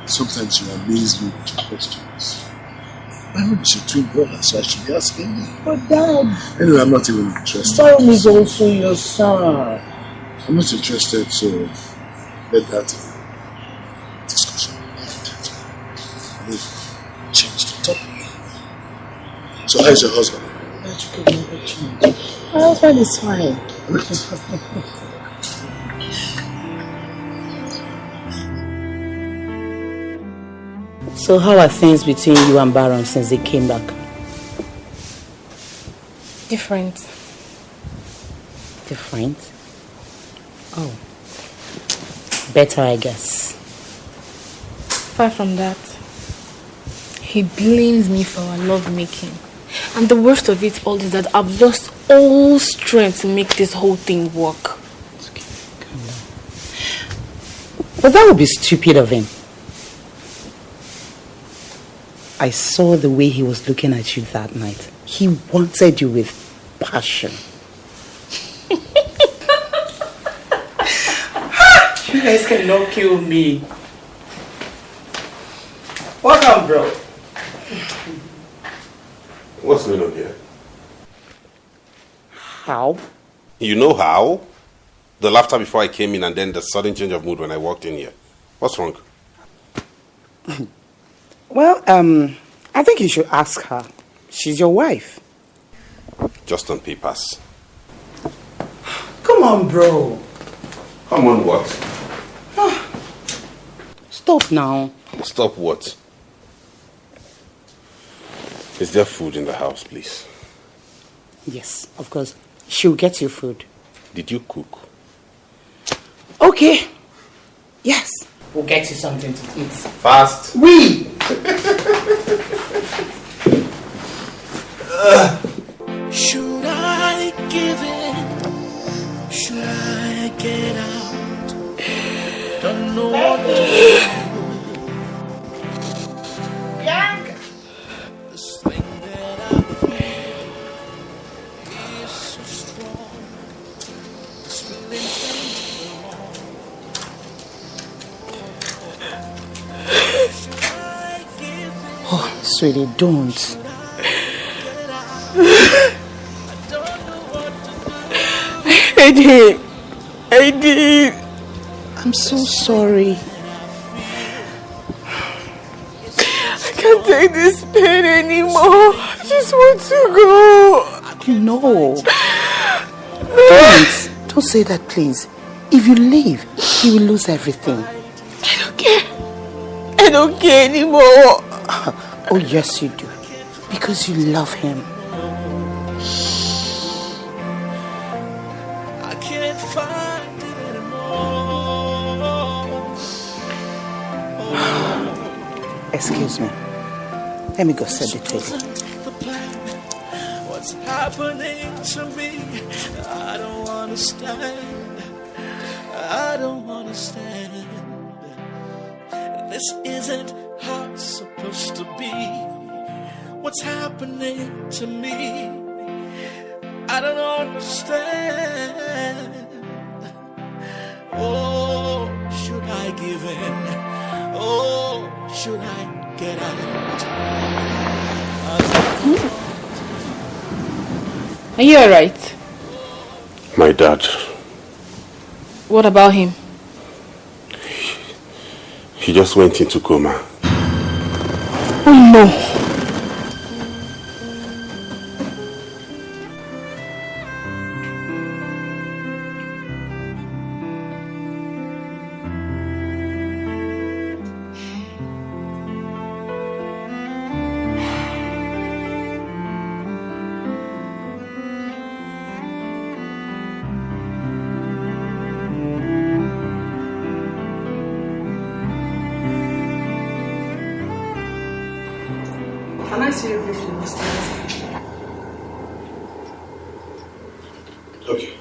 Sometimes you amaze me with your questions. Baron is your twin brother, so I should be asking you. But Dad... Anyway, I'm not even interested. Baron is also your son. I'm not interested, so let that discussion we'll change the topic. So how's your husband? That you could never change. My husband is fine. So how are things between you and Baron since they came back? Different. Different? Oh. Better, I guess. Far from that. He blames me for our love making. And the worst of it all is that I've lost all strength to make this whole thing work. It's okay. Calm down. But that would be stupid of him. I saw the way he was looking at you that night. He wanted you with passion. You guys cannot kill me. Welcome, bro. What's going on here? How? You know how? The laughter before I came in and then the sudden change of mood when I walked in here. What's wrong? Well, I think you should ask her. She's your wife. Just on papers. Come on, bro. Come on, what? Stop now. Stop what? Is there food in the house, please? Yes, of course. She'll get you food. Did you cook? Okay. Yes. We'll get you something to eat. Fast. Oui. Should I give in? Should I get out? Don't know what to do. Bianca. This thing that I feel is so strong. This feeling ain't wrong. Should I give in? Oh, sweetie, don't. I did. I'm so sorry. I can't take this pain anymore. I just want to go. No. Don't say that, please. If you leave, he will lose everything. I don't care. I don't care anymore. Oh, yes, you do. Because you love him. I can't find it anymore. Excuse me. Let me go set the table. What's happening to me? I don't understand. I don't understand. This isn't how it's supposed to be. What's happening to me? I don't understand. Oh, should I give in? Oh, should I get out? Are you alright? My dad. What about him? He just went into coma. Oh no. Can I see you briefly, Mr. Okay.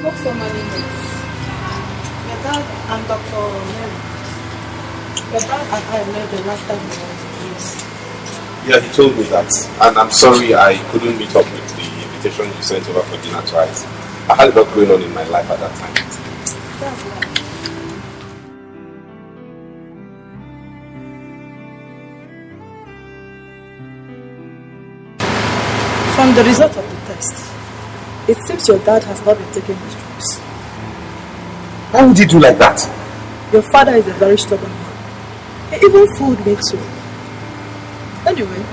What's so many minutes? Your dad and Dr. Mary. Your dad and I met the last time we went to Greece. Yeah, he told me that. And I'm sorry I couldn't meet up with the invitation you sent over for dinner twice. I had a lot going on in my life at that time. That's right. From the result of the test, it seems your dad has not been taking his drugs. Why would he do like that? Your father is a very stubborn man. Even food makes you. Anyway,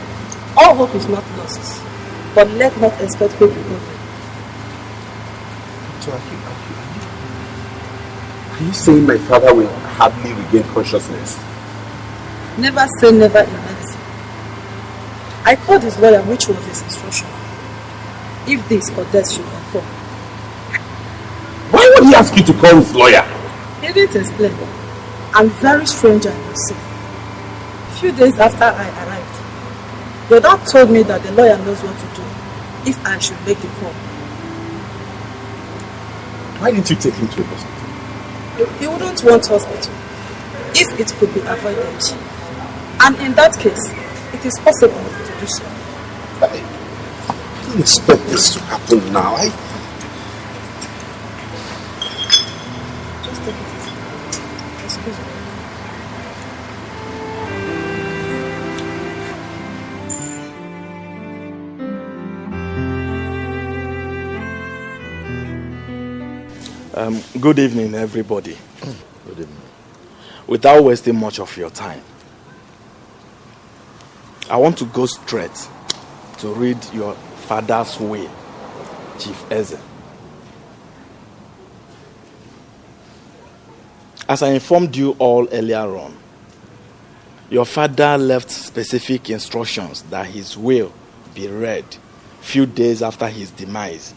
all hope is not lost, but let not expect quick recovery. So are you Are you saying my father will hardly regain consciousness? Never say never in medicine. I called his lawyer, which was his instruction. If this or that should occur. Why would he ask you to call his lawyer? He didn't explain. I'm very strange, I must say. A few days after I arrived, your dad told me that the lawyer knows what to do if I should make the call. Why didn't you take him to a hospital? He wouldn't want hospital if it could be avoided. And in that case, it is possible to do so. I didn't expect this to happen now. Just take it easy. Excuse me. Good evening, everybody. Good evening. Without wasting much of your time, I want to go straight to read your father's will, Chief Eze. As I informed you all earlier on, your father left specific instructions that his will be read few days after his demise,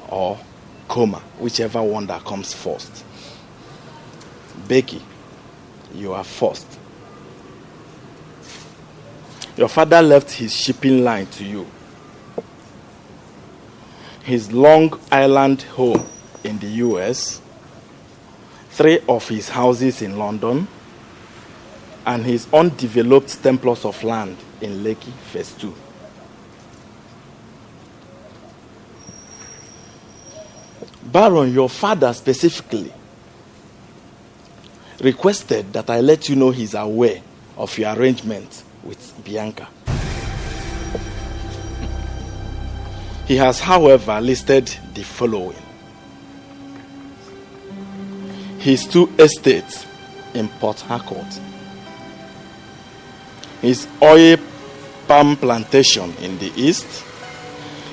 or coma, whichever one that comes first. Becky, you are first. Your father left his shipping line to you, his Long Island home in the US, 3 of his houses in London, and his undeveloped 10 plots of land in Lekki Phase 2. Baron, your father specifically requested that I let you know he's aware of your arrangement with Bianca. He has, however, listed the following: his 2 estates in Port Harcourt, his oil palm plantation in the east,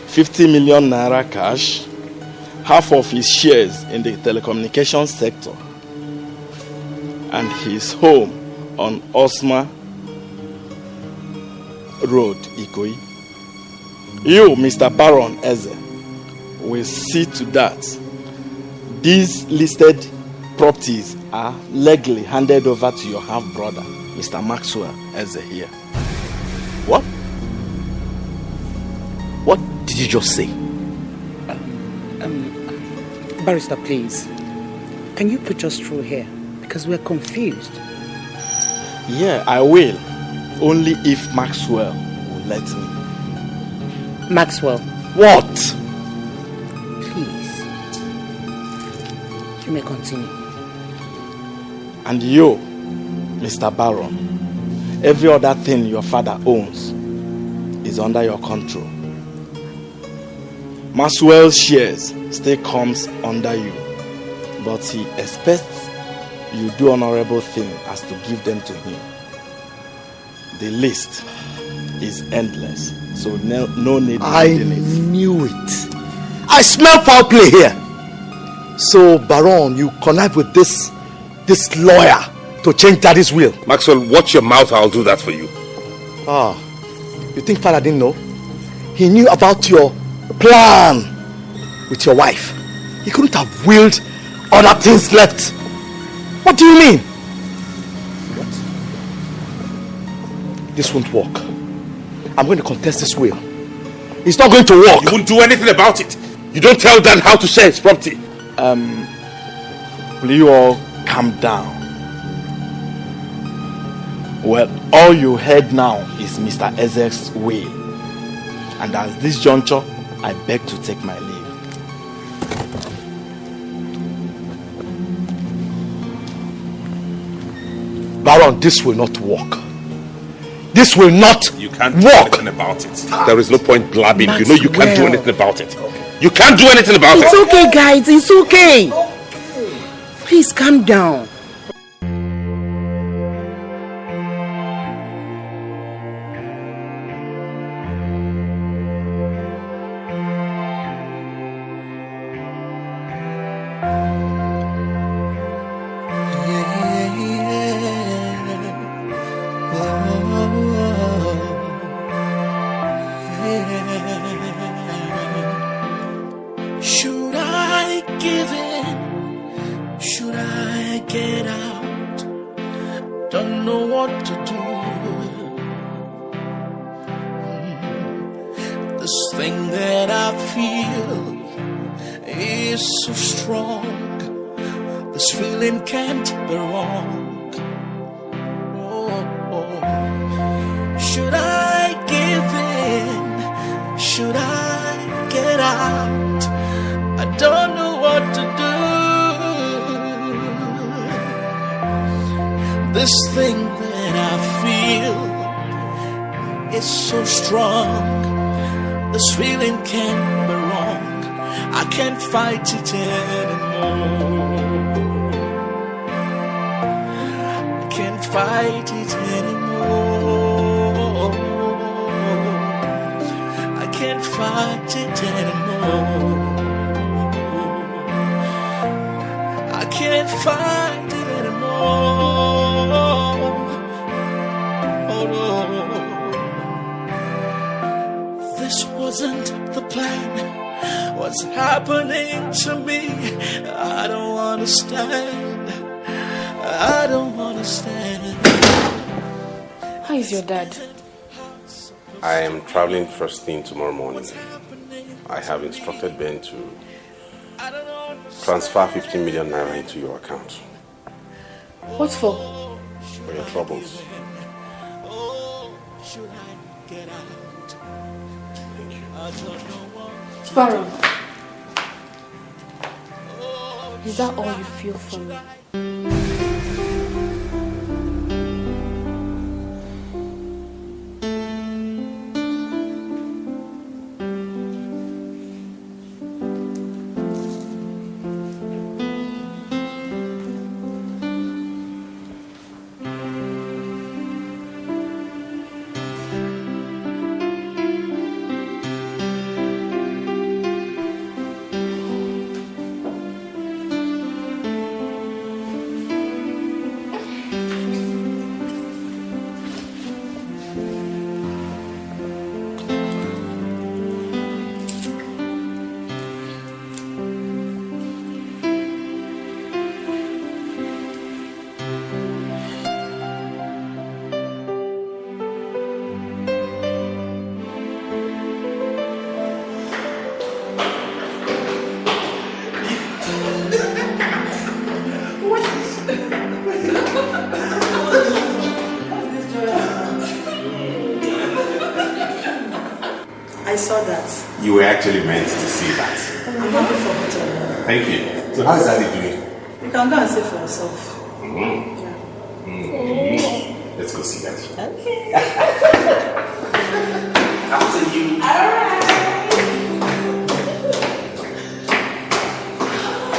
50 million naira cash, half of his shares in the telecommunications sector, and his home on Osma Road, Ikoyi. You, Mr. Baron Eze, will see to that these listed properties are legally handed over to your half-brother, Mr. Maxwell Eze here. What? What did you just say? Barrister, please. Can you put us through here? Because we're confused. Yeah, I will. Only if Maxwell will let me. Maxwell. What? Please. You may continue. And you, Mr. Baron, every other thing your father owns is under your control. Maxwell's shares still comes under you, but he expects you do honorable thing as to give them to him. The list is endless, so no need to reading it. I knew it. I smell foul play here. So, Baron, you connive with this lawyer to change Daddy's will. Maxwell, watch your mouth. I'll do that for you. Ah, you think Father didn't know? He knew about your plan with your wife. He couldn't have willed other things left. What do you mean? What? This won't work. I'm going to contest this will. It's not going to work. You won't do anything about it. You don't tell Dad how to share his property. Will you all calm down? Well, all you heard now is Mr. Eze's will. And at this juncture, I beg to take my leave. Baron, this will not work. This will not You can't do work. anything about it. There is no point blabbing. Maxwell. You know you can't do anything about it. You can't do anything about It's it. okay, guys. It's okay. Please calm down. give in? Should I get out? Don't know what to do. This thing that I feel is so strong. This feeling can't be wrong. Oh. Should I give in? Should I get out? I don't know what to do. This thing that I feel is so strong. This feeling can't be wrong. I can't fight it anymore. I can't fight it anymore. I can't fight it anymore. I can't fight it anymore. Oh no. This wasn't the plan. What's happening to me? I don't understand. I don't understand. How is your dad? I am traveling first thing tomorrow morning. I have instructed Ben to transfer 15 million naira into your account. What for? For your troubles. Baron, is that all you feel for me? I saw that. You were actually meant to see that. I'm happy for both of you. Thank you. So how is Daddy doing? You can go and see for yourself. Let's go see Daddy. Okay. After you. Alright.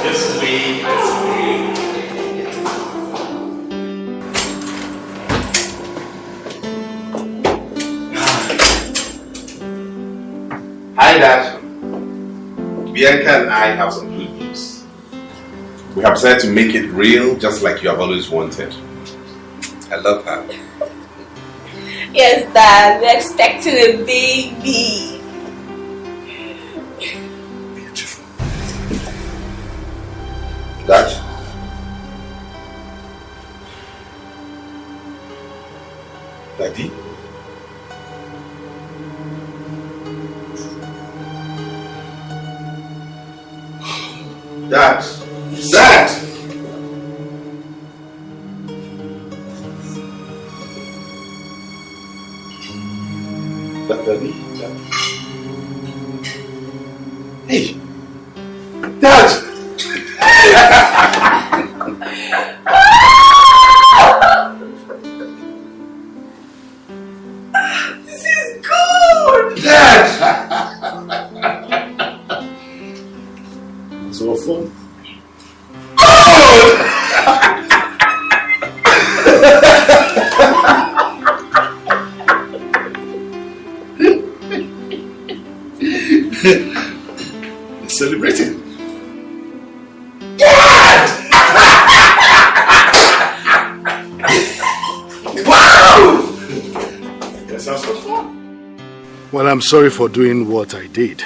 This way, this way. Hi, Dad. Bianca and I have some good news. We have decided to make it real, just like you have always wanted. I love her. Yes, Dad. We're expecting a baby. Beautiful. Dad? Daddy? Dad! Dad! Daddy? Dad. Hey! Dad! This is good! Dad! So fun. Celebrating. Dad! Wow! That sounds so fun. Well, I'm sorry for doing what I did.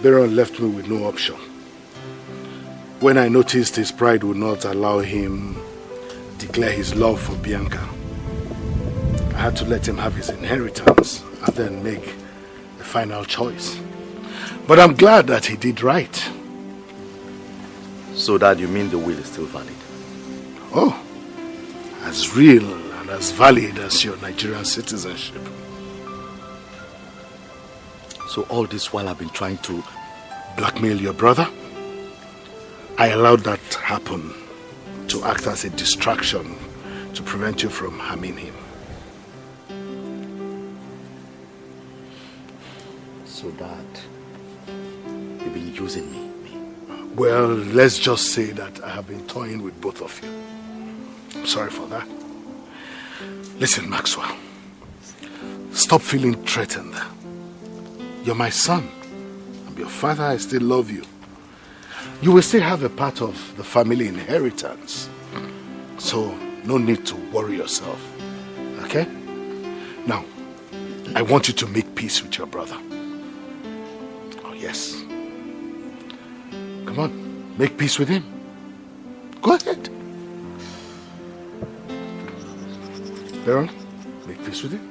Baron left me with no option. when I noticed his pride would not allow him declare his love for Bianca, I had to let him have his inheritance and then make the final choice. But I'm glad that he did right. So Dad, you mean the will is still valid? Oh, as real and as valid as your Nigerian citizenship. So all this while I've been trying to blackmail your brother? I allowed that to happen to act as a distraction to prevent you from harming him. So Dad, you've been using me. Well, let's just say that I have been toying with both of you. I'm sorry for that. Listen, Maxwell. Stop feeling threatened. You're my son. I'm your father. I still love you. You will still have a part of the family inheritance. So, no need to worry yourself. Okay? Now, I want you to make peace with your brother. Oh, yes. Come on, make peace with him. Go ahead. Baron, make peace with him.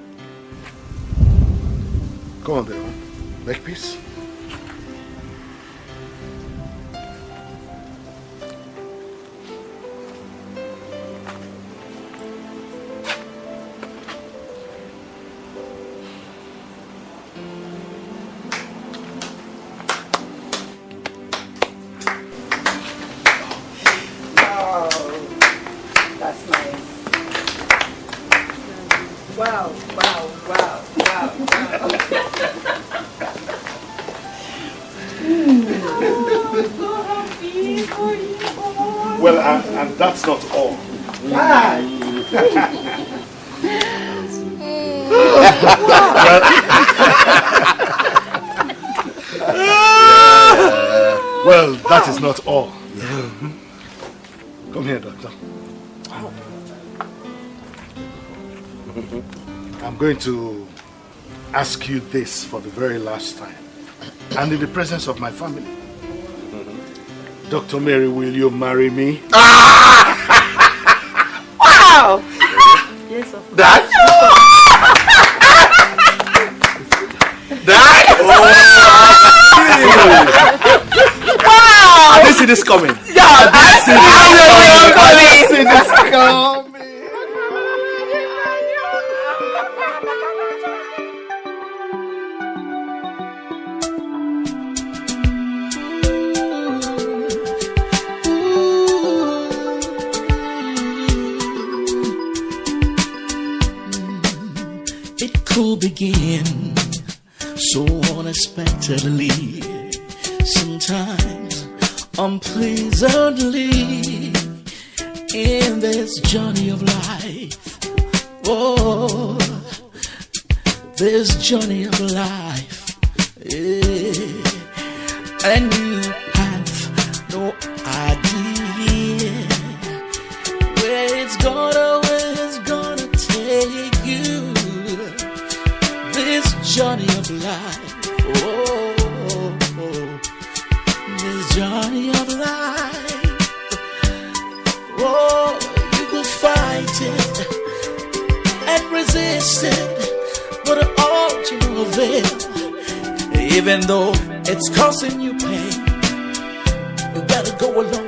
Go on, Baron. Make peace. Well, and that's not all. Well, that is not all. Come here, doctor. I'm going to ask you this for the very last time, and in the presence of my family. Dr. Mary, will you marry me? Wow! Yes, of course. Dad? Dad? Wow! I didn't see this coming. Yeah, I didn't see this coming. Begin so unexpectedly, sometimes unpleasantly, in this journey of life. Oh, this journey of life, yeah. And you have no idea where it's gonna take you. This journey of life, this journey of life, you will fight it and resist it, but all to no avail. Even though it's causing you pain, you gotta go along